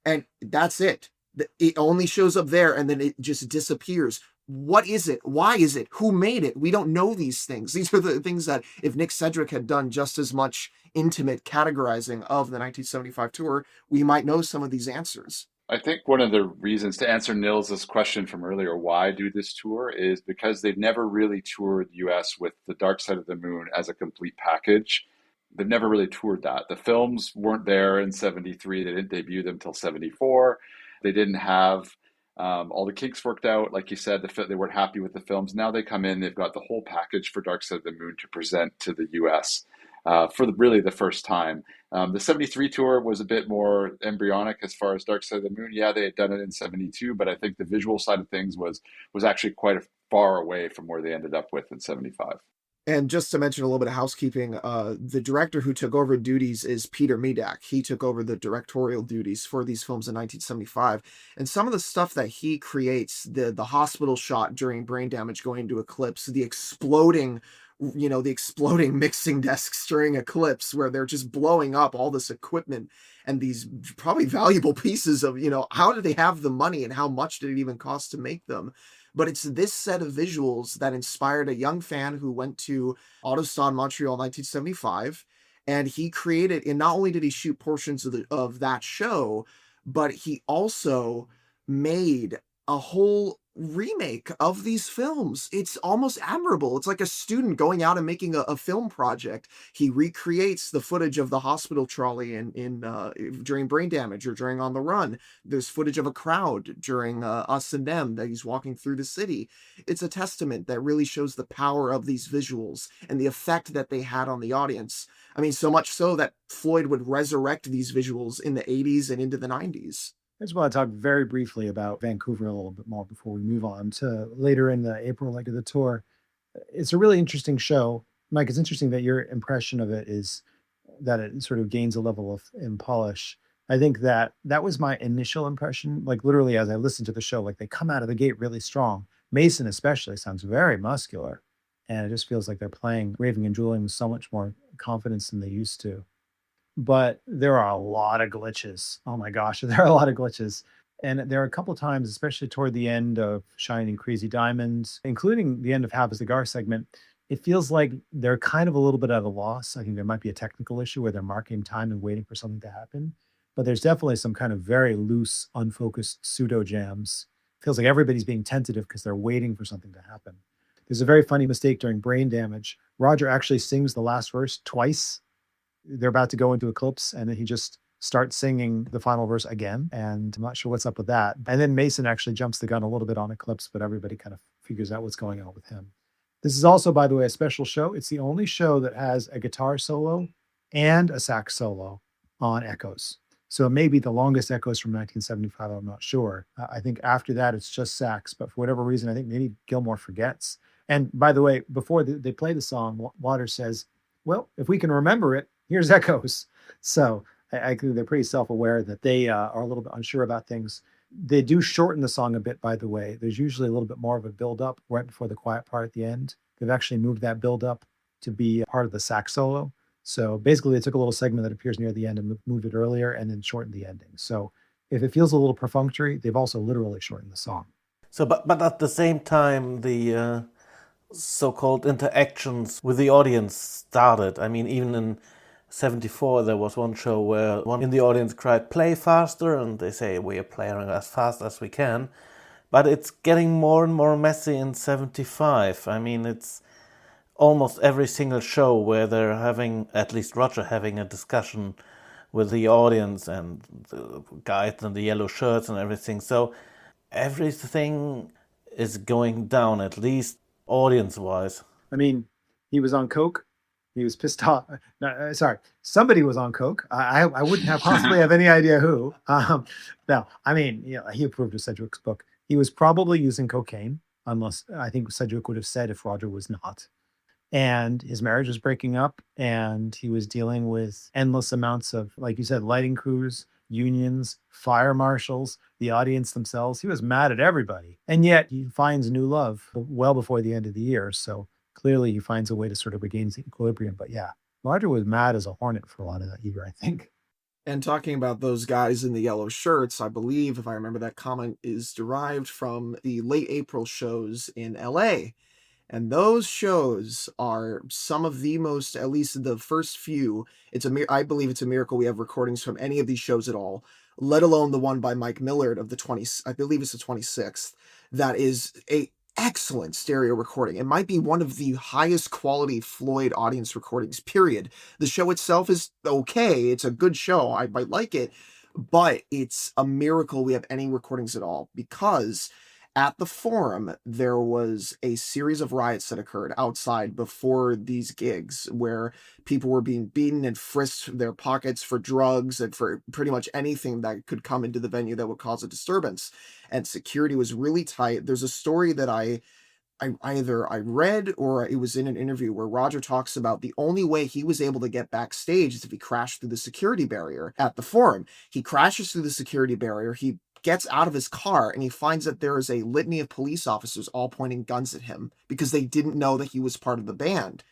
And that's it. It only shows up there, and then it just disappears. What is it? Why is it? Who made it? We don't know these things. These are the things that if Nick Cedric had done just as much intimate categorizing of the 1975 tour, we might know some of these answers. I think one of the reasons, to answer Nils' question from earlier, why do this tour, is because they've never really toured the US with the Dark Side of the Moon as a complete package. They've never really toured that. The films weren't there in 73. They didn't debut them until 74. They didn't have all the kinks worked out. Like you said, they weren't happy with the films. Now they come in, they've got the whole package for Dark Side of the Moon to present to the US for really the first time. The 73 tour was a bit more embryonic as far as Dark Side of the Moon. Yeah, they had done it in 72, but I think the visual side of things was actually quite far away from where they ended up with in 75. And just to mention a little bit of housekeeping, the director who took over duties is Peter Medak. He took over the directorial duties for these films in 1975. And some of the stuff that he creates, the hospital shot during brain damage going into Eclipse, the exploding mixing desks during Eclipse, where they're just blowing up all this equipment and these probably valuable pieces of, how did they have the money and how much did it even cost to make them? But it's this set of visuals that inspired a young fan who went to Autoston Montreal in 1975. And he created, and not only did he shoot portions of that show, but he also made a whole remake of these films. It's almost admirable. It's like a student going out and making a film project. He recreates the footage of the hospital trolley in during brain damage or during On the Run. There's footage of a crowd during Us and Them that he's walking through the city. It's a testament that really shows the power of these visuals and the effect that they had on the audience. I mean, so much so that Floyd would resurrect these visuals in the 80s and into the 90s. I just want to talk very briefly about Vancouver a little bit more before we move on to later in the April leg of the tour. It's a really interesting show. Mike, it's interesting that your impression of it is that it sort of gains a level of polish. I think that was my initial impression. Like literally as I listened to the show, like they come out of the gate really strong. Mason especially sounds very muscular. And it just feels like they're playing Raving and Drooling with so much more confidence than they used to. But there are a lot of glitches. Oh my gosh, there are a lot of glitches. And there are a couple of times, especially toward the end of Shining Crazy Diamonds, including the end of Have a Cigar segment, it feels like they're kind of a little bit at a loss. I think there might be a technical issue where they're marking time and waiting for something to happen. But there's definitely some kind of very loose, unfocused pseudo jams. Feels like everybody's being tentative because they're waiting for something to happen. There's a very funny mistake during Brain Damage. Roger actually sings the last verse twice. They're about to go into Eclipse, and then he just starts singing the final verse again, and I'm not sure what's up with that. And then Mason actually jumps the gun a little bit on Eclipse, but everybody kind of figures out what's going on with him. This is also, by the way, a special show. It's the only show that has a guitar solo and a sax solo on Echoes. So it may be the longest Echoes from 1975, I'm not sure. I think after that, it's just sax, but for whatever reason, I think maybe Gilmore forgets. And by the way, before they play the song, Waters says, well, if we can remember it, here's Echoes. So I think they're pretty self-aware that they are a little bit unsure about things. They do shorten the song a bit, by the way. There's usually a little bit more of a build-up right before the quiet part at the end. They've actually moved that build-up to be part of the sax solo. So basically, they took a little segment that appears near the end and moved it earlier and then shortened the ending. So if it feels a little perfunctory, they've also literally shortened the song. So, but at the same time, the so-called interactions with the audience started. I mean, even in 74, there was one show where one in the audience cried, "Play faster," and they say, "We are playing as fast as we can." But it's getting more and more messy in 75. I mean, it's almost every single show where they're having, at least Roger having a discussion with the audience and the guys in the yellow shirts and everything. So everything is going down, at least audience-wise. I mean, he was on coke. He was pissed off. No, sorry, somebody was on coke. I wouldn't have possibly have any idea who. No, I mean, he approved of Sedgwick's book. He was probably using cocaine, unless I think Sedgwick would have said if Roger was not. And his marriage was breaking up, and he was dealing with endless amounts of, like you said, lighting crews, unions, fire marshals, the audience themselves. He was mad at everybody. And yet he finds new love well before the end of the year. So clearly he finds a way to sort of regain the equilibrium. But yeah, Roger was mad as a hornet for a lot of that year, I think. And talking about those guys in the yellow shirts, I believe, if I remember, that comment is derived from the late April shows in LA. And those shows are some of the most, at least the first few, I believe it's a miracle we have recordings from any of these shows at all, let alone the one by Mike Millard of I believe it's the 26th, that is a excellent stereo recording. It might be one of the highest quality Floyd audience recordings, period. The show itself is okay. It's a good show. I might like it, but it's a miracle we have any recordings at all, because at the Forum, there was a series of riots that occurred outside before these gigs where people were being beaten and frisked their pockets for drugs and for pretty much anything that could come into the venue that would cause a disturbance. And security was really tight. There's a story that I read or it was in an interview where Roger talks about the only way he was able to get backstage is if he crashed through the security barrier at the Forum. He crashes through the security barrier. He gets out of his car and he finds that there is a litany of police officers all pointing guns at him because they didn't know that he was part of the band.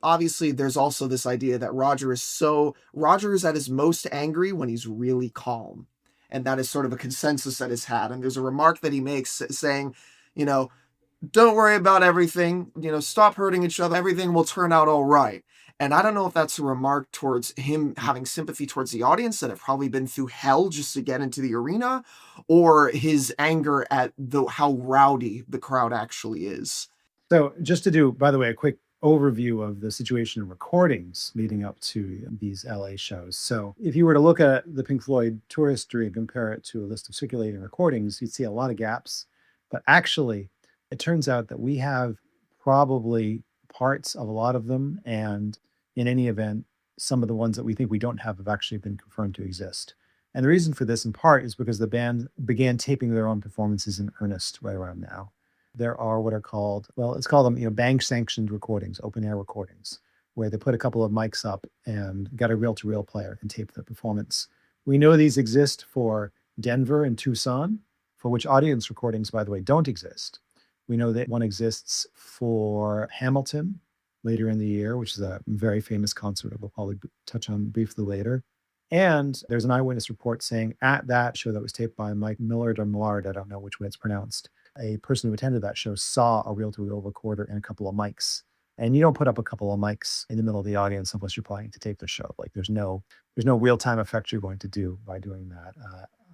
Obviously, there's also this idea that Roger is at his most angry when he's really calm. And that is sort of a consensus that is had. And there's a remark that he makes saying, don't worry about everything, stop hurting each other. Everything will turn out all right. And I don't know if that's a remark towards him having sympathy towards the audience that have probably been through hell just to get into the arena, or his anger at how rowdy the crowd actually is. So just to do, by the way, a quick overview of the situation in recordings leading up to these LA shows. So if you were to look at the Pink Floyd tour history and compare it to a list of circulating recordings, you'd see a lot of gaps. But actually, it turns out that we have probably parts of a lot of them, and in any event, some of the ones that we think we don't have actually been confirmed to exist. And the reason for this, in part, is because the band began taping their own performances in earnest right around now. There are what are called, let's call them, band-sanctioned recordings, open-air recordings, where they put a couple of mics up and got a reel-to-reel player and tape the performance. We know these exist for Denver and Tucson, for which audience recordings, by the way, don't exist. We know that one exists for Hamilton later in the year, which is a very famous concert that we'll probably touch on briefly later. And there's an eyewitness report saying at that show that was taped by Mike Millard or Millard, I don't know which way it's pronounced, a person who attended that show saw a reel-to-reel recorder and a couple of mics. And you don't put up a couple of mics in the middle of the audience unless you're planning to tape the show. Like there's no real-time effect you're going to do by doing that,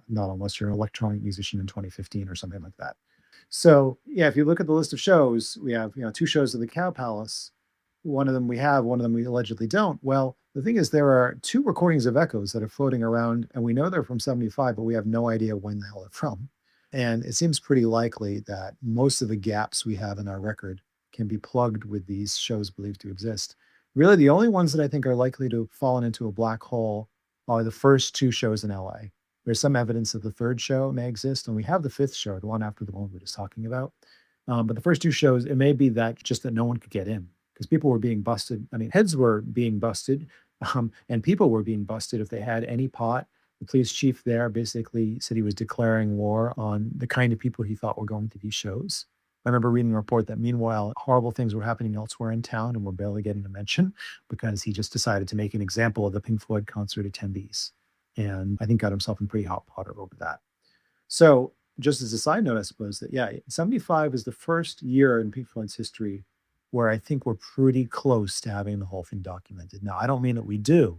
not unless you're an electronic musician in 2015 or something like that. So yeah, if you look at the list of shows, we have 2 shows at the Cow Palace. One of them we have, one of them we allegedly don't. Well, the thing is, there are 2 recordings of Echoes that are floating around, and we know they're from 75, but we have no idea when the hell they're from. And it seems pretty likely that most of the gaps we have in our record can be plugged with these shows believed to exist. Really, the only ones that I think are likely to have fallen into a black hole are the first 2 shows in LA. There's some evidence that the 3rd show may exist, and we have the 5th show, the one after the one we were just talking about. But the first 2 shows, it may be that just that no one could get in because people were being busted. I mean, heads were being busted, and people were being busted if they had any pot The police chief there basically said he was declaring war on the kind of people he thought were going to these shows. I remember reading a report that meanwhile, horrible things were happening elsewhere in town and were barely getting a mention because he just decided to make an example of the Pink Floyd concert attendees. And I think got himself in pretty hot water over that. So just as a side note, I suppose that, 75 is the first year in Pink Floyd's history where I think we're pretty close to having the whole thing documented. Now, I don't mean that we do.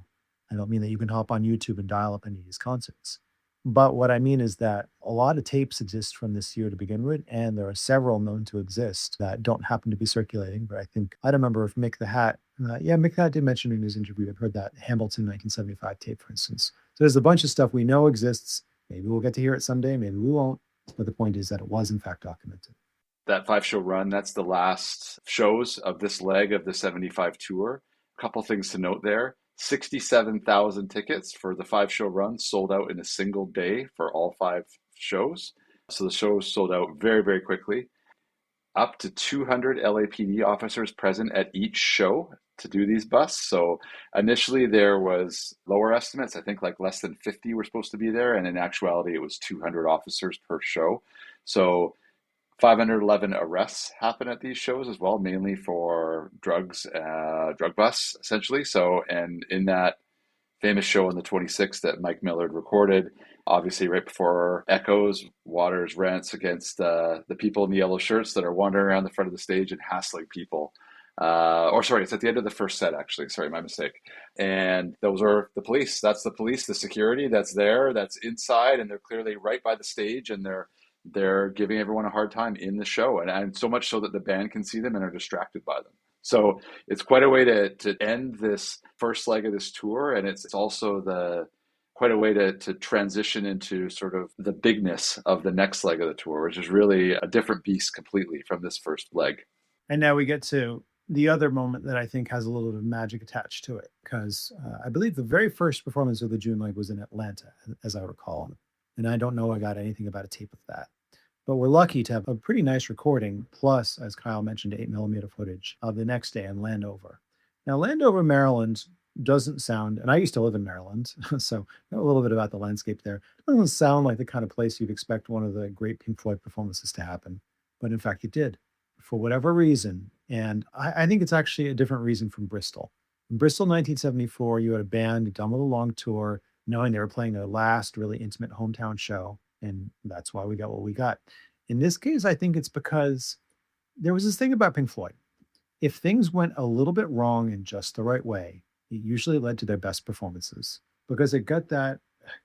I don't mean that you can hop on YouTube and dial up any of these concerts. But what I mean is that a lot of tapes exist from this year to begin with, and there are several known to exist that don't happen to be circulating. But I think, I don't remember if Mick the Hat, Mick the Hat did mention in his interview, I've heard that Hamilton 1975 tape, for instance. So there's a bunch of stuff we know exists. Maybe we'll get to hear it someday, maybe we won't. But the point is that it was in fact documented. That 5-show run, that's the last shows of this leg of the 75 tour. A couple things to note there. 67,000 tickets for the 5-show run sold out in a single day for all 5 shows. So the shows sold out very, very quickly. Up to 200 LAPD officers present at each show to do these busts. So initially there was lower estimates. I think like less than 50 were supposed to be there. And in actuality, it was 200 officers per show. So 511 arrests happen at these shows as well, mainly for drug busts, essentially. So, and in that famous show on the 26th that Mike Millard recorded, obviously right before Echoes, Waters rants against the people in the yellow shirts that are wandering around the front of the stage and hassling people. It's at the end of the first set, actually. Sorry, my mistake. And those are the police. That's the police, the security that's there, that's inside, and they're clearly right by the stage, and they're giving everyone a hard time in the show, and so much so that the band can see them and are distracted by them. So it's quite a way to end this first leg of this tour, and it's also quite a way to transition into sort of the bigness of the next leg of the tour, which is really a different beast completely from this first leg. And now we get to the other moment that I think has a little bit of magic attached to it, because I believe the very first performance of the June leg was in Atlanta, as I recall. And I don't know I got anything about a tape of that. But we're lucky to have a pretty nice recording, plus, as Kyle mentioned, 8mm footage of the next day in Landover. Now, Landover, Maryland doesn't sound, and I used to live in Maryland, so I know a little bit about the landscape there. It doesn't sound like the kind of place you'd expect one of the great Pink Floyd performances to happen. But in fact, it did, for whatever reason. And I think it's actually a different reason from Bristol. In Bristol 1974, you had a band done with a long tour, knowing they were playing their last really intimate hometown show. And that's why we got what we got. In this case, I think it's because there was this thing about Pink Floyd. If things went a little bit wrong in just the right way, it usually led to their best performances, because it got that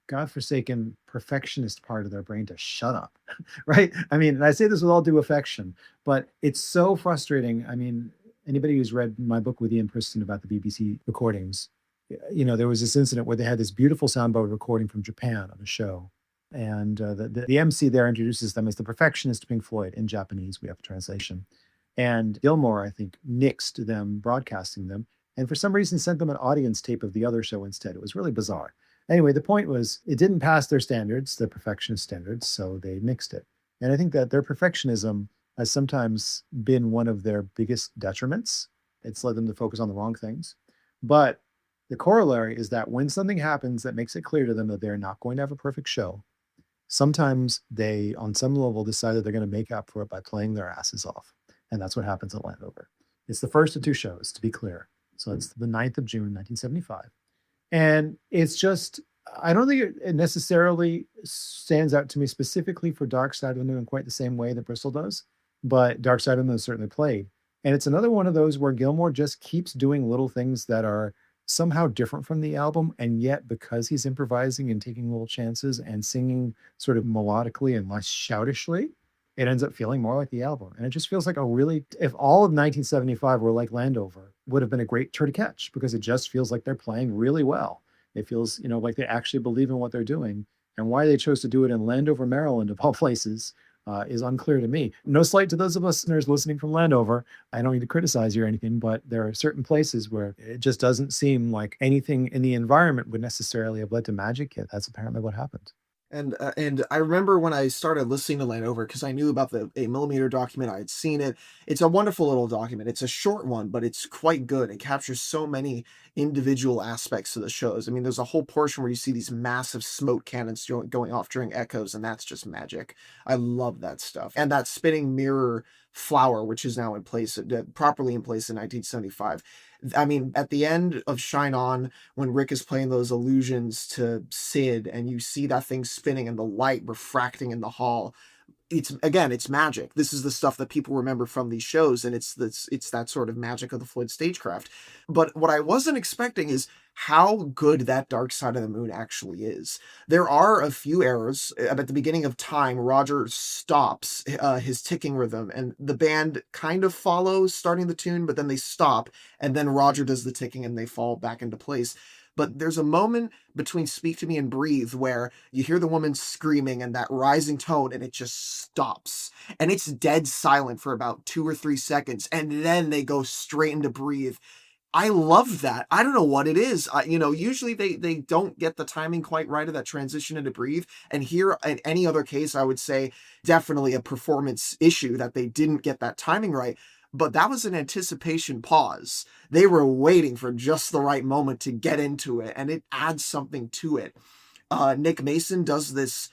godforsaken perfectionist part of their brain to shut up, right? I mean, and I say this with all due affection, but it's so frustrating. I mean, anybody who's read my book with Ian Preston about the BBC recordings, there was this incident where they had this beautiful soundboard recording from Japan on a show. And the MC there introduces them as the perfectionist Pink Floyd in Japanese. We have a translation. And Gilmore, I think, nixed them broadcasting them, and for some reason sent them an audience tape of the other show instead. It was really bizarre. Anyway, the point was it didn't pass their standards, the perfectionist standards, so they nixed it. And I think that their perfectionism has sometimes been one of their biggest detriments. It's led them to focus on the wrong things. But the corollary is that when something happens that makes it clear to them that they're not going to have a perfect show, sometimes they, on some level, decide that they're going to make up for it by playing their asses off. And that's what happens at Landover. It's the first of 2 shows, to be clear. So it's the 9th of June, 1975. And it's just, I don't think it necessarily stands out to me specifically for Dark Side of the Moon in quite the same way that Bristol does, but Dark Side of the Moon certainly played. And it's another one of those where Gilmore just keeps doing little things that are somehow different from the album, and yet because he's improvising and taking little chances and singing sort of melodically and less shoutishly, it ends up feeling more like the album. And it just feels like if all of 1975 were like Landover, would have been a great tour to catch, because it just feels like they're playing really well. It feels, like they actually believe in what they're doing. And why they chose to do it in Landover, Maryland, of all places, is unclear to me. No slight to those of us listeners listening from Landover. I don't need to criticize you or anything, but there are certain places where it just doesn't seem like anything in the environment would necessarily have led to magic yet. That's apparently what happened. And I remember when I started listening to Landover, because I knew about the 8mm document, I had seen it. It's a wonderful little document. It's a short one, but it's quite good. It captures so many individual aspects of the shows. I mean, there's a whole portion where you see these massive smoke cannons going off during echoes, and that's just magic. I love that stuff. And that spinning mirror flower, which is now in place, properly in place in 1975. I mean, at the end of Shine On, when Rick is playing those illusions to Sid and you see that thing spinning and the light refracting in the hall, it's magic. This is the stuff that people remember from these shows, and it's that sort of magic of the Floyd stagecraft. But what I wasn't expecting is how good that Dark Side of the Moon actually is. There are a few errors. At the beginning of time, Roger stops his ticking rhythm, and the band kind of follows starting the tune, but then they stop, and then Roger does the ticking and they fall back into place. But there's a moment between Speak to Me and Breathe where you hear the woman screaming and that rising tone, and it just stops. And it's dead silent for about 2 or 3 seconds. And then they go straight into Breathe. I love that. I don't know what it is. Usually they don't get the timing quite right of that transition into Breathe. And here, in any other case, I would say definitely a performance issue that they didn't get that timing right. But that was an anticipation pause. They were waiting for just the right moment to get into it, and it adds something to it. Nick Mason does this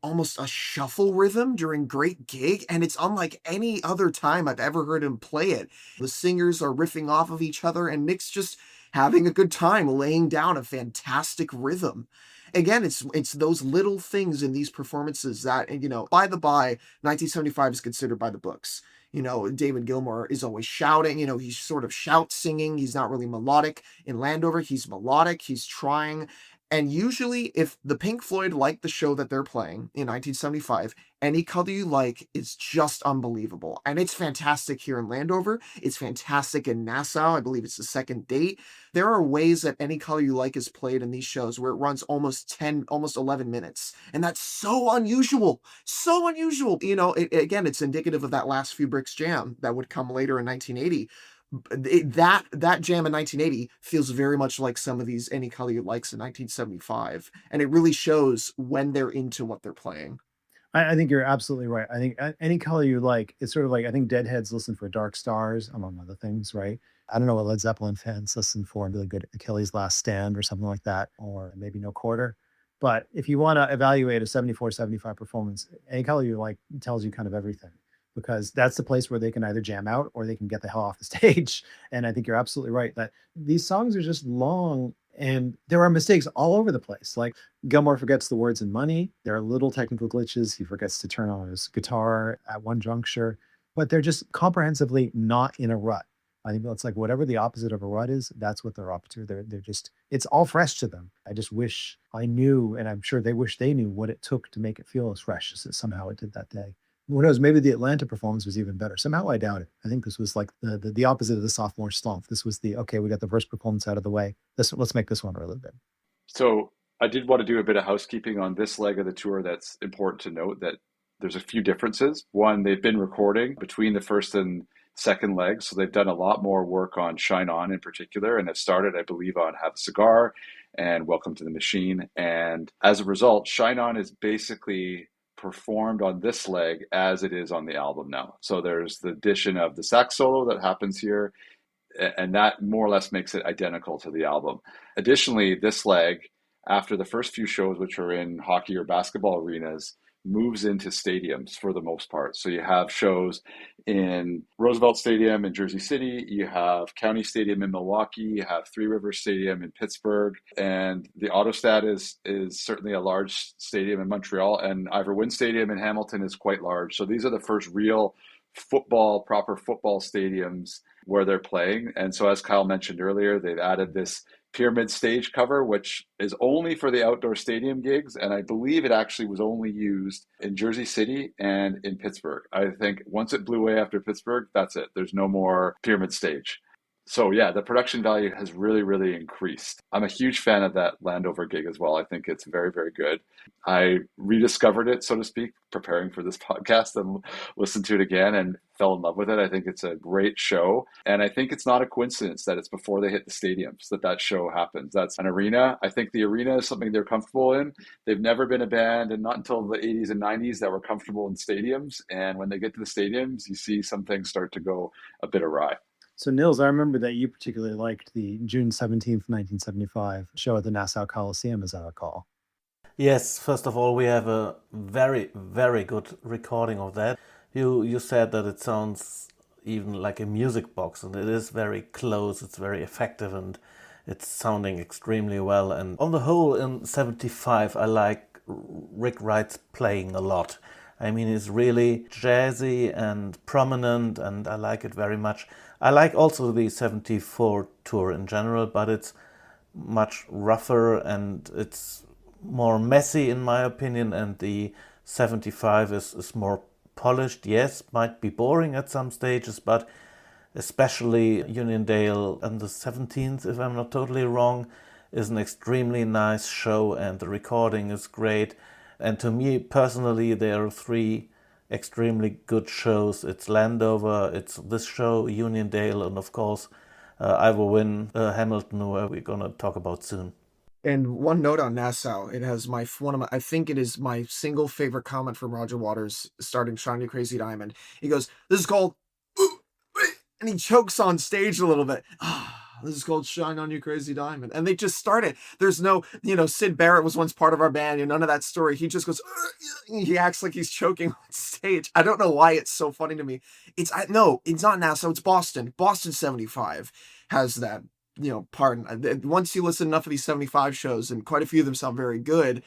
almost a shuffle rhythm during Great Gig, and it's unlike any other time I've ever heard him play it. The singers are riffing off of each other, and Nick's just having a good time laying down a fantastic rhythm. Again, it's those little things in these performances that, by the by, 1975 is considered by the books. David Gilmour is always shouting, he's sort of shout singing. He's not really melodic. In Landover, he's melodic. He's trying. And usually, if the Pink Floyd like the show that they're playing in 1975, Any Color You Like is just unbelievable. And it's fantastic here in Landover. It's fantastic in Nassau. I believe it's the second date. There are ways that Any Color You Like is played in these shows where it runs almost 11 minutes. And that's so unusual. So unusual. Again, it's indicative of that Last Few Bricks jam that would come later in 1980. That jam in 1980 feels very much like some of these Any Color You Likes in 1975, and it really shows when they're into what they're playing. I think you're absolutely right. I think Any Color You Like, it's sort of like, I think Deadheads listen for Dark Stars, among other things, right? I don't know what Led Zeppelin fans listen for, really good Achilles' Last Stand or something like that, or maybe No Quarter. But if you want to evaluate a 74-75 performance, Any Color You Like tells you kind of everything, because that's the place where they can either jam out or they can get the hell off the stage. And I think you're absolutely right that these songs are just long and there are mistakes all over the place. Like Gilmour forgets the words in Money. There are little technical glitches. He forgets to turn on his guitar at one juncture, but they're just comprehensively not in a rut. I think it's like whatever the opposite of a rut is, that's what they're up to. They're just, it's all fresh to them. I just wish I knew, and I'm sure they wish they knew what it took to make it feel as fresh as it somehow it did that day. Who knows? Maybe the Atlanta performance was even better. Somehow I doubt it. I think this was like the opposite of the sophomore slump. This was okay, we got the first performance out of the way. Let's make this one really good. So I did want to do a bit of housekeeping on this leg of the tour. That's important to note that there's a few differences. One, they've been recording between the first and second leg, so they've done a lot more work on Shine On in particular, and have started, I believe, on Have a Cigar and Welcome to the Machine. And as a result, Shine On is basically performed on this leg as it is on the album now. So there's the addition of the sax solo that happens here, and that more or less makes it identical to the album. Additionally, this leg, after the first few shows, which are in hockey or basketball arenas, moves into stadiums for the most part. So you have shows in Roosevelt Stadium in Jersey City, you have County Stadium in Milwaukee, you have Three Rivers Stadium in Pittsburgh, and the Autostat is certainly a large stadium in Montreal, and Ivor Wynne Stadium in Hamilton is quite large. So these are the first real proper football stadiums where they're playing. And so as Kyle mentioned earlier, they've added this pyramid stage cover, which is only for the outdoor stadium gigs. And I believe it actually was only used in Jersey City and in Pittsburgh. I think once it blew away after Pittsburgh, that's it. There's no more pyramid stage. So yeah, the production value has really, really increased. I'm a huge fan of that Landover gig as well. I think it's very, very good. I rediscovered it, so to speak, preparing for this podcast and listened to it again and fell in love with it. I think it's a great show. And I think it's not a coincidence that it's before they hit the stadiums that show happens. That's an arena. I think the arena is something they're comfortable in. They've never been a band, and not until the 80s and 90s, that were comfortable in stadiums. And when they get to the stadiums, you see some things start to go a bit awry. So, Nils, I remember that you particularly liked the June 17th, 1975 show at the Nassau Coliseum, as I recall. Yes, first of all, we have a very, very good recording of that. You said that it sounds even like a music box, and it is very close, it's very effective, and it's sounding extremely well. And on the whole, in 75, I like Rick Wright's playing a lot. I mean, it's really jazzy and prominent, and I like it very much. I like also the 74 tour in general, but it's much rougher and it's more messy in my opinion, and the 75 is more polished. Yes, might be boring at some stages, but especially Uniondale and the 17th, if I'm not totally wrong, is an extremely nice show, and the recording is great. And to me personally, there are three extremely good shows. It's Landover, it's this show, Uniondale, and of course Ivor Wynne, Hamilton, who we're going to talk about soon. And one note on Nassau, it has I think it is my single favorite comment from Roger Waters starting Shine You Crazy Diamond. He goes, "This is called," and he chokes on stage a little bit. "This is called Shine On You Crazy Diamond." And they just started. There's no, Sid Barrett was once part of our band, none of that story. He just goes, he acts like he's choking on stage. I don't know why it's so funny to me. It's not Nassau, it's Boston. Boston 75 has that, part. Once you listen enough of these 75 shows, and quite a few of them sound very good,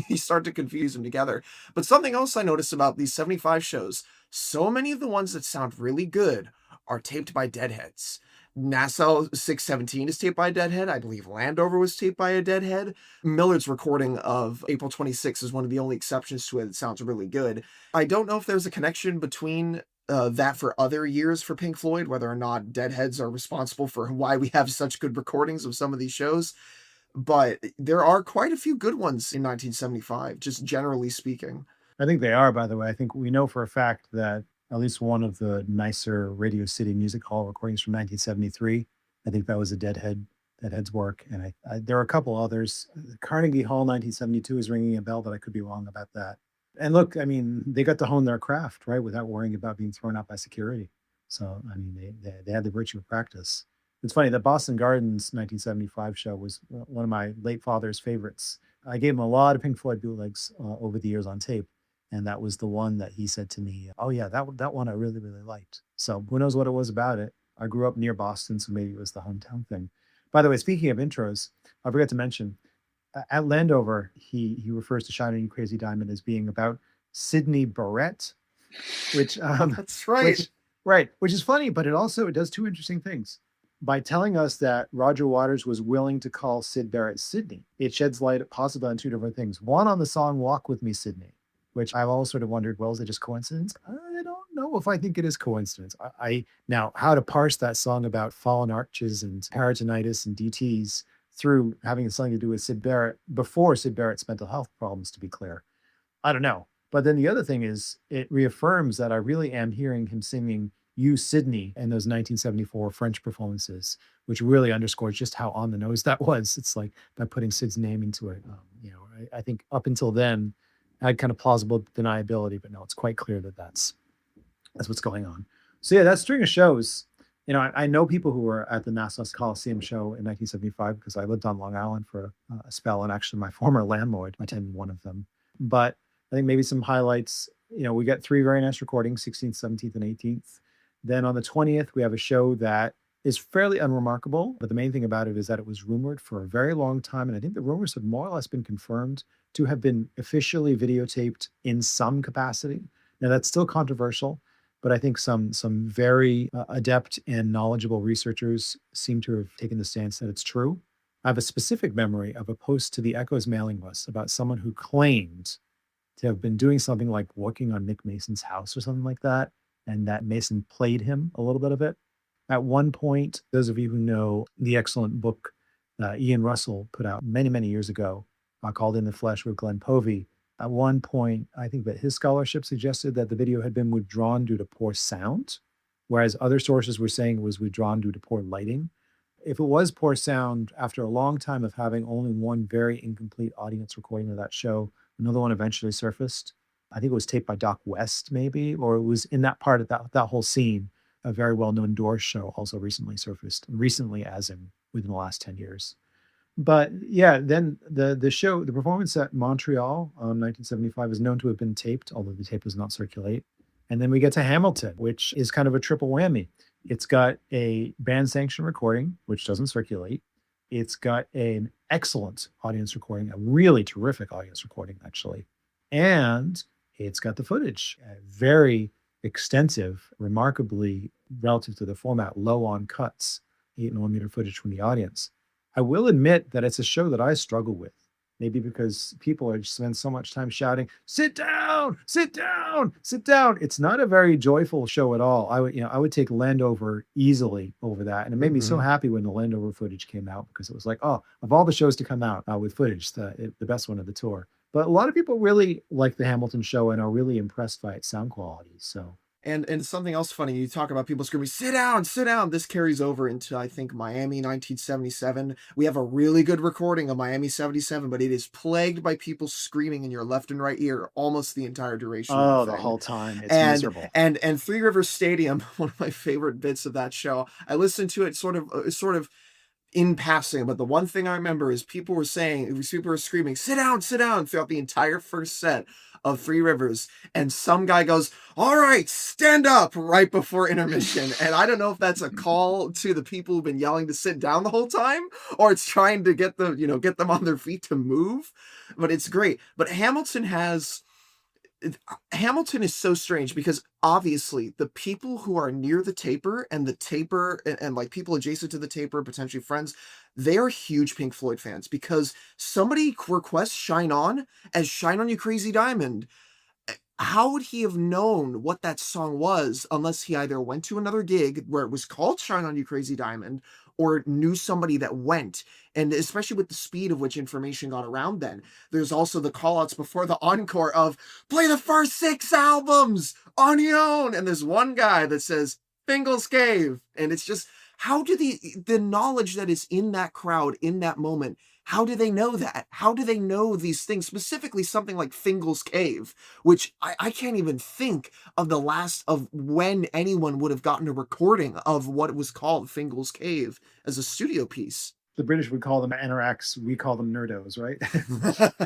you start to confuse them together. But something else I noticed about these 75 shows, so many of the ones that sound really good are taped by deadheads. Nassau 617 is taped by a deadhead. I believe Landover was taped by a deadhead. Millard's recording of April 26 is one of the only exceptions to it that sounds really good. I don't know if there's a connection between that for other years for Pink Floyd, whether or not deadheads are responsible for why we have such good recordings of some of these shows. But there are quite a few good ones in 1975, just generally speaking. I think they are, by the way. I think we know for a fact that at least one of the nicer Radio City Music Hall recordings from 1973. I think that was a Deadhead's work. And there are a couple others. Carnegie Hall 1972 is ringing a bell, but I could be wrong about that. And look, I mean, they got to hone their craft, right, without worrying about being thrown out by security. So, I mean, they had the virtue of practice. It's funny, the Boston Gardens 1975 show was one of my late father's favorites. I gave him a lot of Pink Floyd bootlegs over the years on tape. And that was the one that he said to me, "Oh yeah, that one I really, really liked." So who knows what it was about it. I grew up near Boston, so maybe it was the hometown thing. By the way, speaking of intros, I forgot to mention, at Landover, he refers to Shine On You Crazy Diamond as being about Sydney Barrette, which that's right. Which is funny, but it does two interesting things. By telling us that Roger Waters was willing to call Sid Barrett Sydney, it sheds light possibly on two different things. One, on the song Walk With Me, Sydney, which I've always sort of wondered, well, is it just coincidence? I don't know if I think it is coincidence. Now, how to parse that song about fallen arches and peritonitis and DTs through having something to do with Sid Barrett before Sid Barrett's mental health problems, to be clear, I don't know. But then the other thing is, it reaffirms that I really am hearing him singing "You Sydney" in those 1974 French performances, which really underscores just how on the nose that was. It's like by putting Sid's name into it. I think up until then, had kind of plausible deniability, but no, it's quite clear that that's what's going on. So yeah, that string of shows, I know people who were at the Nassau Coliseum show in 1975 because I lived on Long Island for a spell, and actually my former landlord attended one of them. But I think maybe some highlights, we got three very nice recordings, 16th, 17th, and 18th. Then on the 20th, we have a show that is fairly unremarkable, but the main thing about it is that it was rumored for a very long time, and I think the rumors have more or less been confirmed to have been officially videotaped in some capacity. Now, that's still controversial, but I think some very adept and knowledgeable researchers seem to have taken the stance that it's true. I have a specific memory of a post to the Echo's mailing list about someone who claimed to have been doing something like working on Nick Mason's house or something like that, and that Mason played him a little bit of it. At one point, those of you who know the excellent book Ian Russell put out many, many years ago called In the Flesh with Glenn Povey, at one point, I think that his scholarship suggested that the video had been withdrawn due to poor sound, whereas other sources were saying it was withdrawn due to poor lighting. If it was poor sound, after a long time of having only one very incomplete audience recording of that show, another one eventually surfaced. I think it was taped by Doc West, maybe, or it was in that part of that whole scene. A very well-known Doors show also recently surfaced, recently as in within the last 10 years. But yeah, then the performance at Montreal 1975 is known to have been taped, although the tape does not circulate. And then we get to Hamilton, which is kind of a triple whammy. It's got a band sanctioned recording, which doesn't circulate. It's got an excellent audience recording, a really terrific audience recording, actually. And it's got the footage, very extensive, remarkably, relative to the format, low on cuts, 8mm footage from the audience. I will admit that it's a show that I struggle with, maybe because people spend so much time shouting, "Sit down, sit down, sit down." It's not a very joyful show at all. I would take Landover easily over that. And it made me so happy when the Landover footage came out, because it was like, oh, of all the shows to come out with footage, the best one of the tour. But a lot of people really like the Hamilton show and are really impressed by its sound quality. So. And something else funny, you talk about people screaming, "Sit down, sit down." This carries over into, I think, Miami 1977. We have a really good recording of Miami 77, but it is plagued by people screaming in your left and right ear almost the entire duration of the thing. Whole time. It's miserable. And Three Rivers Stadium, one of my favorite bits of that show. I listened to it sort of in passing, but the one thing I remember is people were screaming, "Sit down, sit down," throughout the entire first set of Three Rivers, and some guy goes, "All right, stand up," right before intermission. And I don't know if that's a call to the people who've been yelling to sit down the whole time, or it's trying to get them on their feet to move, but it's great. But Hamilton is so strange, because obviously the people who are near the taper and the taper and like people adjacent to the taper, potentially friends, they are huge Pink Floyd fans, because somebody requests Shine On as Shine On You Crazy Diamond. How would he have known what that song was unless he either went to another gig where it was called Shine On You Crazy Diamond, or knew somebody that went? And especially with the speed of which information got around then, there's also the call-outs before the encore of, "Play the first 6 albums on your own." And there's one guy that says, "Fingal's Cave." And it's just, how do the knowledge that is in that crowd in that moment, how do they know that? How do they know these things? Specifically something like Fingal's Cave, which I can't even think of the last of when anyone would have gotten a recording of what was called Fingal's Cave as a studio piece. The British would call them anoraks, we call them nerdos, right?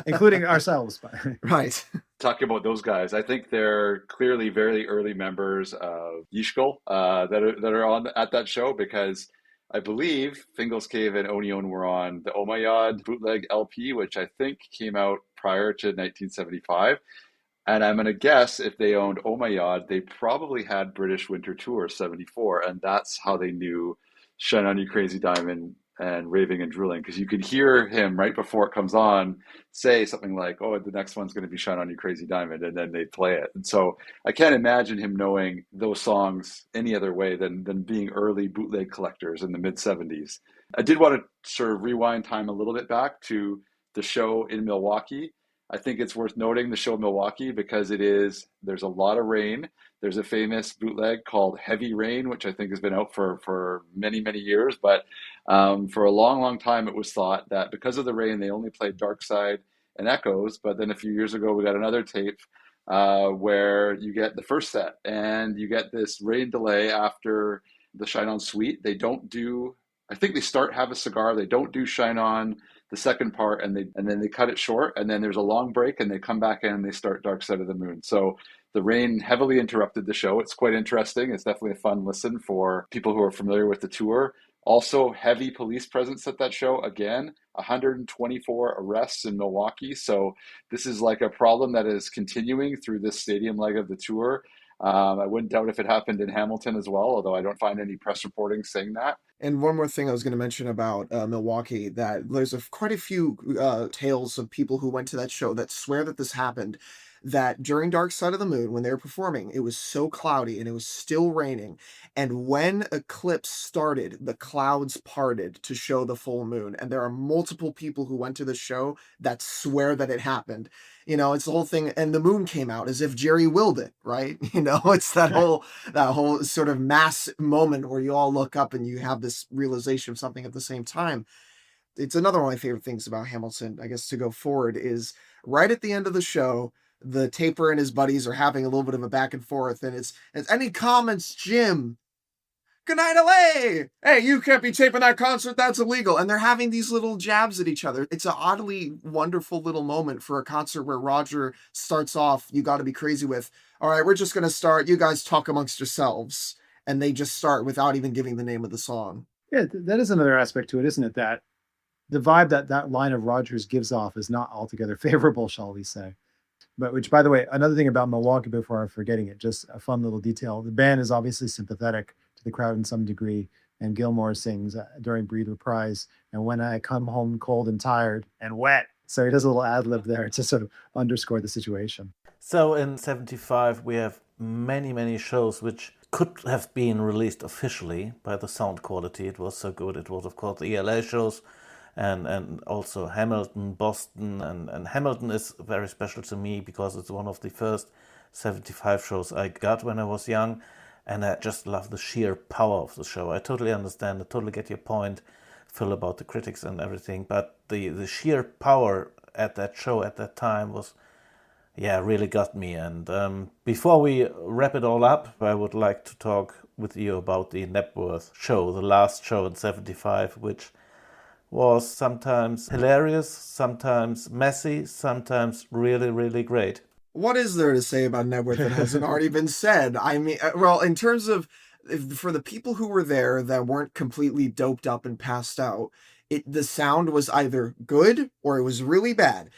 Including ourselves. Right. Talking about those guys, I think they're clearly very early members of Yishkol that are on at that show, because I believe Fingal's Cave and Onion were on the Omayad bootleg LP, which I think came out prior to 1975. And I'm going to guess if they owned Omayad, they probably had British Winter Tour 74, and that's how they knew Shine On You Crazy Diamond and Raving and Drooling, because you could hear him right before it comes on say something like, "Oh, the next one's going to be Shine On You Crazy Diamond," and then they'd play it. And so I can't imagine him knowing those songs any other way than being early bootleg collectors in the mid-70s. I did want to sort of rewind time a little bit back to the show in Milwaukee. I think it's worth noting the show in Milwaukee because there's a lot of rain. There's a famous bootleg called Heavy Rain, which I think has been out for many, many years. But for a long, long time, it was thought that because of the rain, they only played Dark Side and Echoes. But then a few years ago, we got another tape where you get the first set and you get this rain delay after the Shine On Suite. They don't do, I think they start Have a Cigar. They don't do Shine On the second part, and then they cut it short, and then there's a long break, and they come back in and they start Dark Side of the Moon. So the rain heavily interrupted the show. It's quite interesting. It's definitely a fun listen for people who are familiar with the tour. Also, heavy police presence at that show. Again, 124 arrests in Milwaukee. So this is like a problem that is continuing through this stadium leg of the tour. I wouldn't doubt if it happened in Hamilton as well, although I don't find any press reporting saying that. And one more thing I was going to mention about Milwaukee, that there's quite a few tales of people who went to that show that swear that this happened. that during Dark Side of the Moon, when they were performing, it was so cloudy and it was still raining. And when eclipse started, the clouds parted to show the full moon. And there are multiple people who went to the show that swear that it happened. It's the whole thing. And the moon came out as if Jerry willed it, right? It's that whole sort of mass moment where you all look up and you have this realization of something at the same time. It's another one of my favorite things about Hamilton, I guess, to go forward, is right at the end of the show, the taper and his buddies are having a little bit of a back and forth, and it's any comments, Jim? Good night, LA! Hey, you can't be taping that concert, that's illegal. And they're having these little jabs at each other. It's an oddly wonderful little moment for a concert where Roger starts off, "You Gotta Be Crazy" with, "All right, we're just going to start, you guys talk amongst yourselves." And they just start without even giving the name of the song. Yeah, that is another aspect to it, isn't it? That the vibe that line of Rogers gives off is not altogether favorable, shall we say. But which, by the way, another thing about Milwaukee, before I'm forgetting it, just a fun little detail. The band is obviously sympathetic to the crowd in some degree. And Gilmore sings during Breed Reprise, "And when I come home cold and tired and wet." So he does a little ad lib there to sort of underscore the situation. So in 75, we have many, many shows which could have been released officially by the sound quality. It was so good. It was, of course, the ELA shows, and also Hamilton, Boston, and Hamilton is very special to me because it's one of the first 75 shows I got when I was young, and I just love the sheer power of the show. I totally understand, I totally get your point, Phil, about the critics and everything, but the sheer power at that show at that time was, really got me. And before we wrap it all up, I would like to talk with you about the Knebworth show, the last show in 75, which was sometimes hilarious, sometimes messy, sometimes really, really great. What is there to say about Knebworth that hasn't already been said? I mean, well, in terms of, for the people who were there that weren't completely doped up and passed out, the sound was either good or it was really bad.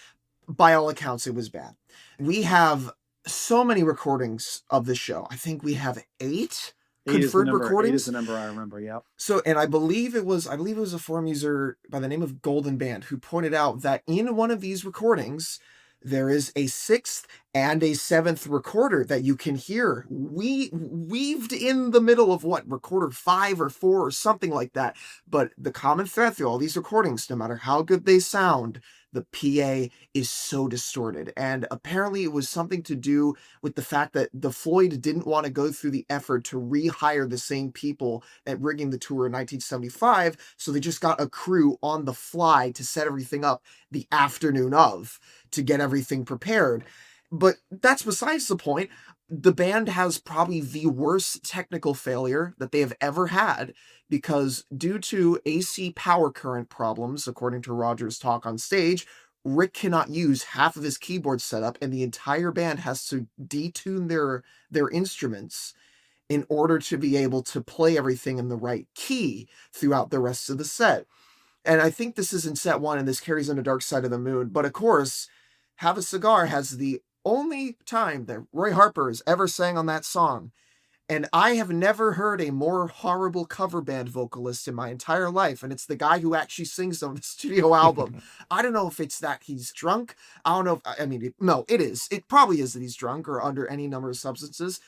By all accounts, it was bad. We have so many recordings of the show. I think we have 8 confirmed recordings. 8 is the number I remember, yeah. So, and I believe it was a forum user by the name of Golden Band who pointed out that in one of these recordings, there is a 6th and a 7th recorder that you can hear weaved in the middle of recorder 5 or 4 or something like that. But the common thread through all these recordings, no matter how good they sound, the PA is so distorted. And apparently it was something to do with the fact that the Floyd didn't want to go through the effort to rehire the same people at rigging the tour in 1975. So they just got a crew on the fly to set everything up the afternoon of, to get everything prepared. But that's besides the point. The band has probably the worst technical failure that they have ever had, because due to AC power current problems, according to Roger's talk on stage, Rick cannot use half of his keyboard setup, and the entire band has to detune their instruments in order to be able to play everything in the right key throughout the rest of the set. And I think this is in set 1, and this carries into Dark Side of the Moon. But of course, Have a Cigar has the only time that Roy Harper has ever sang on that song. And I have never heard a more horrible cover band vocalist in my entire life. And it's the guy who actually sings on the studio album. I don't know if it's that he's drunk. I don't know if, no, it is. It probably is that he's drunk or under any number of substances.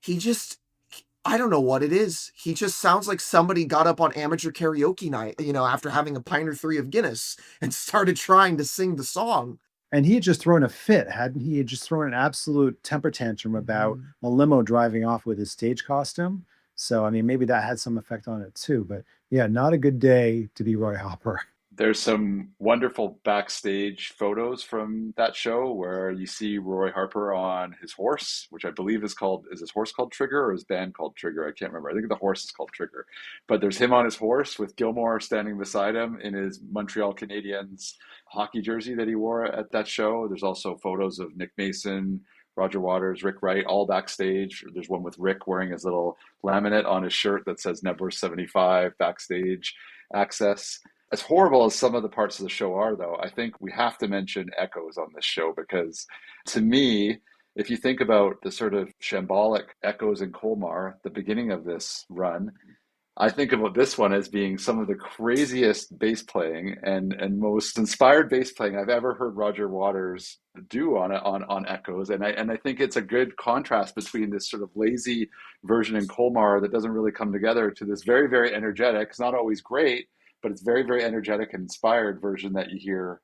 I don't know what it is. He just sounds like somebody got up on amateur karaoke night, after having a pint or 3 of Guinness and started trying to sing the song. And he had just thrown a fit, hadn't he? He had just thrown an absolute temper tantrum about a limo driving off with his stage costume. So, maybe that had some effect on it too. But yeah, not a good day to be Roy Harper. There's some wonderful backstage photos from that show where you see Roy Harper on his horse, which I believe is his horse called Trigger or his band called Trigger? I can't remember. I think the horse is called Trigger. But there's him on his horse with Gilmore standing beside him in his Montreal Canadiens hockey jersey that he wore at that show. There's also photos of Nick Mason, Roger Waters, Rick Wright, all backstage. There's one with Rick wearing his little laminate on his shirt that says Knebworth 75 backstage access. As horrible as some of the parts of the show are, though, I think we have to mention echoes on this show, because to me, if you think about the sort of shambolic echoes in Colmar, the beginning of this run, I think about this one as being some of the craziest bass playing and most inspired bass playing I've ever heard Roger Waters do on Echoes. And I think it's a good contrast between this sort of lazy version in Colmar that doesn't really come together to this very, very energetic, it's not always great, but it's very, very energetic and inspired version that you hear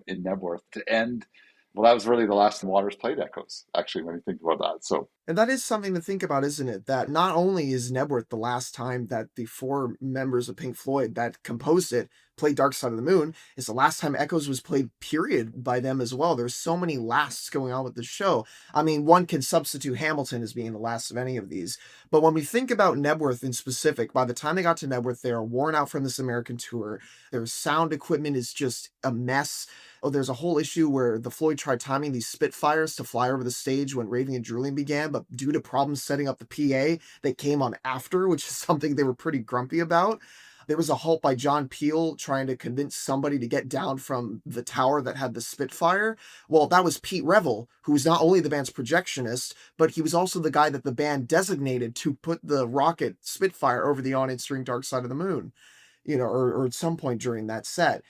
in Knebworth to end. Well, that was really the last time Waters played Echoes, actually, when you think about that. So And that is something to think about, isn't it? That not only is Knebworth the last time that the four members of Pink Floyd that composed it played Dark Side of the Moon, it's the last time Echoes was played, period, by them as well. There's so many lasts going on with the show. I mean, one can substitute Hamilton as being the last of any of these. But when we think about Knebworth in specific, by the time they got to Knebworth, they are worn out from this American tour. Their sound equipment is just a mess. Oh, there's a whole issue where the Floyd tried timing these Spitfires to fly over the stage when Raving and Drooling began, but due to problems setting up the PA, they came on after, which is something they were pretty grumpy about. There was a halt by John Peel trying to convince somebody to get down from the tower that had the Spitfire. Well, that was Pete Revel, who was not only the band's projectionist, but he was also the guy that the band designated to put the rocket Spitfire over the on-in string Dark Side of the Moon, or at some point during that set.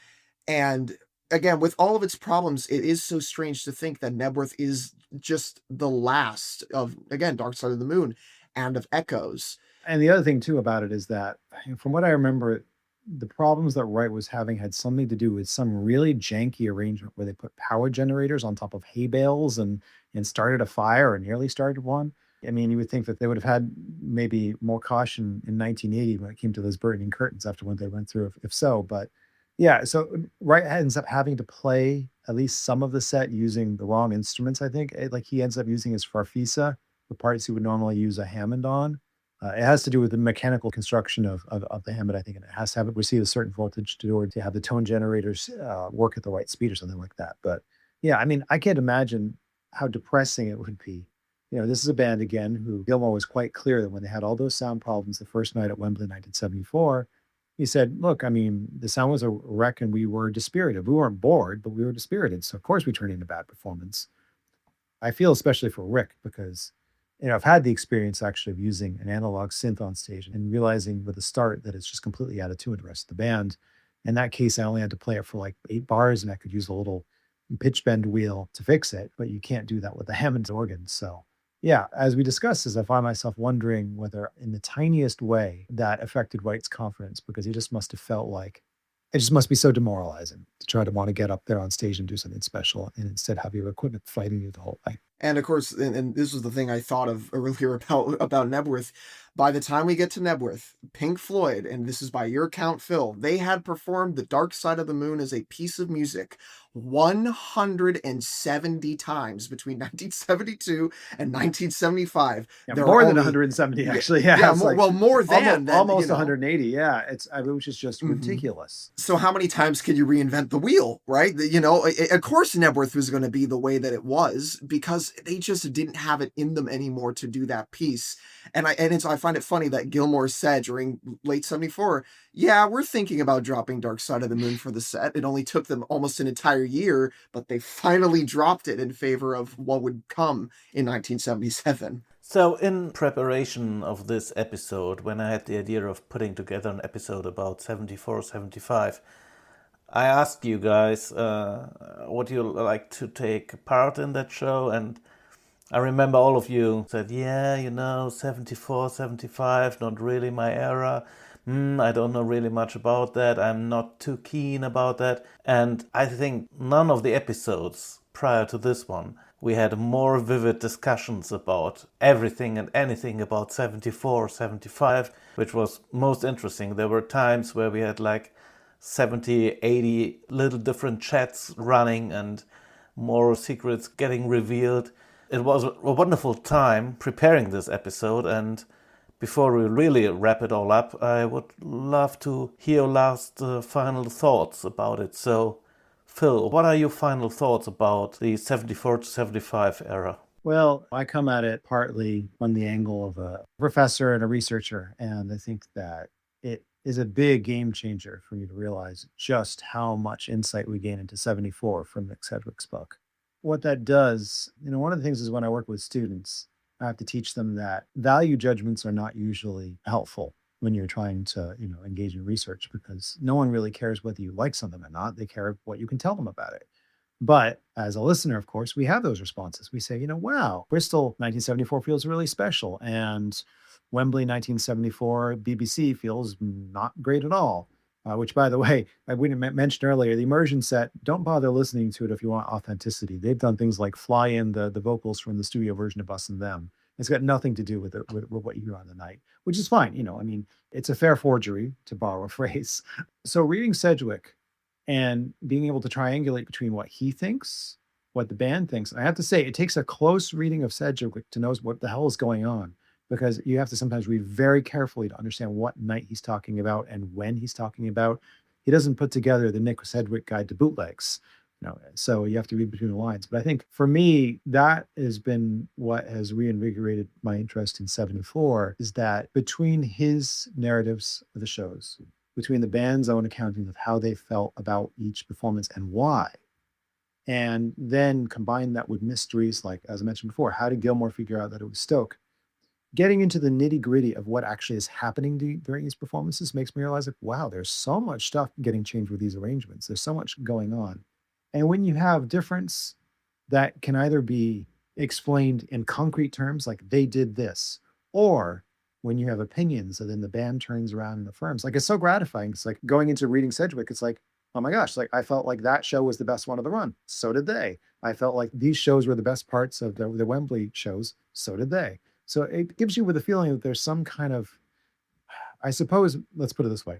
And again, with all of its problems, it is so strange to think that Knebworth is just the last of, again, Dark Side of the Moon and of Echoes. And the other thing too about it is that, from what I remember, the problems that Wright was having had something to do with some really janky arrangement where they put power generators on top of hay bales and started a fire or nearly started one. I mean, you would think that they would have had maybe more caution in 1980 when it came to those burning curtains after what they went through, if so. But yeah, so Wright ends up having to play at least some of the set using the wrong instruments, I think. Like he ends up using his farfisa, the parts he would normally use a Hammond on. It has to do with the mechanical construction of the Hammond, I think, and it has to receive a certain voltage to have the tone generators work at the right speed or something like that. But yeah, I mean, I can't imagine how depressing it would be. This is a band, again, who Gilmour was quite clear that when they had all those sound problems the first night at Wembley in 1974, he said, look, I mean, the sound was a wreck and we were dispirited. We weren't bored, but we were dispirited. So, of course, we turned in a bad performance. I feel especially for Rick because, I've had the experience actually of using an analog synth on stage and realizing with the start that it's just completely out of tune with the rest of the band. In that case, I only had to play it for like 8 bars and I could use a little pitch bend wheel to fix it, but you can't do that with the Hammond organ. So yeah, as we discussed this, I find myself wondering whether in the tiniest way that affected Wright's confidence, because he just must have felt like it just must be so demoralizing to try to want to get up there on stage and do something special and instead have your equipment fighting you the whole way. And of course, and this was the thing I thought of earlier about Knebworth. By the time we get to Knebworth, Pink Floyd, and this is by your count, Phil, they had performed The Dark Side of the Moon as a piece of music 170 times between 1972 and 1975. Yeah, more than 170, actually. Yeah, more than almost 180. Yeah, which is just ridiculous. So how many times can you reinvent the wheel, right? Of course, Knebworth was going to be the way that it was because they just didn't have it in them anymore to do that piece. And I find it funny that Gilmour said during late 74, yeah, we're thinking about dropping Dark Side of the Moon for the set. It only took them almost an entire year, but they finally dropped it in favor of what would come in 1977. So in preparation of this episode, when I had the idea of putting together an episode about 74, 75, I asked you guys, would you like to take part in that show? And I remember all of you said, 74, 75, not really my era. I don't know really much about that. I'm not too keen about that. And I think none of the episodes prior to this one, we had more vivid discussions about everything and anything about 74, 75, which was most interesting. There were times where we had like 70, 80 little different chats running and more secrets getting revealed. It was a wonderful time preparing this episode, and before we really wrap it all up, I would love to hear your last final thoughts about it. So, Phil, what are your final thoughts about the 74 to 75 era? Well, I come at it partly from the angle of a professor and a researcher, and I think that it is a big game changer for you to realize just how much insight we gain into 74 from Nick Sedgwick's book. What that does, one of the things is when I work with students, I have to teach them that value judgments are not usually helpful. when you're trying to, engage in research, because no one really cares whether you like something or not. They care what you can tell them about it. But as a listener, of course, we have those responses. We say, wow, Bristol 1974 feels really special. And Wembley 1974 BBC feels not great at all. Which, by the way, I wouldn't mention earlier, the immersion set, don't bother listening to it if you want authenticity. They've done things like fly in the vocals from the studio version of Us and Them. It's got nothing to do with it, with what you hear on the night, which is fine. It's a fair forgery, to borrow a phrase. So reading Sedgwick and being able to triangulate between what he thinks, what the band thinks. I have to say, it takes a close reading of Sedgwick to know what the hell is going on, because you have to sometimes read very carefully to understand what night he's talking about and when he's talking about. He doesn't put together the Nick Sedgwick Guide to Bootlegs, so you have to read between the lines. But I think for me, that has been what has reinvigorated my interest in 74, is that between his narratives of the shows, between the band's own accounting of how they felt about each performance and why, and then combine that with mysteries like, as I mentioned before, how did Gilmour figure out that it was Stoke? Getting into the nitty gritty of what actually is happening during these performances makes me realize, like, wow, there's so much stuff getting changed with these arrangements. There's so much going on. And when you have difference that can either be explained in concrete terms, like they did this, or when you have opinions and then the band turns around and affirms, like, it's so gratifying. It's like going into reading Sedgwick, it's like, oh my gosh, like I felt like that show was the best one of the run. So did they. I felt like these shows were the best parts of the Wembley shows. So did they. So it gives you with a feeling that there's some kind of, I suppose, let's put it this way.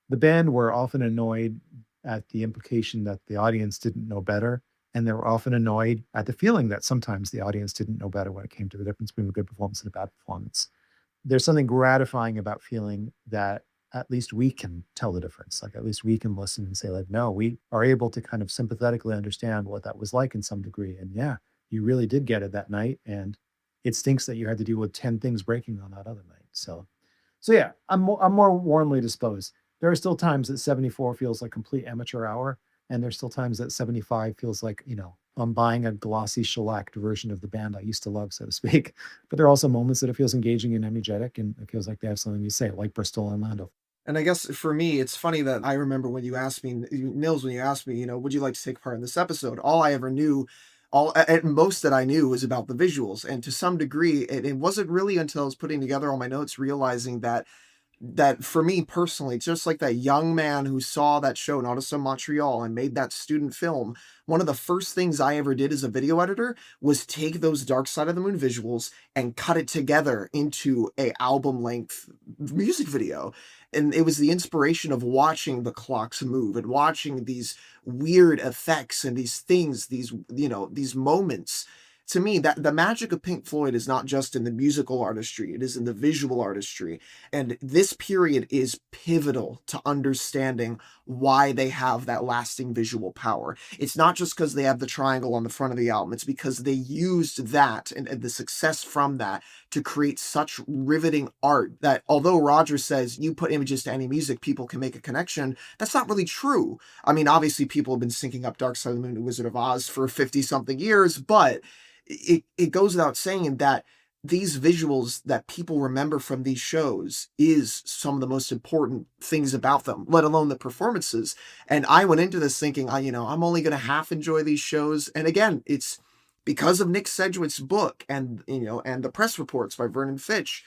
The band were often annoyed at the implication that the audience didn't know better. And they were often annoyed at the feeling that sometimes the audience didn't know better when it came to the difference between a good performance and a bad performance. There's something gratifying about feeling that at least we can tell the difference. Like, at least we can listen and say, like, no, we are able to kind of sympathetically understand what that was like in some degree. And yeah, you really did get it that night. And it stinks that you had to deal with 10 things breaking on that other night. So yeah, I'm more warmly disposed. There are still times that 74 feels like complete amateur hour. And there's still times that 75 feels like, I'm buying a glossy shellacked version of the band I used to love, so to speak. But there are also moments that it feels engaging and energetic, and it feels like they have something to say, like Bristol and Landover. And I guess for me, it's funny that I remember when you asked me, Nils, when you asked me, would you like to take part in this episode? All I ever knew, at most that I knew, was about the visuals. And to some degree, it wasn't really until I was putting together all my notes, realizing that for me personally, just like that young man who saw that show in Odyssey, Montreal, and made that student film, one of the first things I ever did as a video editor was take those Dark Side of the Moon visuals and cut it together into a album length music video. And it was the inspiration of watching the clocks move and watching these weird effects and these things, these moments. To me, that the magic of Pink Floyd is not just in the musical artistry, it is in the visual artistry. And this period is pivotal to understanding why they have that lasting visual power. It's not just because they have the triangle on the front of the album, it's because they used that and the success from that to create such riveting art that, although Roger says you put images to any music, people can make a connection, that's not really true. I mean, obviously people have been syncing up Dark Side of the Moon and Wizard of Oz for 50-something years, but it goes without saying that these visuals that people remember from these shows is some of the most important things about them, let alone the performances. And I went into this thinking, I'm only going to half enjoy these shows. And again, it's because of Nick Sedgwick's book and the press reports by Vernon Fitch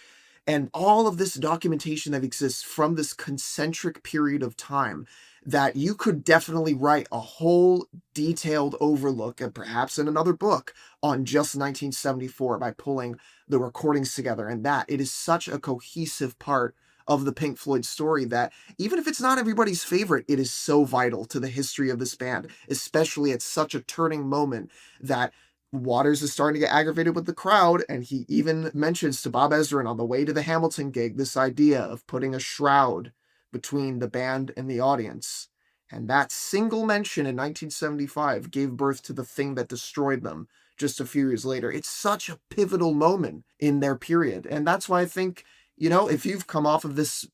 and all of this documentation that exists from this concentric period of time, that you could definitely write a whole detailed overlook, and perhaps in another book, on just 1974 by pulling the recordings together. And that it is such a cohesive part of the Pink Floyd story that even if it's not everybody's favorite, it is so vital to the history of this band, especially at such a turning moment that Waters is starting to get aggravated with the crowd. And he even mentions to Bob Ezrin on the way to the Hamilton gig this idea of putting a shroud between the band and the audience. And that single mention in 1975 gave birth to the thing that destroyed them just a few years later. It's such a pivotal moment in their period. And that's why I think, if you've come off of this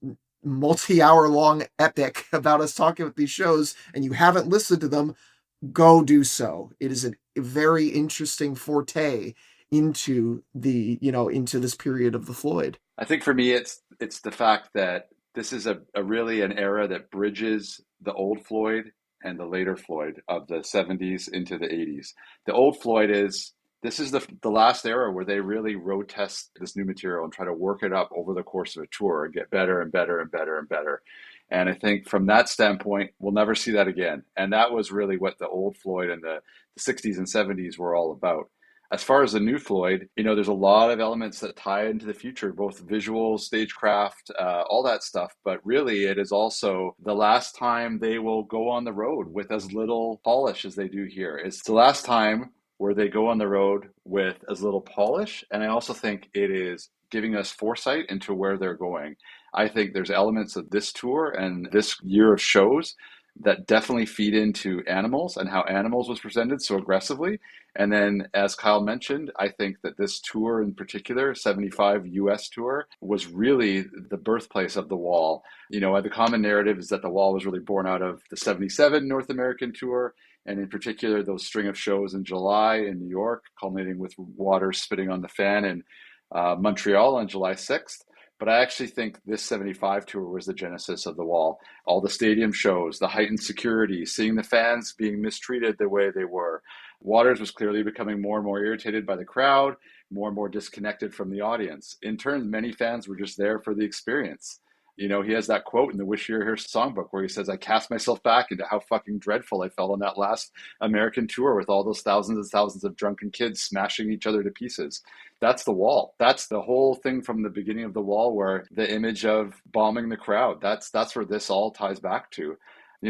multi-hour long epic about us talking about these shows and you haven't listened to them, go do so. It is a very interesting forte into into this period of the Floyd. I think for me, it's the fact that this is a really an era that bridges the old Floyd and the later Floyd of the 70s into the 80s. The old Floyd this is the last era where they really road test this new material and try to work it up over the course of a tour and get better and better and better and better. And I think from that standpoint, we'll never see that again. And that was really what the old Floyd and the 60s and 70s were all about. As far as the new Floyd, there's a lot of elements that tie into the future, both visual, stagecraft, all that stuff. But really, it is also the last time they will go on the road with as little polish as they do here. It's the last time where they go on the road with as little polish. And I also think it is giving us foresight into where they're going. I think there's elements of this tour and this year of shows that definitely feed into Animals and how Animals was presented so aggressively. And then, as Kyle mentioned, I think that this tour in particular, 75 US tour, was really the birthplace of the Wall. The common narrative is that the Wall was really born out of the 77 North American tour, and in particular, those string of shows in July in New York, culminating with Waters spitting on the fan in Montreal on July 6th. But I actually think this 75 tour was the genesis of the Wall. All the stadium shows, the heightened security, seeing the fans being mistreated the way they were. Waters was clearly becoming more and more irritated by the crowd, more and more disconnected from the audience. In turn, many fans were just there for the experience. He has that quote in the Wish You Were Here songbook where he says, "I cast myself back into how fucking dreadful I felt on that last American tour with all those thousands and thousands of drunken kids smashing each other to pieces." That's the Wall. That's the whole thing from the beginning of the Wall, where the image of bombing the crowd, that's where this all ties back to.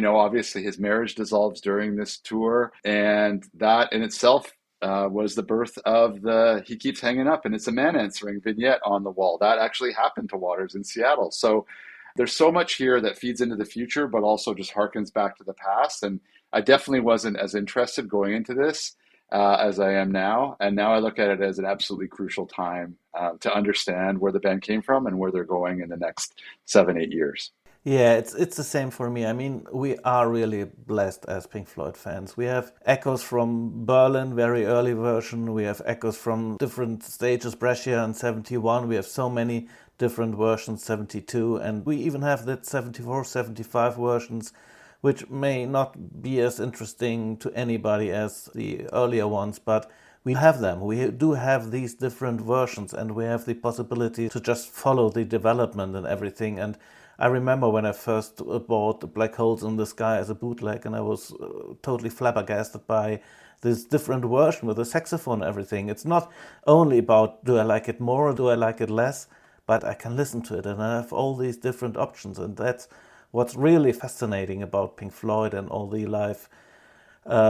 Obviously his marriage dissolves during this tour, and that in itself was the birth of the He Keeps Hanging Up and It's a Man Answering vignette on the Wall. That actually happened to Waters in Seattle. So there's so much here that feeds into the future, but also just harkens back to the past. And I definitely wasn't as interested going into this as I am now. And now I look at it as an absolutely crucial time to understand where the band came from and where they're going in the next 7-8 years. Yeah, it's the same for me. I mean, we are really blessed as Pink Floyd fans. We have echoes from Berlin, very early version. We have echoes from different stages, Brescia in 71. We have so many different versions, 72. And we even have that 74, 75 versions, which may not be as interesting to anybody as the earlier ones, but we have them. We do have these different versions, and we have the possibility to just follow the development and everything. And I remember when I first bought Black Holes in the Sky as a bootleg, and I was totally flabbergasted by this different version with the saxophone and everything. It's not only about do I like it more or do I like it less, but I can listen to it and I have all these different options, and that's what's really fascinating about Pink Floyd and all the live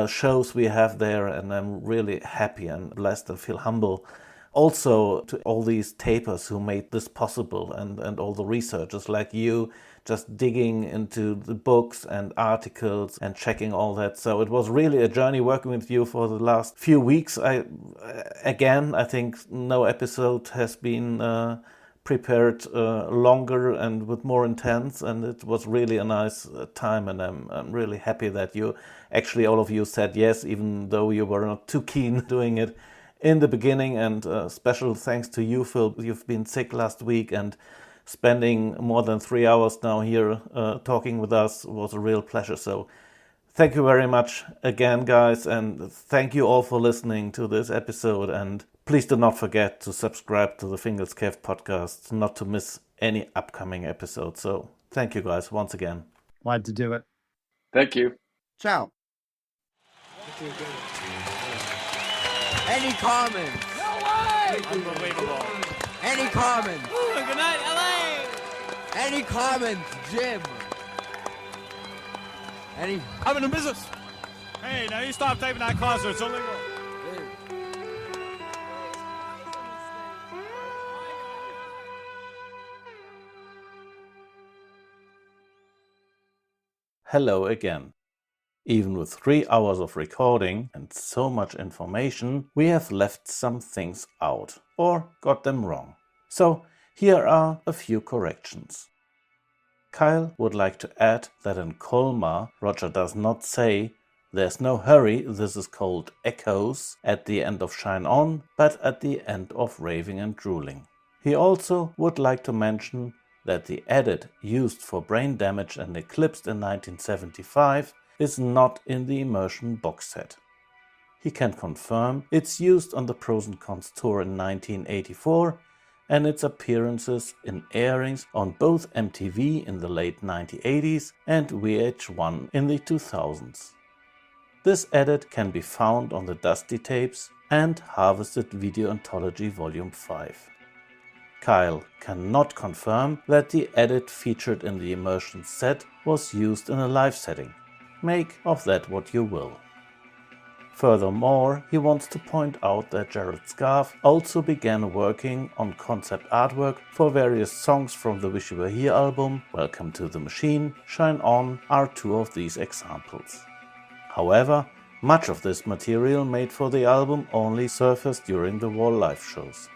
shows we have there. And I'm really happy and blessed and feel humble also to all these tapers who made this possible, and all the researchers like you just digging into the books and articles and checking all that. So it was really a journey working with you for the last few weeks. I think no episode has been prepared longer and with more intense, and it was really a nice time, and I'm really happy that you actually, all of you, said yes, even though you were not too keen doing it in the beginning. And special thanks to you, Phil. You've been sick last week, and spending more than 3 hours now here talking with us was a real pleasure. So thank you very much again, guys, and thank you all for listening to this episode. And please do not forget to subscribe to the Fingal's Cave podcast not to miss any upcoming episodes. So thank you, guys, once again. Glad to do it. Thank you. Ciao. Any comments? No way! Unbelievable. Any comments? Ooh, good night, LA! Any comments, Jim? Any? I'm in the business. Hey, now you stop typing that closet. It's illegal. Hello again. Even with 3 hours of recording and so much information, we have left some things out or got them wrong. So here are a few corrections. Kyle would like to add that in Colmar, Roger does not say "There's no hurry, this is called Echoes" at the end of Shine On, but at the end of Raving and Drooling. He also would like to mention that the edit used for Brain Damage and Eclipsed in 1975 is not in the Immersion box set. He can confirm it's used on the Pros and Cons tour in 1984 and its appearances in airings on both MTV in the late 1980s and VH1 in the 2000s. This edit can be found on the Dusty Tapes and Harvested Video Anthology Volume 5. Kyle cannot confirm that the edit featured in the Immersion set was used in a live setting. Make of that what you will. Furthermore, he wants to point out that Jared Scarf also began working on concept artwork for various songs from the Wish You Were Here album. Welcome to the Machine, Shine On are two of these examples. However, much of this material made for the album only surfaced during the Wall live shows.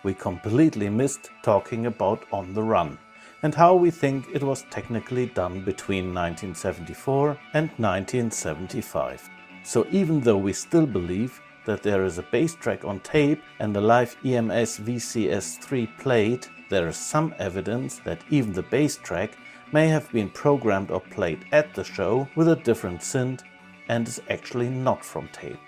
We completely missed talking about On the Run and how we think it was technically done between 1974 and 1975. So even though we still believe that there is a bass track on tape and a live EMS VCS3 played, there is some evidence that even the bass track may have been programmed or played at the show with a different synth and is actually not from tape.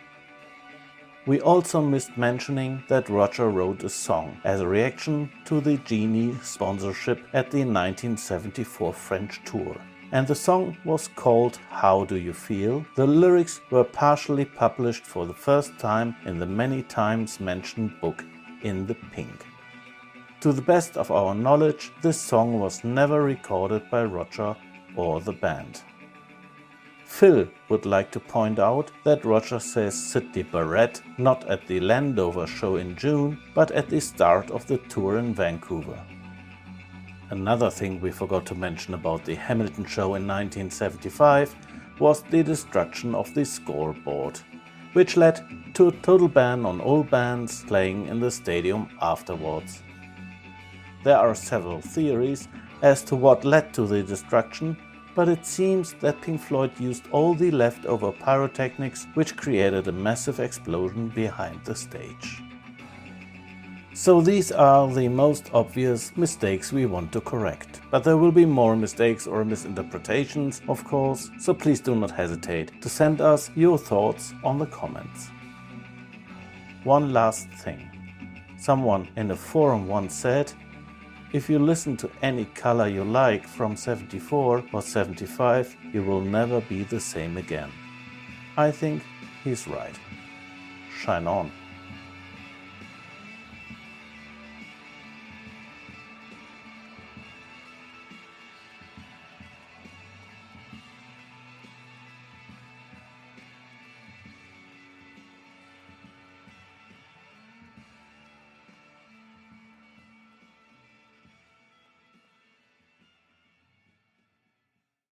We also missed mentioning that Roger wrote a song as a reaction to the Genie sponsorship at the 1974 French tour. And the song was called How Do You Feel? The lyrics were partially published for the first time in the many times mentioned book In the Pink. To the best of our knowledge, this song was never recorded by Roger or the band. Phil would like to point out that Roger says Sydney Barrette not at the Landover show in June, but at the start of the tour in Vancouver. Another thing we forgot to mention about the Hamilton show in 1975 was the destruction of the scoreboard, which led to a total ban on all bands playing in the stadium afterwards. There are several theories as to what led to the destruction, but it seems that Pink Floyd used all the leftover pyrotechnics, which created a massive explosion behind the stage. So these are the most obvious mistakes we want to correct. But there will be more mistakes or misinterpretations, of course, so please do not hesitate to send us your thoughts on the comments. One last thing. Someone in a forum once said, if you listen to any color you like from 74 or 75, you will never be the same again. I think he's right. Shine on.